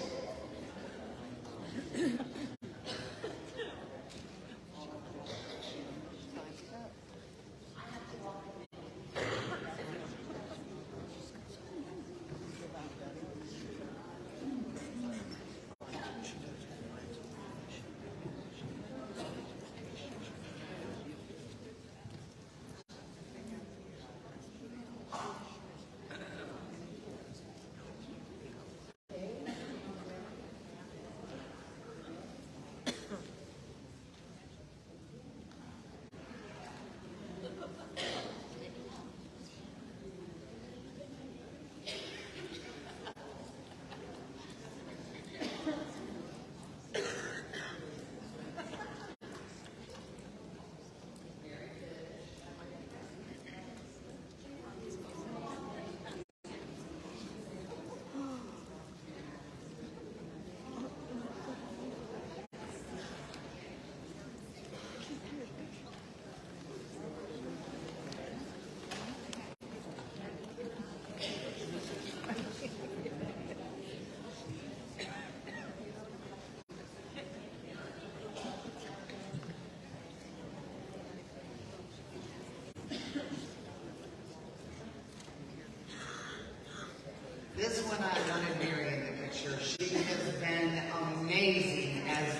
This one I wanted Mary in the picture. She has been amazing as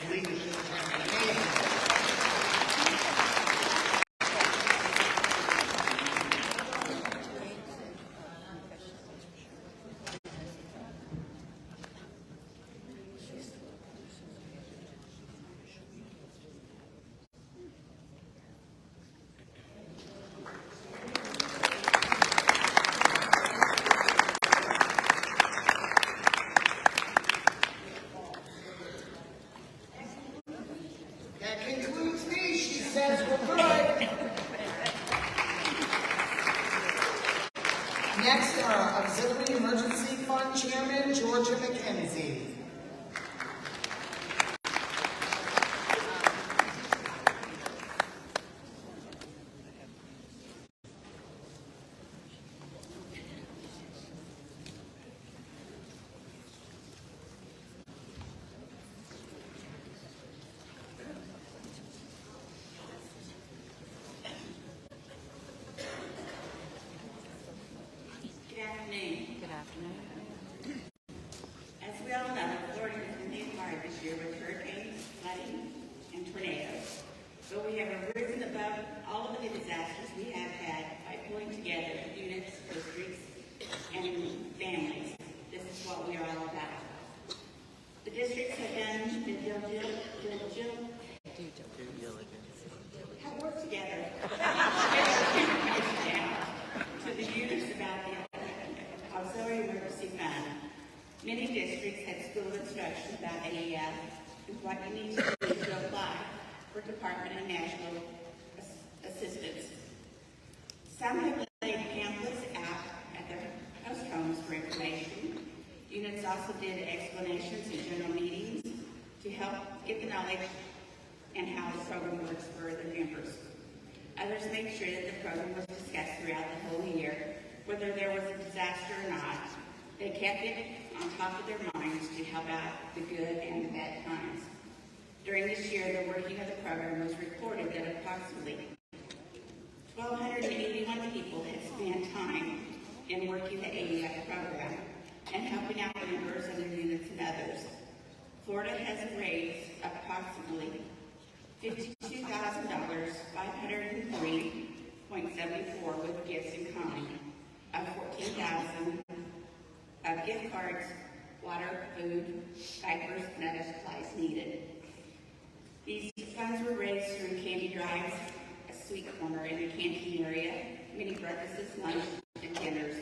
leadership. Amazing. That concludes me. She says we're good. Next, our Auxiliary Emergency Fund Chairman, Georgia McKenzie. Good afternoon. Good afternoon. As we all know, Florida has been hit hard this year with hurricanes, flooding, and tornadoes. But we have risen above all of the disasters we have had by pulling together units, districts, and families. This is what we are all about. The districts have done the have worked together to the units about the Auxiliary Emergency Fund. Many districts had school instruction about AEF and what you need to do to apply for Department of National Assistance. Some have laid pamphlets out at their host homes for information. Units also did explanations in general meetings to help get the knowledge and how the program works for their members. Others made sure that the program was discussed throughout the whole year, whether there was a disaster or not. They kept it on top of their minds to help out the good and the bad times. During this year, the working of the program was reported that approximately 1,281 people had spent time in working the AEF program and helping out members of their units and others. Florida has raised approximately $52,000, $503.74 with gifts in kind, of $14,000 of gift cards, water, food, diapers, and other supplies needed. These funds were raised through candy drives, a sweet corner in the canteen area, mini breakfasts, lunch, and dinners.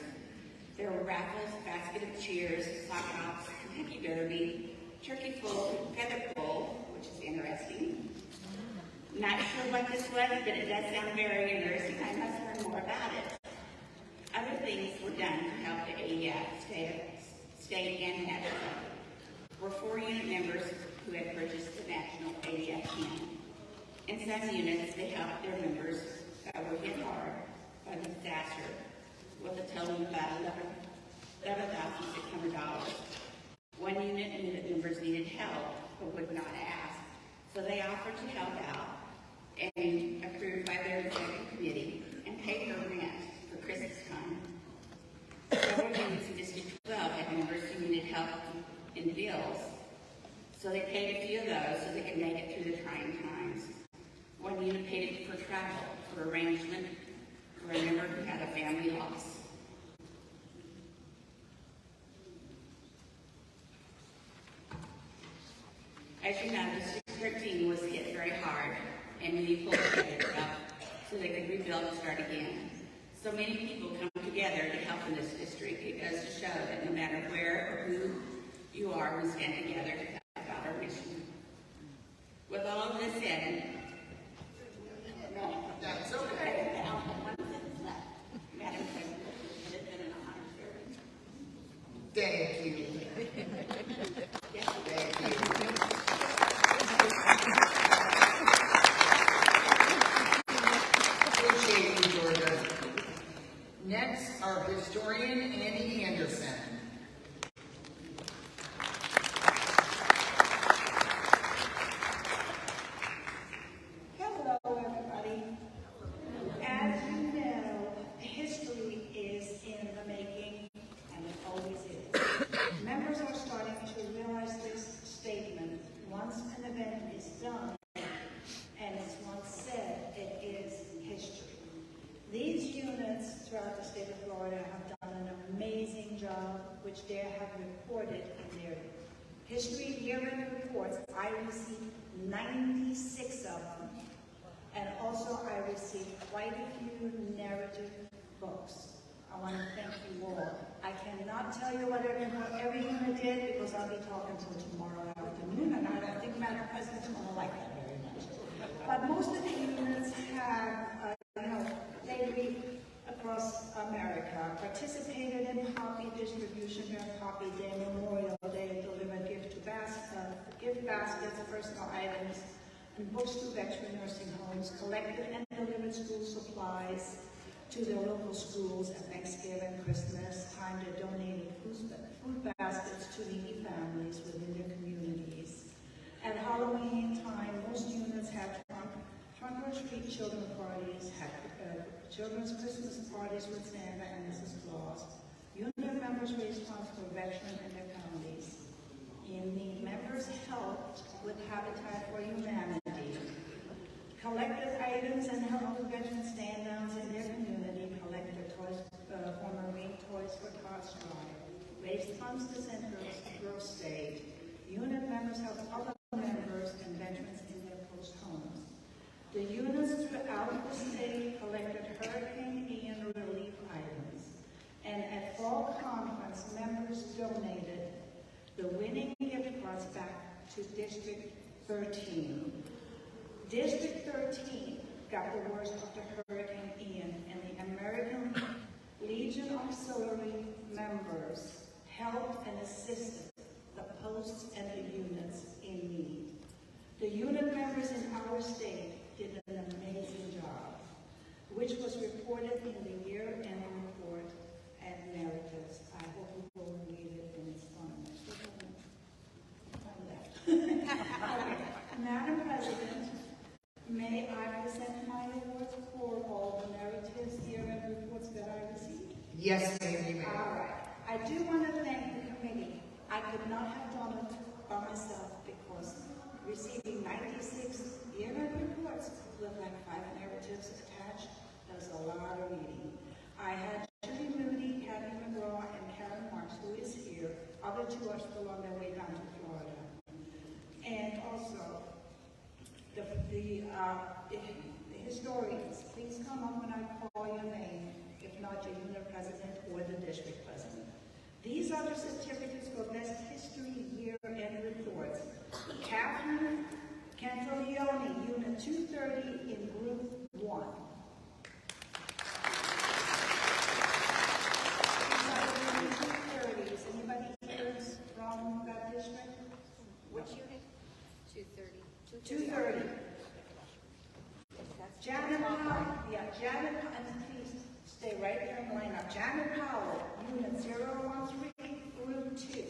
There were raffles, basket of cheers, sock hops, Kentucky Derby, turkey full, feather full, which is interesting. Not sure what this was, but it does sound very interesting. I must learn more about it. Other things were done to help the AEF state and national. were 4 unit members who had purchased the national ADF can. In some units, they helped their members that were hit hard by the disaster with a total of about $11,600. One unit knew that members needed help but would not ask, so they offered to help out and approved by their executive committee and paid for rent for Christmas time. Several units in District 12 had members who needed help in bills, so they paid a few of those so they could make it through the trying times. One unit paid for travel for arrangement for a member who had a family loss. As you know, District 13 was hit very hard, and many pulled together so they could rebuild and start again. So many people come together to help in this district. It goes to show that no matter where or who you are, we stand together to help out our mission. With all of this said, That's okay. Madam President, it has been an honor serving. Thank you. Thank you. Appreciate you, Georgia. Next, our historian, Andy Anderson. Hello, everybody. As you know, history is in the making, and it always is. Members are starting to realize this statement. Once an event is done, and it's once said, it is history. These units throughout the state of Florida have done an amazing job, which they have reported in their history year-end reports. I received 96 of them. And also I received quite a few narrative books. I want to thank you all. I cannot tell you what every unit did because I'll be talking till tomorrow afternoon, and I don't think Madam President's going to like that very much. But most of the units have, they read across America, participated in poppy distribution during Poppy Day, Memorial Day, delivered gift baskets, personal items, and books to veteran nursing homes, collected and delivered school supplies to their local schools at Thanksgiving, Christmas time. They donated food baskets to needy families within their communities. At Halloween time, most units had trunk or treat children parties, had children's Christmas parties with Santa and Mrs. Claus. Unit members raised funds for veterans and their families. The members helped with Habitat for Humanity, collected items and helped with veteran stand-downs in their community, collected toys for Marine Toys for Tots Drive, raised funds to send girls state. Unit members helped other members and veterans in their post homes. The units throughout the state collected Hurricane Ian relief items, and at fall conference, members donated the winning gift cards back to District 13. District 13 got the worst of the Hurricane Ian, and the American Legion Auxiliary members helped and assisted the posts and the units in need. The unit members in our state did an amazing job, which was reported in the year-end report and narratives. I hope you will read it in its fun. Madam President, may I present my awards for all the narratives, year-end reports that I received? Yes, ma'am, you may. All right. I do want to thank the committee. I could not have done it by myself because receiving 96 year-end reports with like 5 narratives attached, there's a lot of reading. I had Julie Moody, Kathy McGraw, and Karen Marks, who is here. Other 2 are still on their way down to Florida. And also, the historians, please come up when I call your name, if not your unit president or the district president. These are the certificates for best history year-end reports. Catherine Cantolioni, Unit 230 in Group 1. These are the 230s. Anybody here from that district? 2:30. Janet Powell, Janet, and please stay right there in the line up. Janet Powell, Unit 013, Group 2.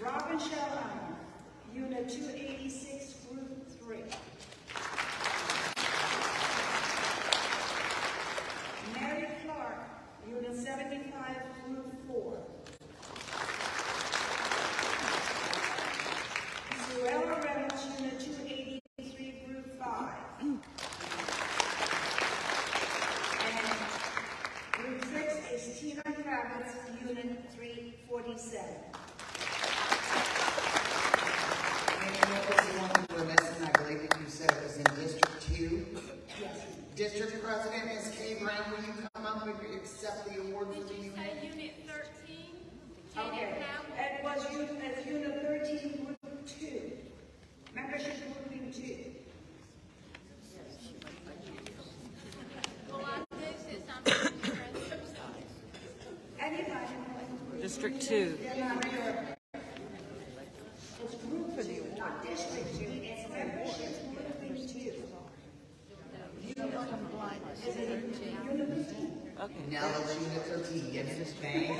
Robin Shellheimer, Unit 286, Group 3. Mary Clark, Unit 75, Group 4. Suella Reynolds, Unit 283, Group 5. And Group 6 is Tina Kravitz, Unit 347. And what was the one you were missing? I believe that you said it was in District 2. Yes. District President, Ms. Kay Brown, will you come up and accept the award for the unit? Unit 13? Okay. It was Unit 13, Group 2. Membership Grouping 2. Well, I this is something Anybody? District 2. It's Group 2, not District 2. It's Membership Grouping 2. Is it Unit 13? Okay. Now let's Unit 13. Yes, thank you.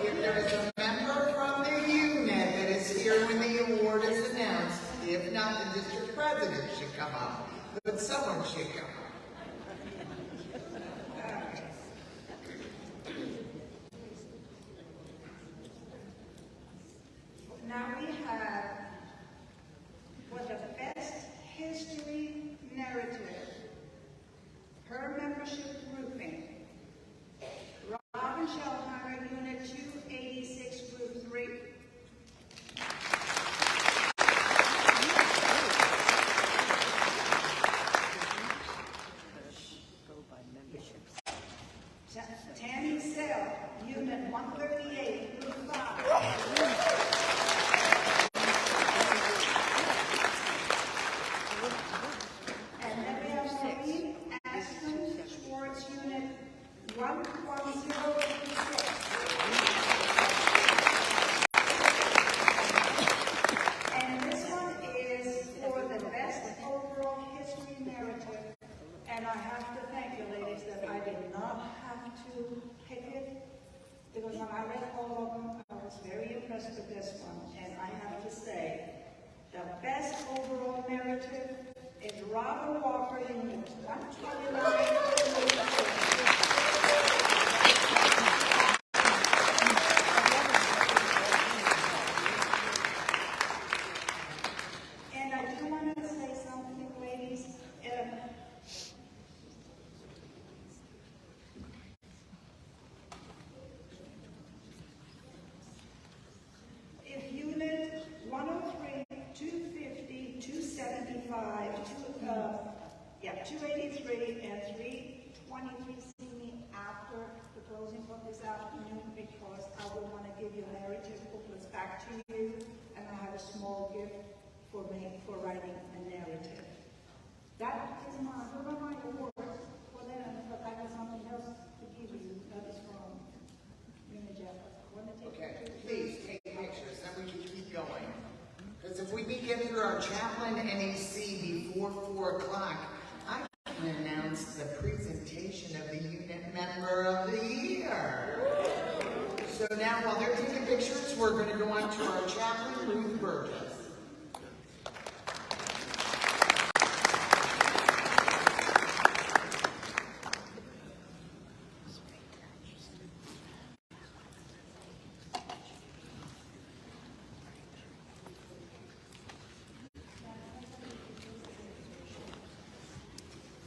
If there is a member from the unit that is here when the award is announced, if not, the district president should come up, but someone should come up. Now we have for the best history narrative, her membership grouping. Robin Shellheimer, Unit 286, Group 3. Tammy Sell, Unit 138, Group 5. And then we have Maureen Ashton Schwartz, Unit 11026. And this one is for the best overall history narrative. And I have to thank you, ladies, that I did not have to pick it, because when I read all of them, I was very impressed with this one. And I have to say, the best overall narrative is Robin Walker, Unit 129. And I do want to say something, ladies. If Unit 103, 250, 275, 283, and 323 see me after the closing book this afternoon, because I will want to give you narrative booklets back to you, and I have a small gift for writing a narrative. That is my award for them, but I have something else to give you. That is from Jeff. Okay, please take pictures, then we can keep going. Because if we can get through our chaplain NEC before 4 o'clock, I can announce the presentation of the unit member of the year. So now, while they're taking pictures, we're going to go on to our chaplain, Ruth Burgess.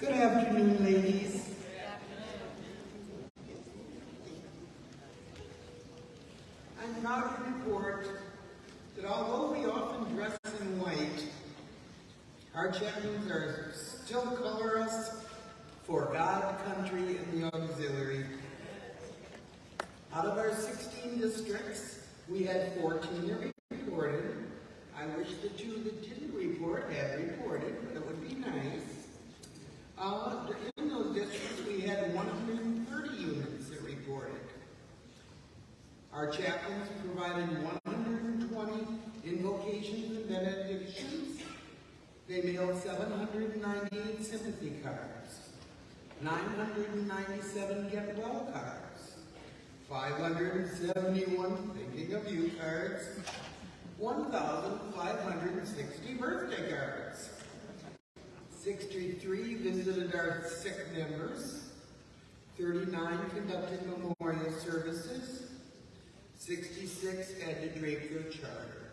Good afternoon, ladies. I'm proud to report that although we often dress in white, our chaplains are still colorless for God, country, and the auxiliary. Out of our 16 districts, we had 14 reported. I wish the 2 that didn't report had reported, but it would be nice. In those districts, we had 130 units that reported. Our chaplains provided 120 invocations and benedictions. They mailed 798 sympathy cards, 997 get well cards, 571 thinking of you cards, 1,560 birthday cards. 63 visited our sick members, 39 conducted memorial services, 66 had to drape their charter.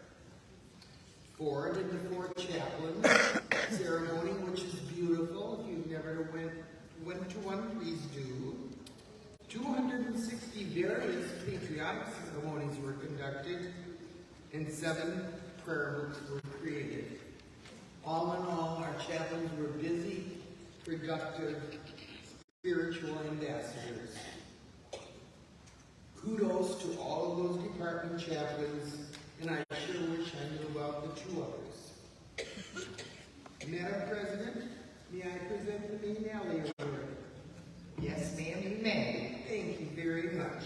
4 did the 4 chaplains ceremony, which is beautiful. If you've never went to one, please do. 260 various patriotic ceremonies were conducted, and 7 prayer books were created. All in all, our chaplains were busy, productive, spiritual ambassadors. Kudos to all of those department chaplains, and I sure wish I knew about the 2 others. Madam President, may I present the May Nally Award? Yes, ma'am, you may. Thank you very much.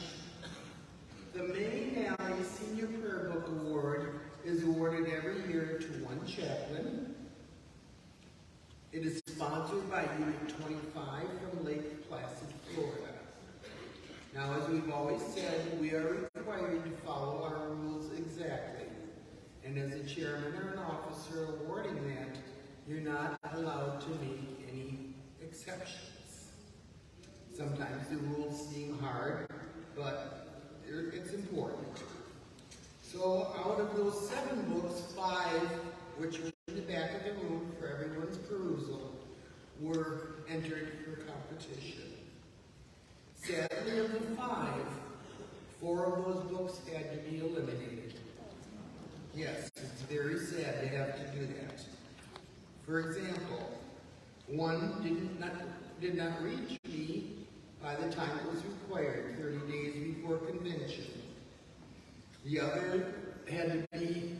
The May Nally Senior Prayer Book Award is awarded every year to one chaplain. It is sponsored by Unit 25 from Lake Placid, Florida. Now, as we've always said, we are required to follow our rules exactly. And as a chairman or an officer awarding that, you're not allowed to make any exceptions. Sometimes the rules seem hard, but it's important. So out of those 7 books, 5, which are in the back of the room for everyone's perusal, were entered for competition. Sadly, of the 5, 4 of those books had to be eliminated. Yes, it's very sad to have to do that. For example, one did not reach me by the time it was required, 30 days before convention. The other had to be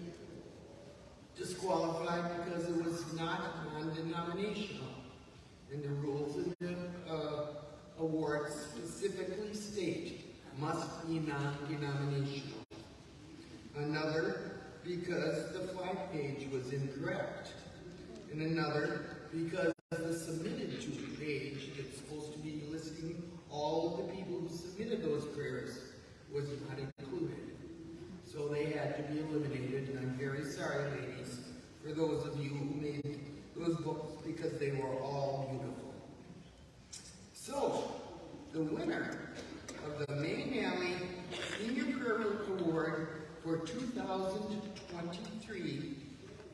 disqualified because it was not non-denominational. And the rules of the award specifically state must be non-denominational. Another because the flag page was incorrect. And another because the submitted to page that's supposed to be listing all of the people who submitted those prayers was not included. So they had to be eliminated, and I'm very sorry, ladies, for those of you who made those books because they were all beautiful. So, the winner of the May Nally Senior Prayer Book Award for 2023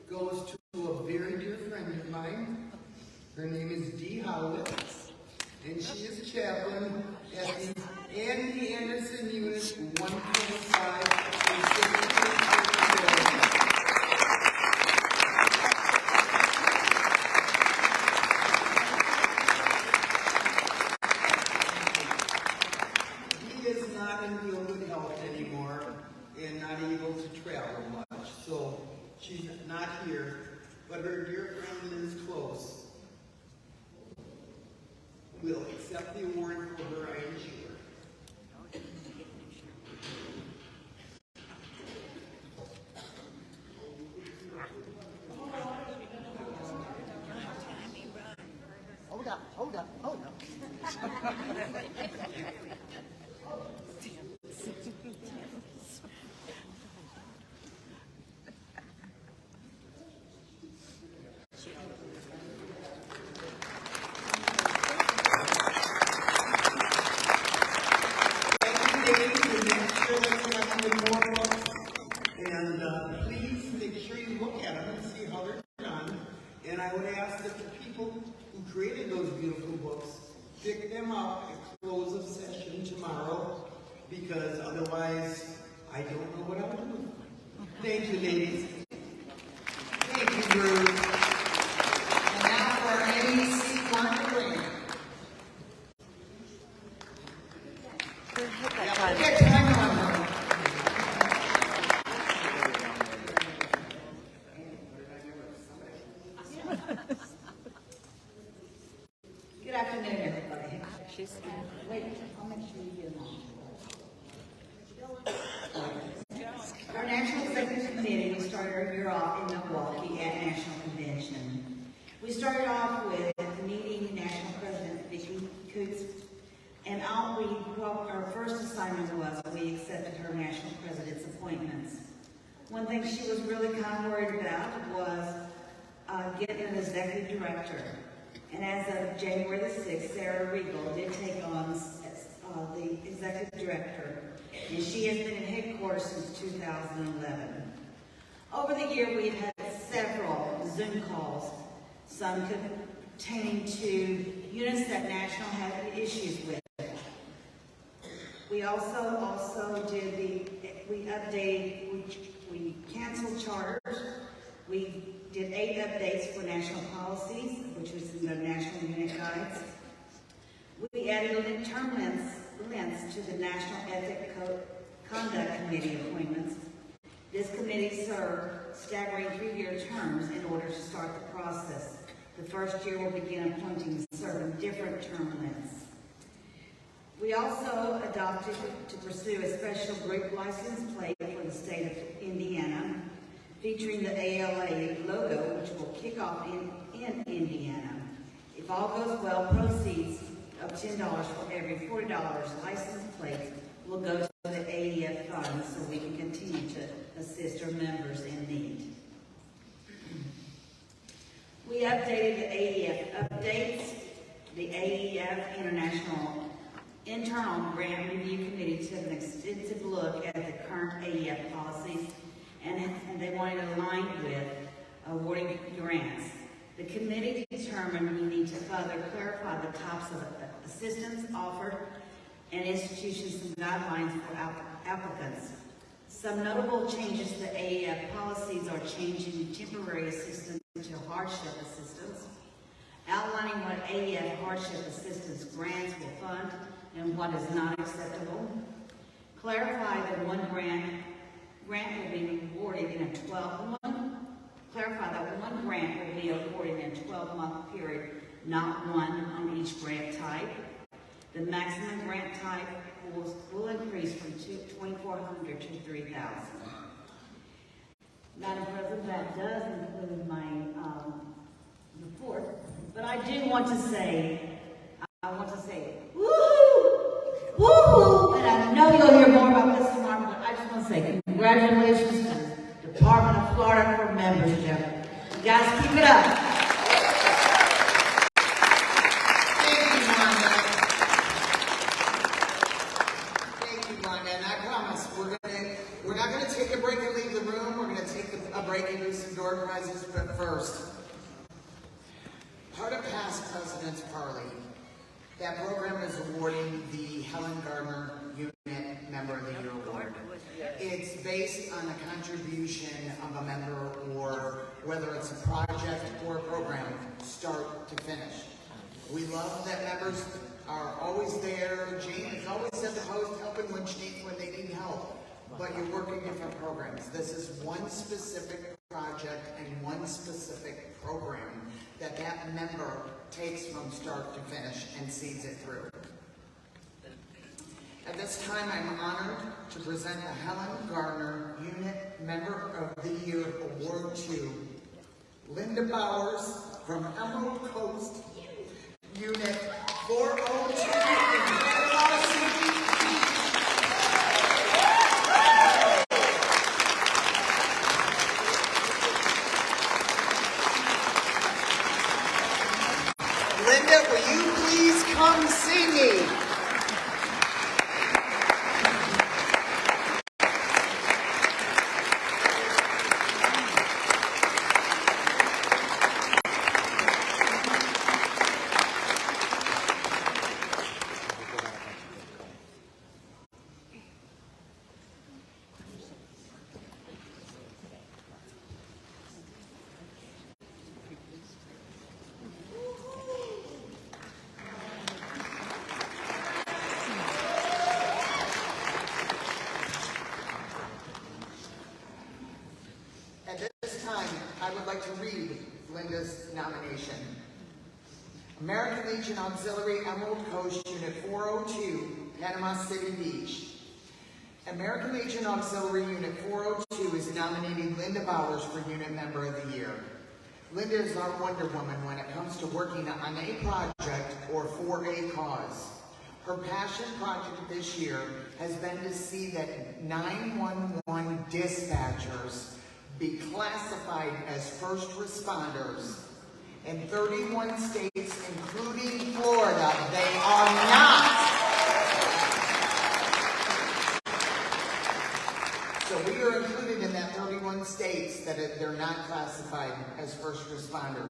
goes to a very dear friend of mine. Her name is Dee Howlett, and she is chaplain at the Andy Anderson Unit 125 in St. Dee is not in real good health anymore and not able to travel much, so she's not here, but her dear friend Liz Close will accept the award for her, I am sure. Hold up. And please make sure you look at them and see how they're done. And I would ask that the people who created those beautiful books pick them up at close of session tomorrow, because otherwise I don't know what I'll do. Thank you, ladies. Thank you, Bruce. And now for ABC Quantum. Good afternoon, everybody. Wait, I'll make sure you get them all. Our National Executive Committee, we started our year off in Milwaukee at National Convention. We started off with meeting National President Vicki Coots, and our first assignment was we accepted her National President's appointments. One thing she was really kind of worried about was getting an executive director. And as of January the 6th, Sarah Regal did take on the executive director, and she has been in headquarters since 2011. Over the year, we've had several Zoom calls, some pertaining to units that National had issues with. We also did we canceled charters. We did 8 updates for national policies, which was in the National Unit Guides. We added term lengths to the National Ethic Conduct Committee appointments. This committee served staggering 3-year terms in order to start the process. The first year will begin appointing and serving different term lengths. We also adopted to pursue a special group license plate for the state of Indiana, featuring the ALA logo, which will kick off in Indiana. If all goes well, proceeds of $10 for every $40 license plate will go to the AEF fund so we can continue to assist our members in need. We updated the AEF updates. The AEF Internal Grant Review Committee took an extensive look at the current AEF policies, and they wanted to align with awarding grants. The committee determined we need to further clarify the types of assistance offered and institutions some guidelines for applicants. Some notable changes to the AEF policies are changing temporary assistance to hardship assistance, outlining what AEF hardship assistance grants will fund and what is not acceptable, clarify that one grant will be awarded in a 12-month period, not one on each grant type. The maximum grant type will increase from $2,400 to $3,000. Madam President, that does include my report, but I do want to say, woo, woo, and I know you'll hear more about this tomorrow, but I just want to say congratulations to the Department of Florida for membership. You guys keep it up. We're not going to take a break and leave the room. We're going to take a break and do some door prizes. But first, part of past President's Parley, that program is awarding the Helen Gardner Unit Member of the Year Award. It's based on the contribution of a member, or whether it's a project or a program, start to finish. We love that members are always there. Jane is always at the post helping when they need help. But you're working different programs. This is one specific project and one specific program that member takes from start to finish and sees it through. At this time, I'm honored to present the Helen Gardner Unit Member of the Year Award to Linda Bowers from Emerald Coast, Unit 402 in Panama City. Linda, will you please come see me? I would like to read Linda's nomination. American Legion Auxiliary Emerald Coast Unit 402, Panama City Beach. American Legion Auxiliary Unit 402 is nominating Linda Bowers for Unit Member of the Year. Linda is our Wonder Woman when it comes to working on a project or for a cause. Her passion project this year has been to see that 911 dispatchers be classified as first responders. In 31 states, including Florida, they are not. So we are included in that 31 states that they're not classified as first responders.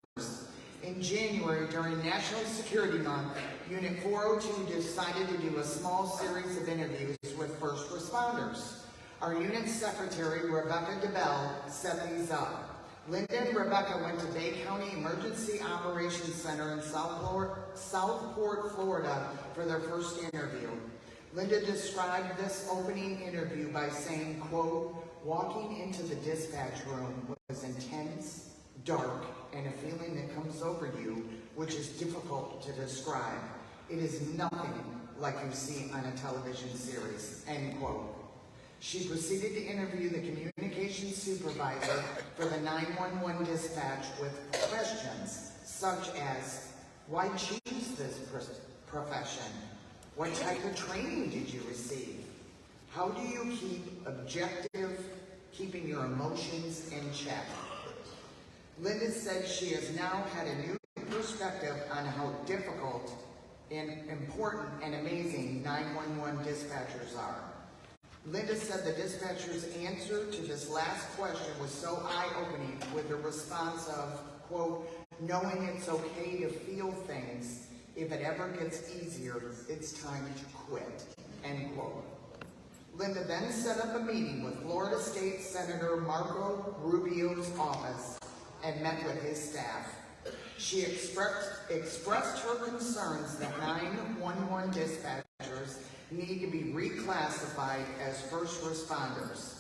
In January, during National Security Month, Unit 402 decided to do a small series of interviews with first responders. Our unit secretary, Rebecca DeBell, set these up. Linda and Rebecca went to Bay County Emergency Operations Center in Southport, Florida for their first interview. Linda described this opening interview by saying, quote, "Walking into the dispatch room was intense, dark, and a feeling that comes over you, which is difficult to describe. It is nothing like you see on a television series," end quote. She proceeded to interview the communications supervisor for the 911 dispatch with questions such as, why choose this profession? What type of training did you receive? How do you keep objective, keeping your emotions in check? Linda said she has now had a new perspective on how difficult and important and amazing 911 dispatchers are. Linda said the dispatcher's answer to this last question was so eye-opening with the response of, quote, "Knowing it's okay to feel things. If it ever gets easier, it's time to quit," end quote. Linda then set up a meeting with Florida State Senator Marco Rubio's office and met with his staff. She expressed her concerns that 911 dispatchers need to be reclassified as first responders.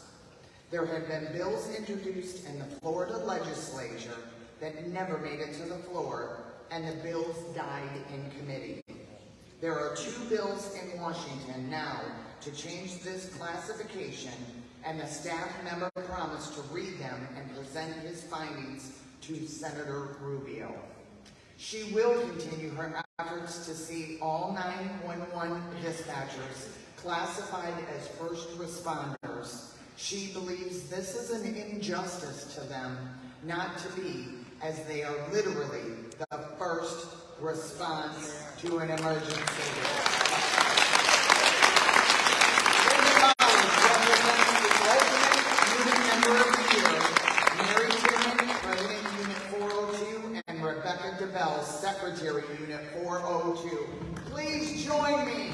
There had been bills introduced in the Florida legislature that never made it to the floor, and the bills died in committee. There are 2 bills in Washington now to change this classification, and the staff member promised to read them and present his findings to Senator Rubio. She will continue her efforts to see all 911 dispatchers classified as first responders. She believes this is an injustice to them not to be, as they are literally the first response to an emergency. Linda Bowers represents the ultimate unit member of the year, Mary Timmon, President Unit 402, and Rebecca DeBell, Secretary Unit 402. Please join me.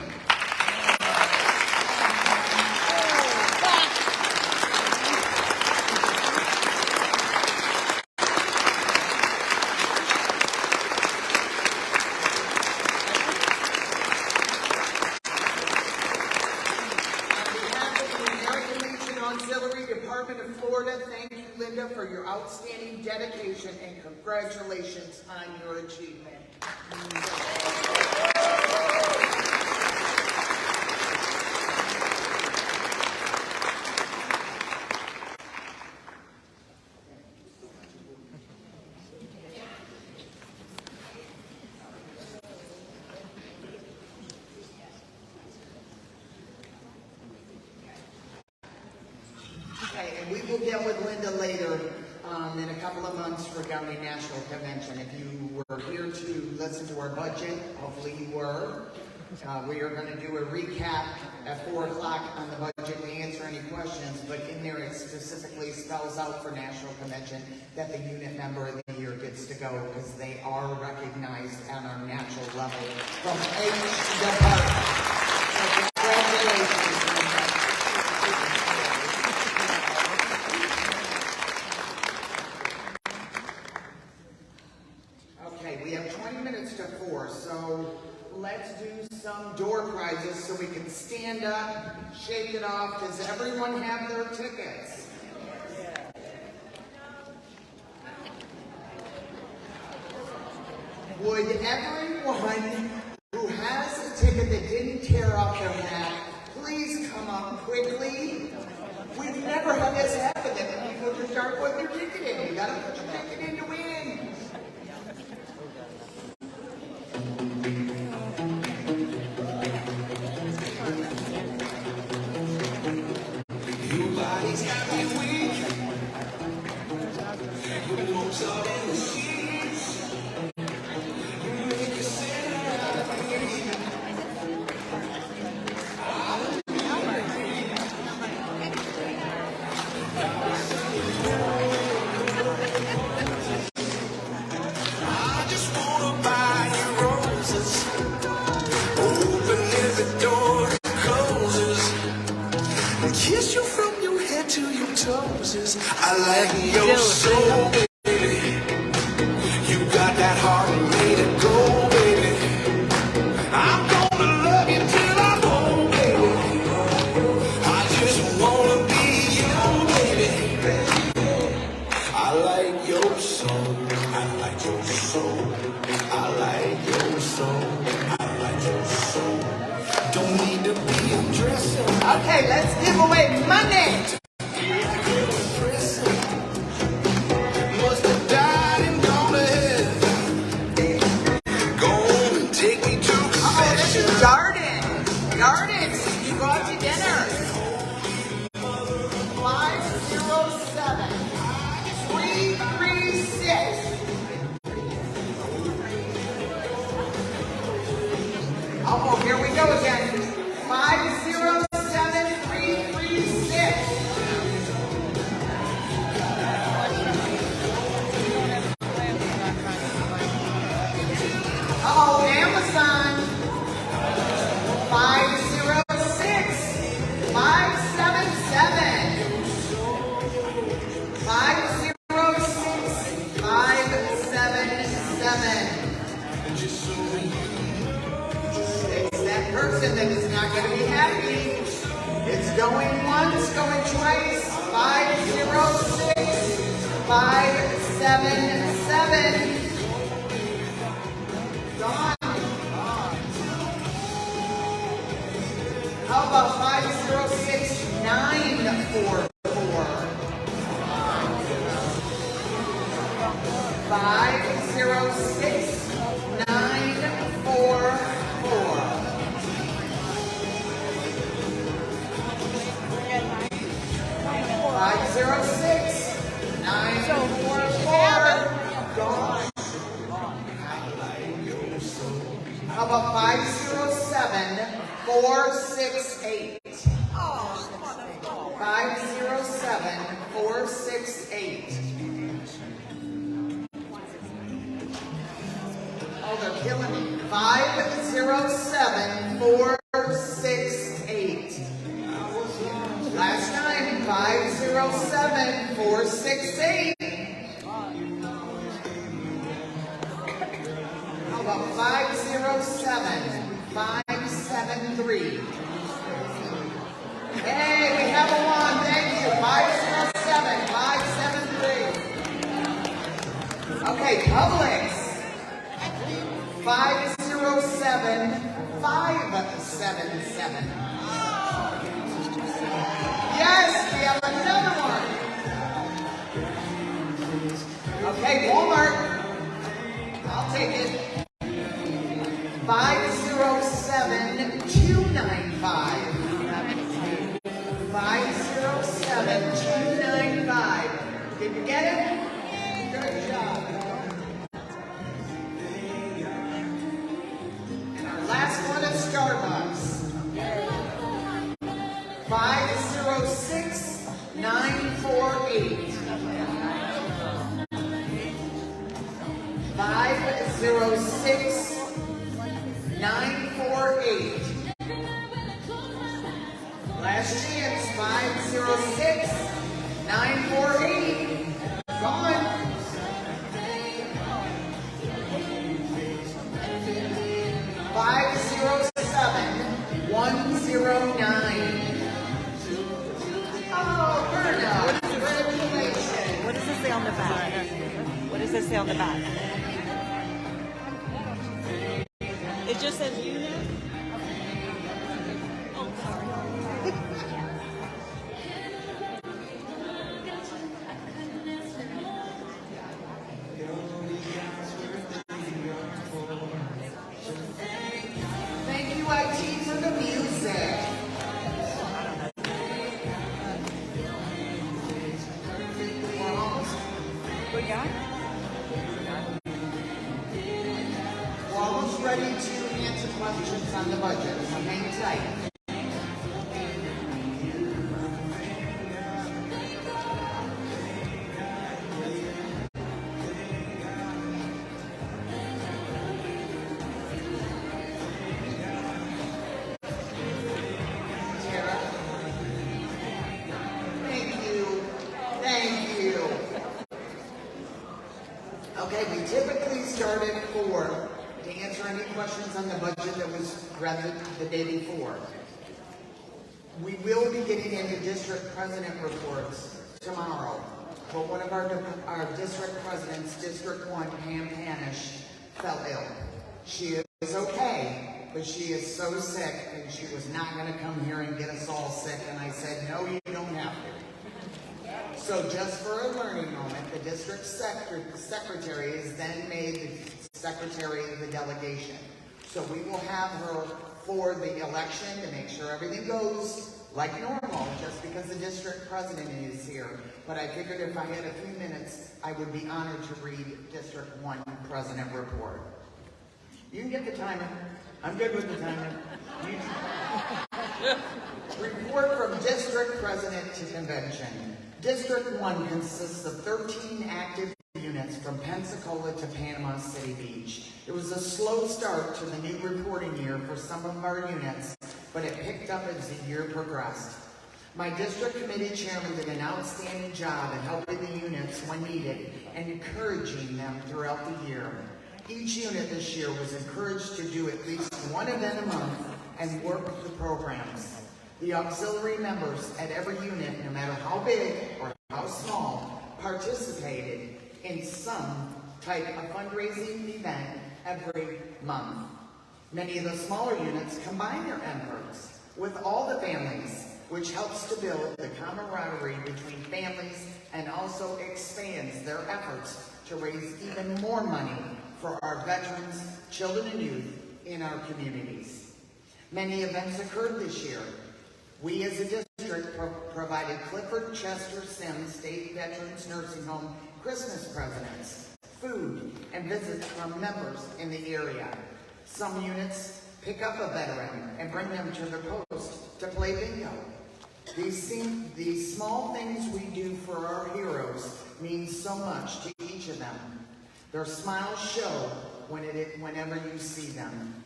Thank you, Linda, for your outstanding dedication, and congratulations on your achievement. And we will get with Linda later in a couple of months regarding National Convention. If you were here to listen to our budget, hopefully you were. We are going to do a recap at 4 o'clock on the budget and answer any questions, but in there it specifically spells out for National Convention that the unit member of the year gets to go because they are recognized on our national level from each department. So congratulations. So let's do some door prizes so we can stand up, shake it off. Does everyone have their tickets? Would everyone who has a ticket that didn't tear off their mat, please please come up quickly? We've never had this happen, that people just start putting their ticket in. You gotta put your ticket in to win. Your body's got me weak. Your moves are in the sheets. You make a sinner out of me. I just wanna buy you roses. Open every door that closes. Kiss you from your head to your toes. I like your soul, baby. You got that heart made of gold, baby. I'm gonna love you till I'm old, baby. I just wanna be you, baby. I like your soul. I like your soul. I like your soul. I like your soul. Don't need to be a dresser. Okay, let's give away money. Must have died and gone to hell. Go on and take me to confession. Garden. Garden, you go out to dinner. 507 336. Oh, here we go again. 507 336. Oh, Amazon. 506 577. 506 577. It's that person that is not going to be happy. It's going once, going twice. 506 577. Gone. How about 506 944? 506 944. 506 944. Gone. How about 507 468? 507 468. Oh, they're killing me. 507 468. Last time, 507 468. How about 507 573? Hey, we have a one. Thank you. 507 573. Okay, Publix. 507 577. Yes, we have another one. Okay, Walmart. I'll take it. 507 295. 507 295. Did you get it? Good job. And our last one is Starbucks. 506 948. 506 948. Last chance, 506 948. Gone. 507 109. Oh, Berna, congratulations. What does it say on the back? What does it say on the back? It just says unit. Thank you, IT, for the music. We're almost ready to answer questions on the budget, so hang tight. Okay, we typically start at 4 to answer any questions on the budget that was read the day before. We will be getting into district president reports tomorrow, but one of our district presidents, District 1, Pam Panish, fell ill. She is okay, but she is so sick, and she was not going to come here and get us all sick, and I said, no, you don't have to. So just for a learning moment, the district secretary is then made the secretary of the delegation. So we will have her for the election to make sure everything goes like normal, just because the district president is here. But I figured if I had a few minutes, I would be honored to read District 1 President Report. You can get the timer. I'm good with the timer. Report from District President to Convention. District 1 consists of 13 active units from Pensacola to Panama City Beach. It was a slow start to the new reporting year for some of our units, but it picked up as the year progressed. My district committee chairman did an outstanding job at helping the units when needed and encouraging them throughout the year. Each unit this year was encouraged to do at least one event a month and work the programs. The auxiliary members at every unit, no matter how big or how small, participated in some type of fundraising event every month. Many of the smaller units combine their efforts with all the families, which helps to build the camaraderie between families and also expands their efforts to raise even more money for our veterans, children, and youth in our communities. Many events occurred this year. We as a district provided Clifford Chester Sims State Veterans Nursing Home Christmas presents, food, and visits from members in the area. Some units pick up a veteran and bring them to the post to play bingo. These small things we do for our heroes mean so much to each of them. Their smiles show whenever you see them.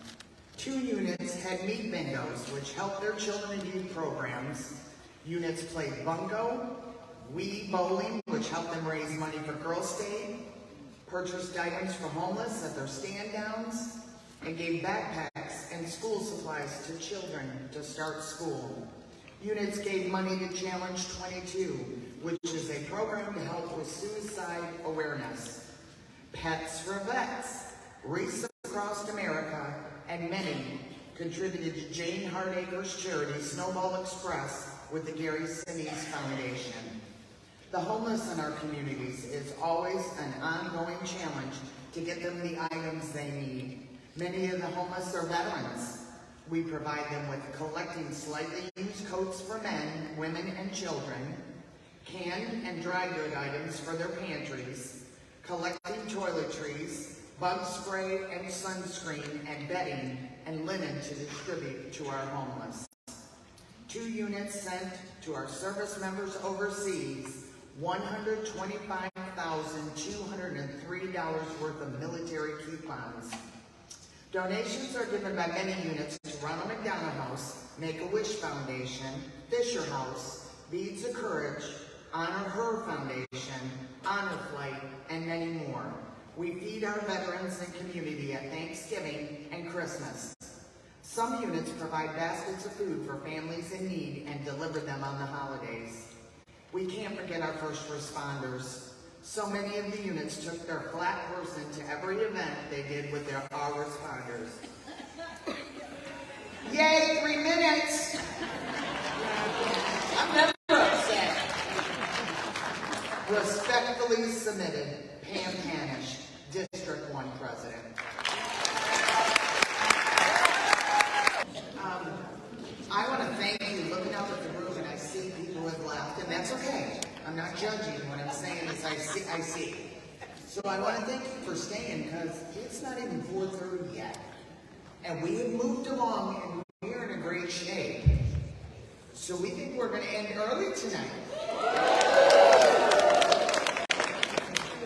2 units had meat bingos, which helped their children and youth programs. Units played bungo, Wii bowling, which helped them raise money for Girls' Day, purchased items for homeless at their stand-downs, and gave backpacks and school supplies to children to start school. Units gave money to Challenge 22, which is a program to help with suicide awareness. Pets for Vets, Wreaths Across America, and many contributed to Jane Hardacre's charity Snowball Express with the Gary Sinise Foundation. The homeless in our communities is always an ongoing challenge to get them the items they need. Many of the homeless are veterans. We provide them with collecting slightly used coats for men, women, and children, canned and dry good items for their pantries, collecting toiletries, bug spray and sunscreen, and bedding and linen to distribute to our homeless. 2 units sent to our service members overseas $125,203 worth of military coupons. Donations are given by many units to Ronald McDonald House, Make-A-Wish Foundation, Fisher House, Beads of Courage, Honor Her Foundation, Honor Flight, and many more. We feed our veterans and community at Thanksgiving and Christmas. Some units provide baskets of food for families in need and deliver them on the holidays. We can't forget our first responders. So many of the units took their flat person to every event they did with our responders. Yay, 3 minutes! Never upset. Respectfully submitted, Pam Hanish, District 1 President. I want to thank you. Looking out at the room, and I see people who have left, and that's okay. I'm not judging. What I'm saying is I see. So I want to thank you for staying, because it's not even 4:30 yet. And we have moved along, and we're in a great shape. So we think we're going to end early tonight.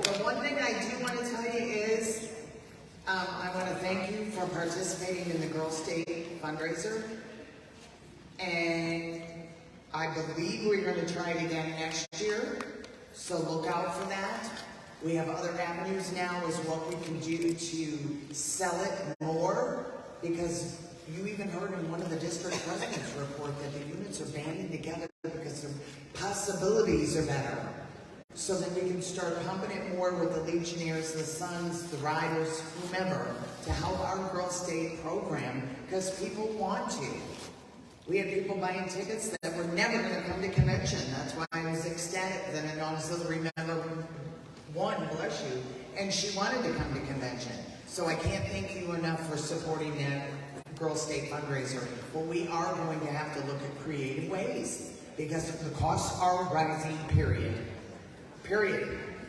The one thing I do want to tell you is, I want to thank you for participating in the Girl State fundraiser. And I believe we're going to try it again next year. So look out for that. We have other avenues now as what we can do to sell it more, because you even heard in one of the district president's report that the units are banding together because the possibilities are better. So that we can start pumping it more with the Legionnaires, the Sons, the Riders, whomever, to help our Girl State program, because people want to. We had people buying tickets that were never going to come to convention. That's why I was ecstatic that an auxiliary member won, bless you, and she wanted to come to convention. So I can't thank you enough for supporting that Girl State fundraiser. But we are going to have to look at creative ways, because the costs are rising, period.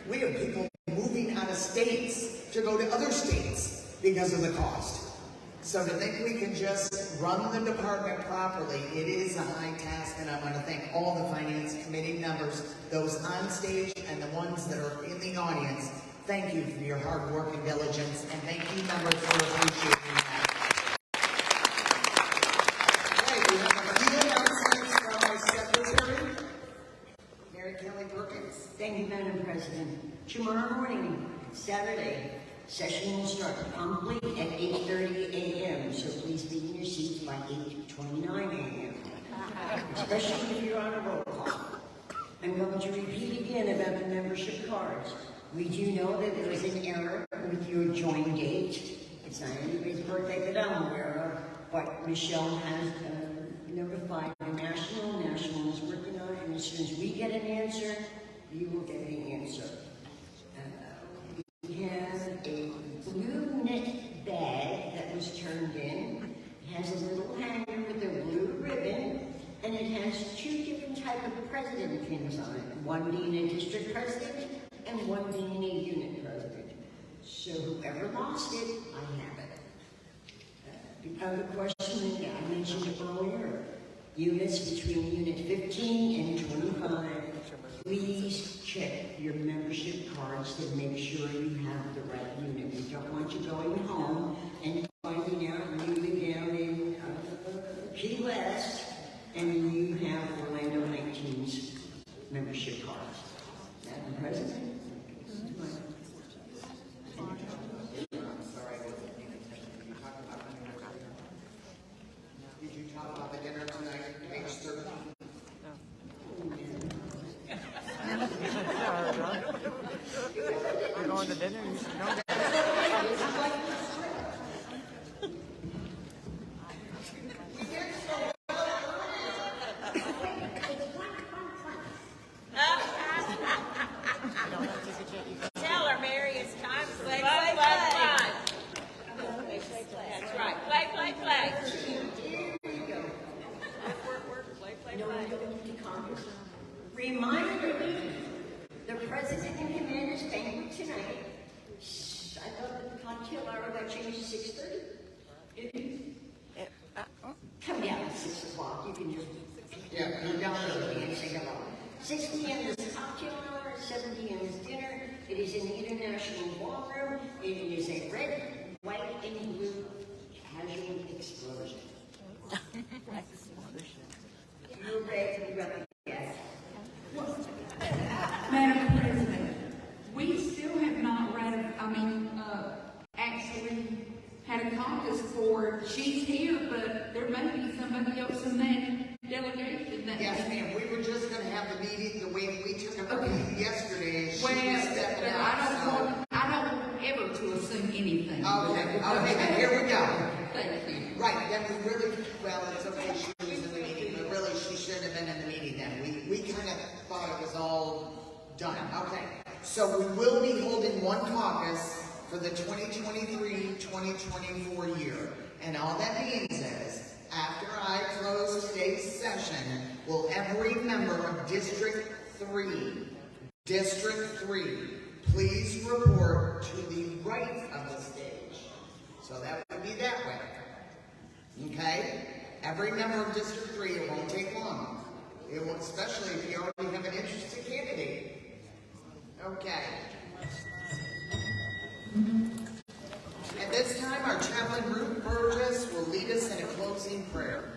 We have people moving out of states to go to other states because of the cost. So to think we can just run the department properly, it is a high task, and I want to thank all the finance committee members, those on stage and the ones that are in the audience. Thank you for your hard work and diligence, and thank you members for appreciating that. Okay, we have a few announcements from our secretary, Mary Kelly Perkins. Thank you, Madam President. Tomorrow morning, Saturday, session will start promptly at 8:30 a.m., so please be in your seats by 8:29 a.m., especially if you're on a roll call. I'm going to repeat again about the membership cards. We do know that there is an error with your join date. It's not anybody's birthday that I'm aware of, but Michelle has notified the National. National is working on it, and as soon as we get an answer, you will get an answer. We have a blue knit bag that was turned in. It has a little hanger with a blue ribbon, and it has two different types of president pins on it, one being a district president and one being a unit president. So whoever lost it, I have it. The other question that I mentioned earlier, units between unit 15 and 25, please check your membership cards to make sure you have the right unit. We don't want you going home and finding out you live down in Key West and you have Orlando 19's membership cards. Madam President? Did you talk about the dinner tonight, page 13? We're going to dinner. You should know that. Tell her, Mary, it's time to play, play. That's right. Play. Reminder, the President and Commander's banquet tonight. I thought that the cocktail hour got changed to 6:30. Come down at 6 o'clock. You can just come down and say hello. 6 p.m. is cocktail hour, 7 p.m. is dinner. It is in the International Ballroom. It is a red, white, and blue casual explosion. You're ready to be ready. Yes. Madam President, we still have not actually had a caucus for, she's here, but there may be somebody else in that delegation that. Yes, ma'am, we were just gonna have the meeting the way we took a meeting yesterday. She was stepping out, I don't ever to assume anything. Okay, then here we go. Thank you. Right, then we really, well, it's okay, she was in the meeting, but really, she shouldn't have been in the meeting then. We thought it was all done. Okay. So we will be holding one caucus for the 2023-2024 year. And all that means is, after I close today's session, will every member of District 3, please report to the right of the stage. So that would be that way. Okay? Every member of District 3, it won't take long. It won't, especially if you already have an interested candidate. Okay. At this time, our chaplain, Ruth Burgess, will lead us in a closing prayer.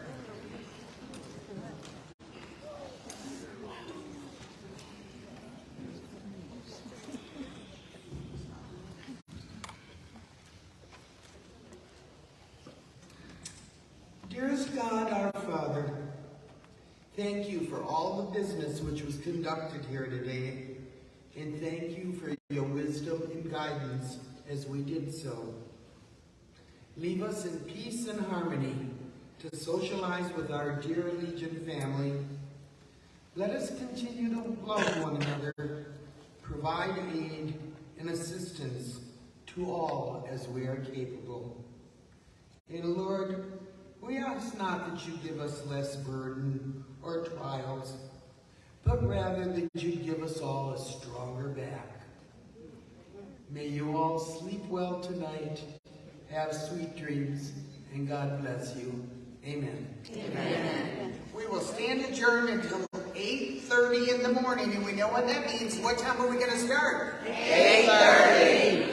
Dearest God, our Father, thank you for all the business which was conducted here today, and thank you for your wisdom and guidance as we did so. Leave us in peace and harmony to socialize with our dear Legion family. Let us continue to love one another, provide aid and assistance to all as we are capable. And Lord, we ask not that you give us less burden or trials, but rather that you give us all a stronger back. May you all sleep well tonight, have sweet dreams, and God bless you. Amen. Amen. We will stand adjourned until 8:30 in the morning, and we know what that means. What time are we going to start? 8:30.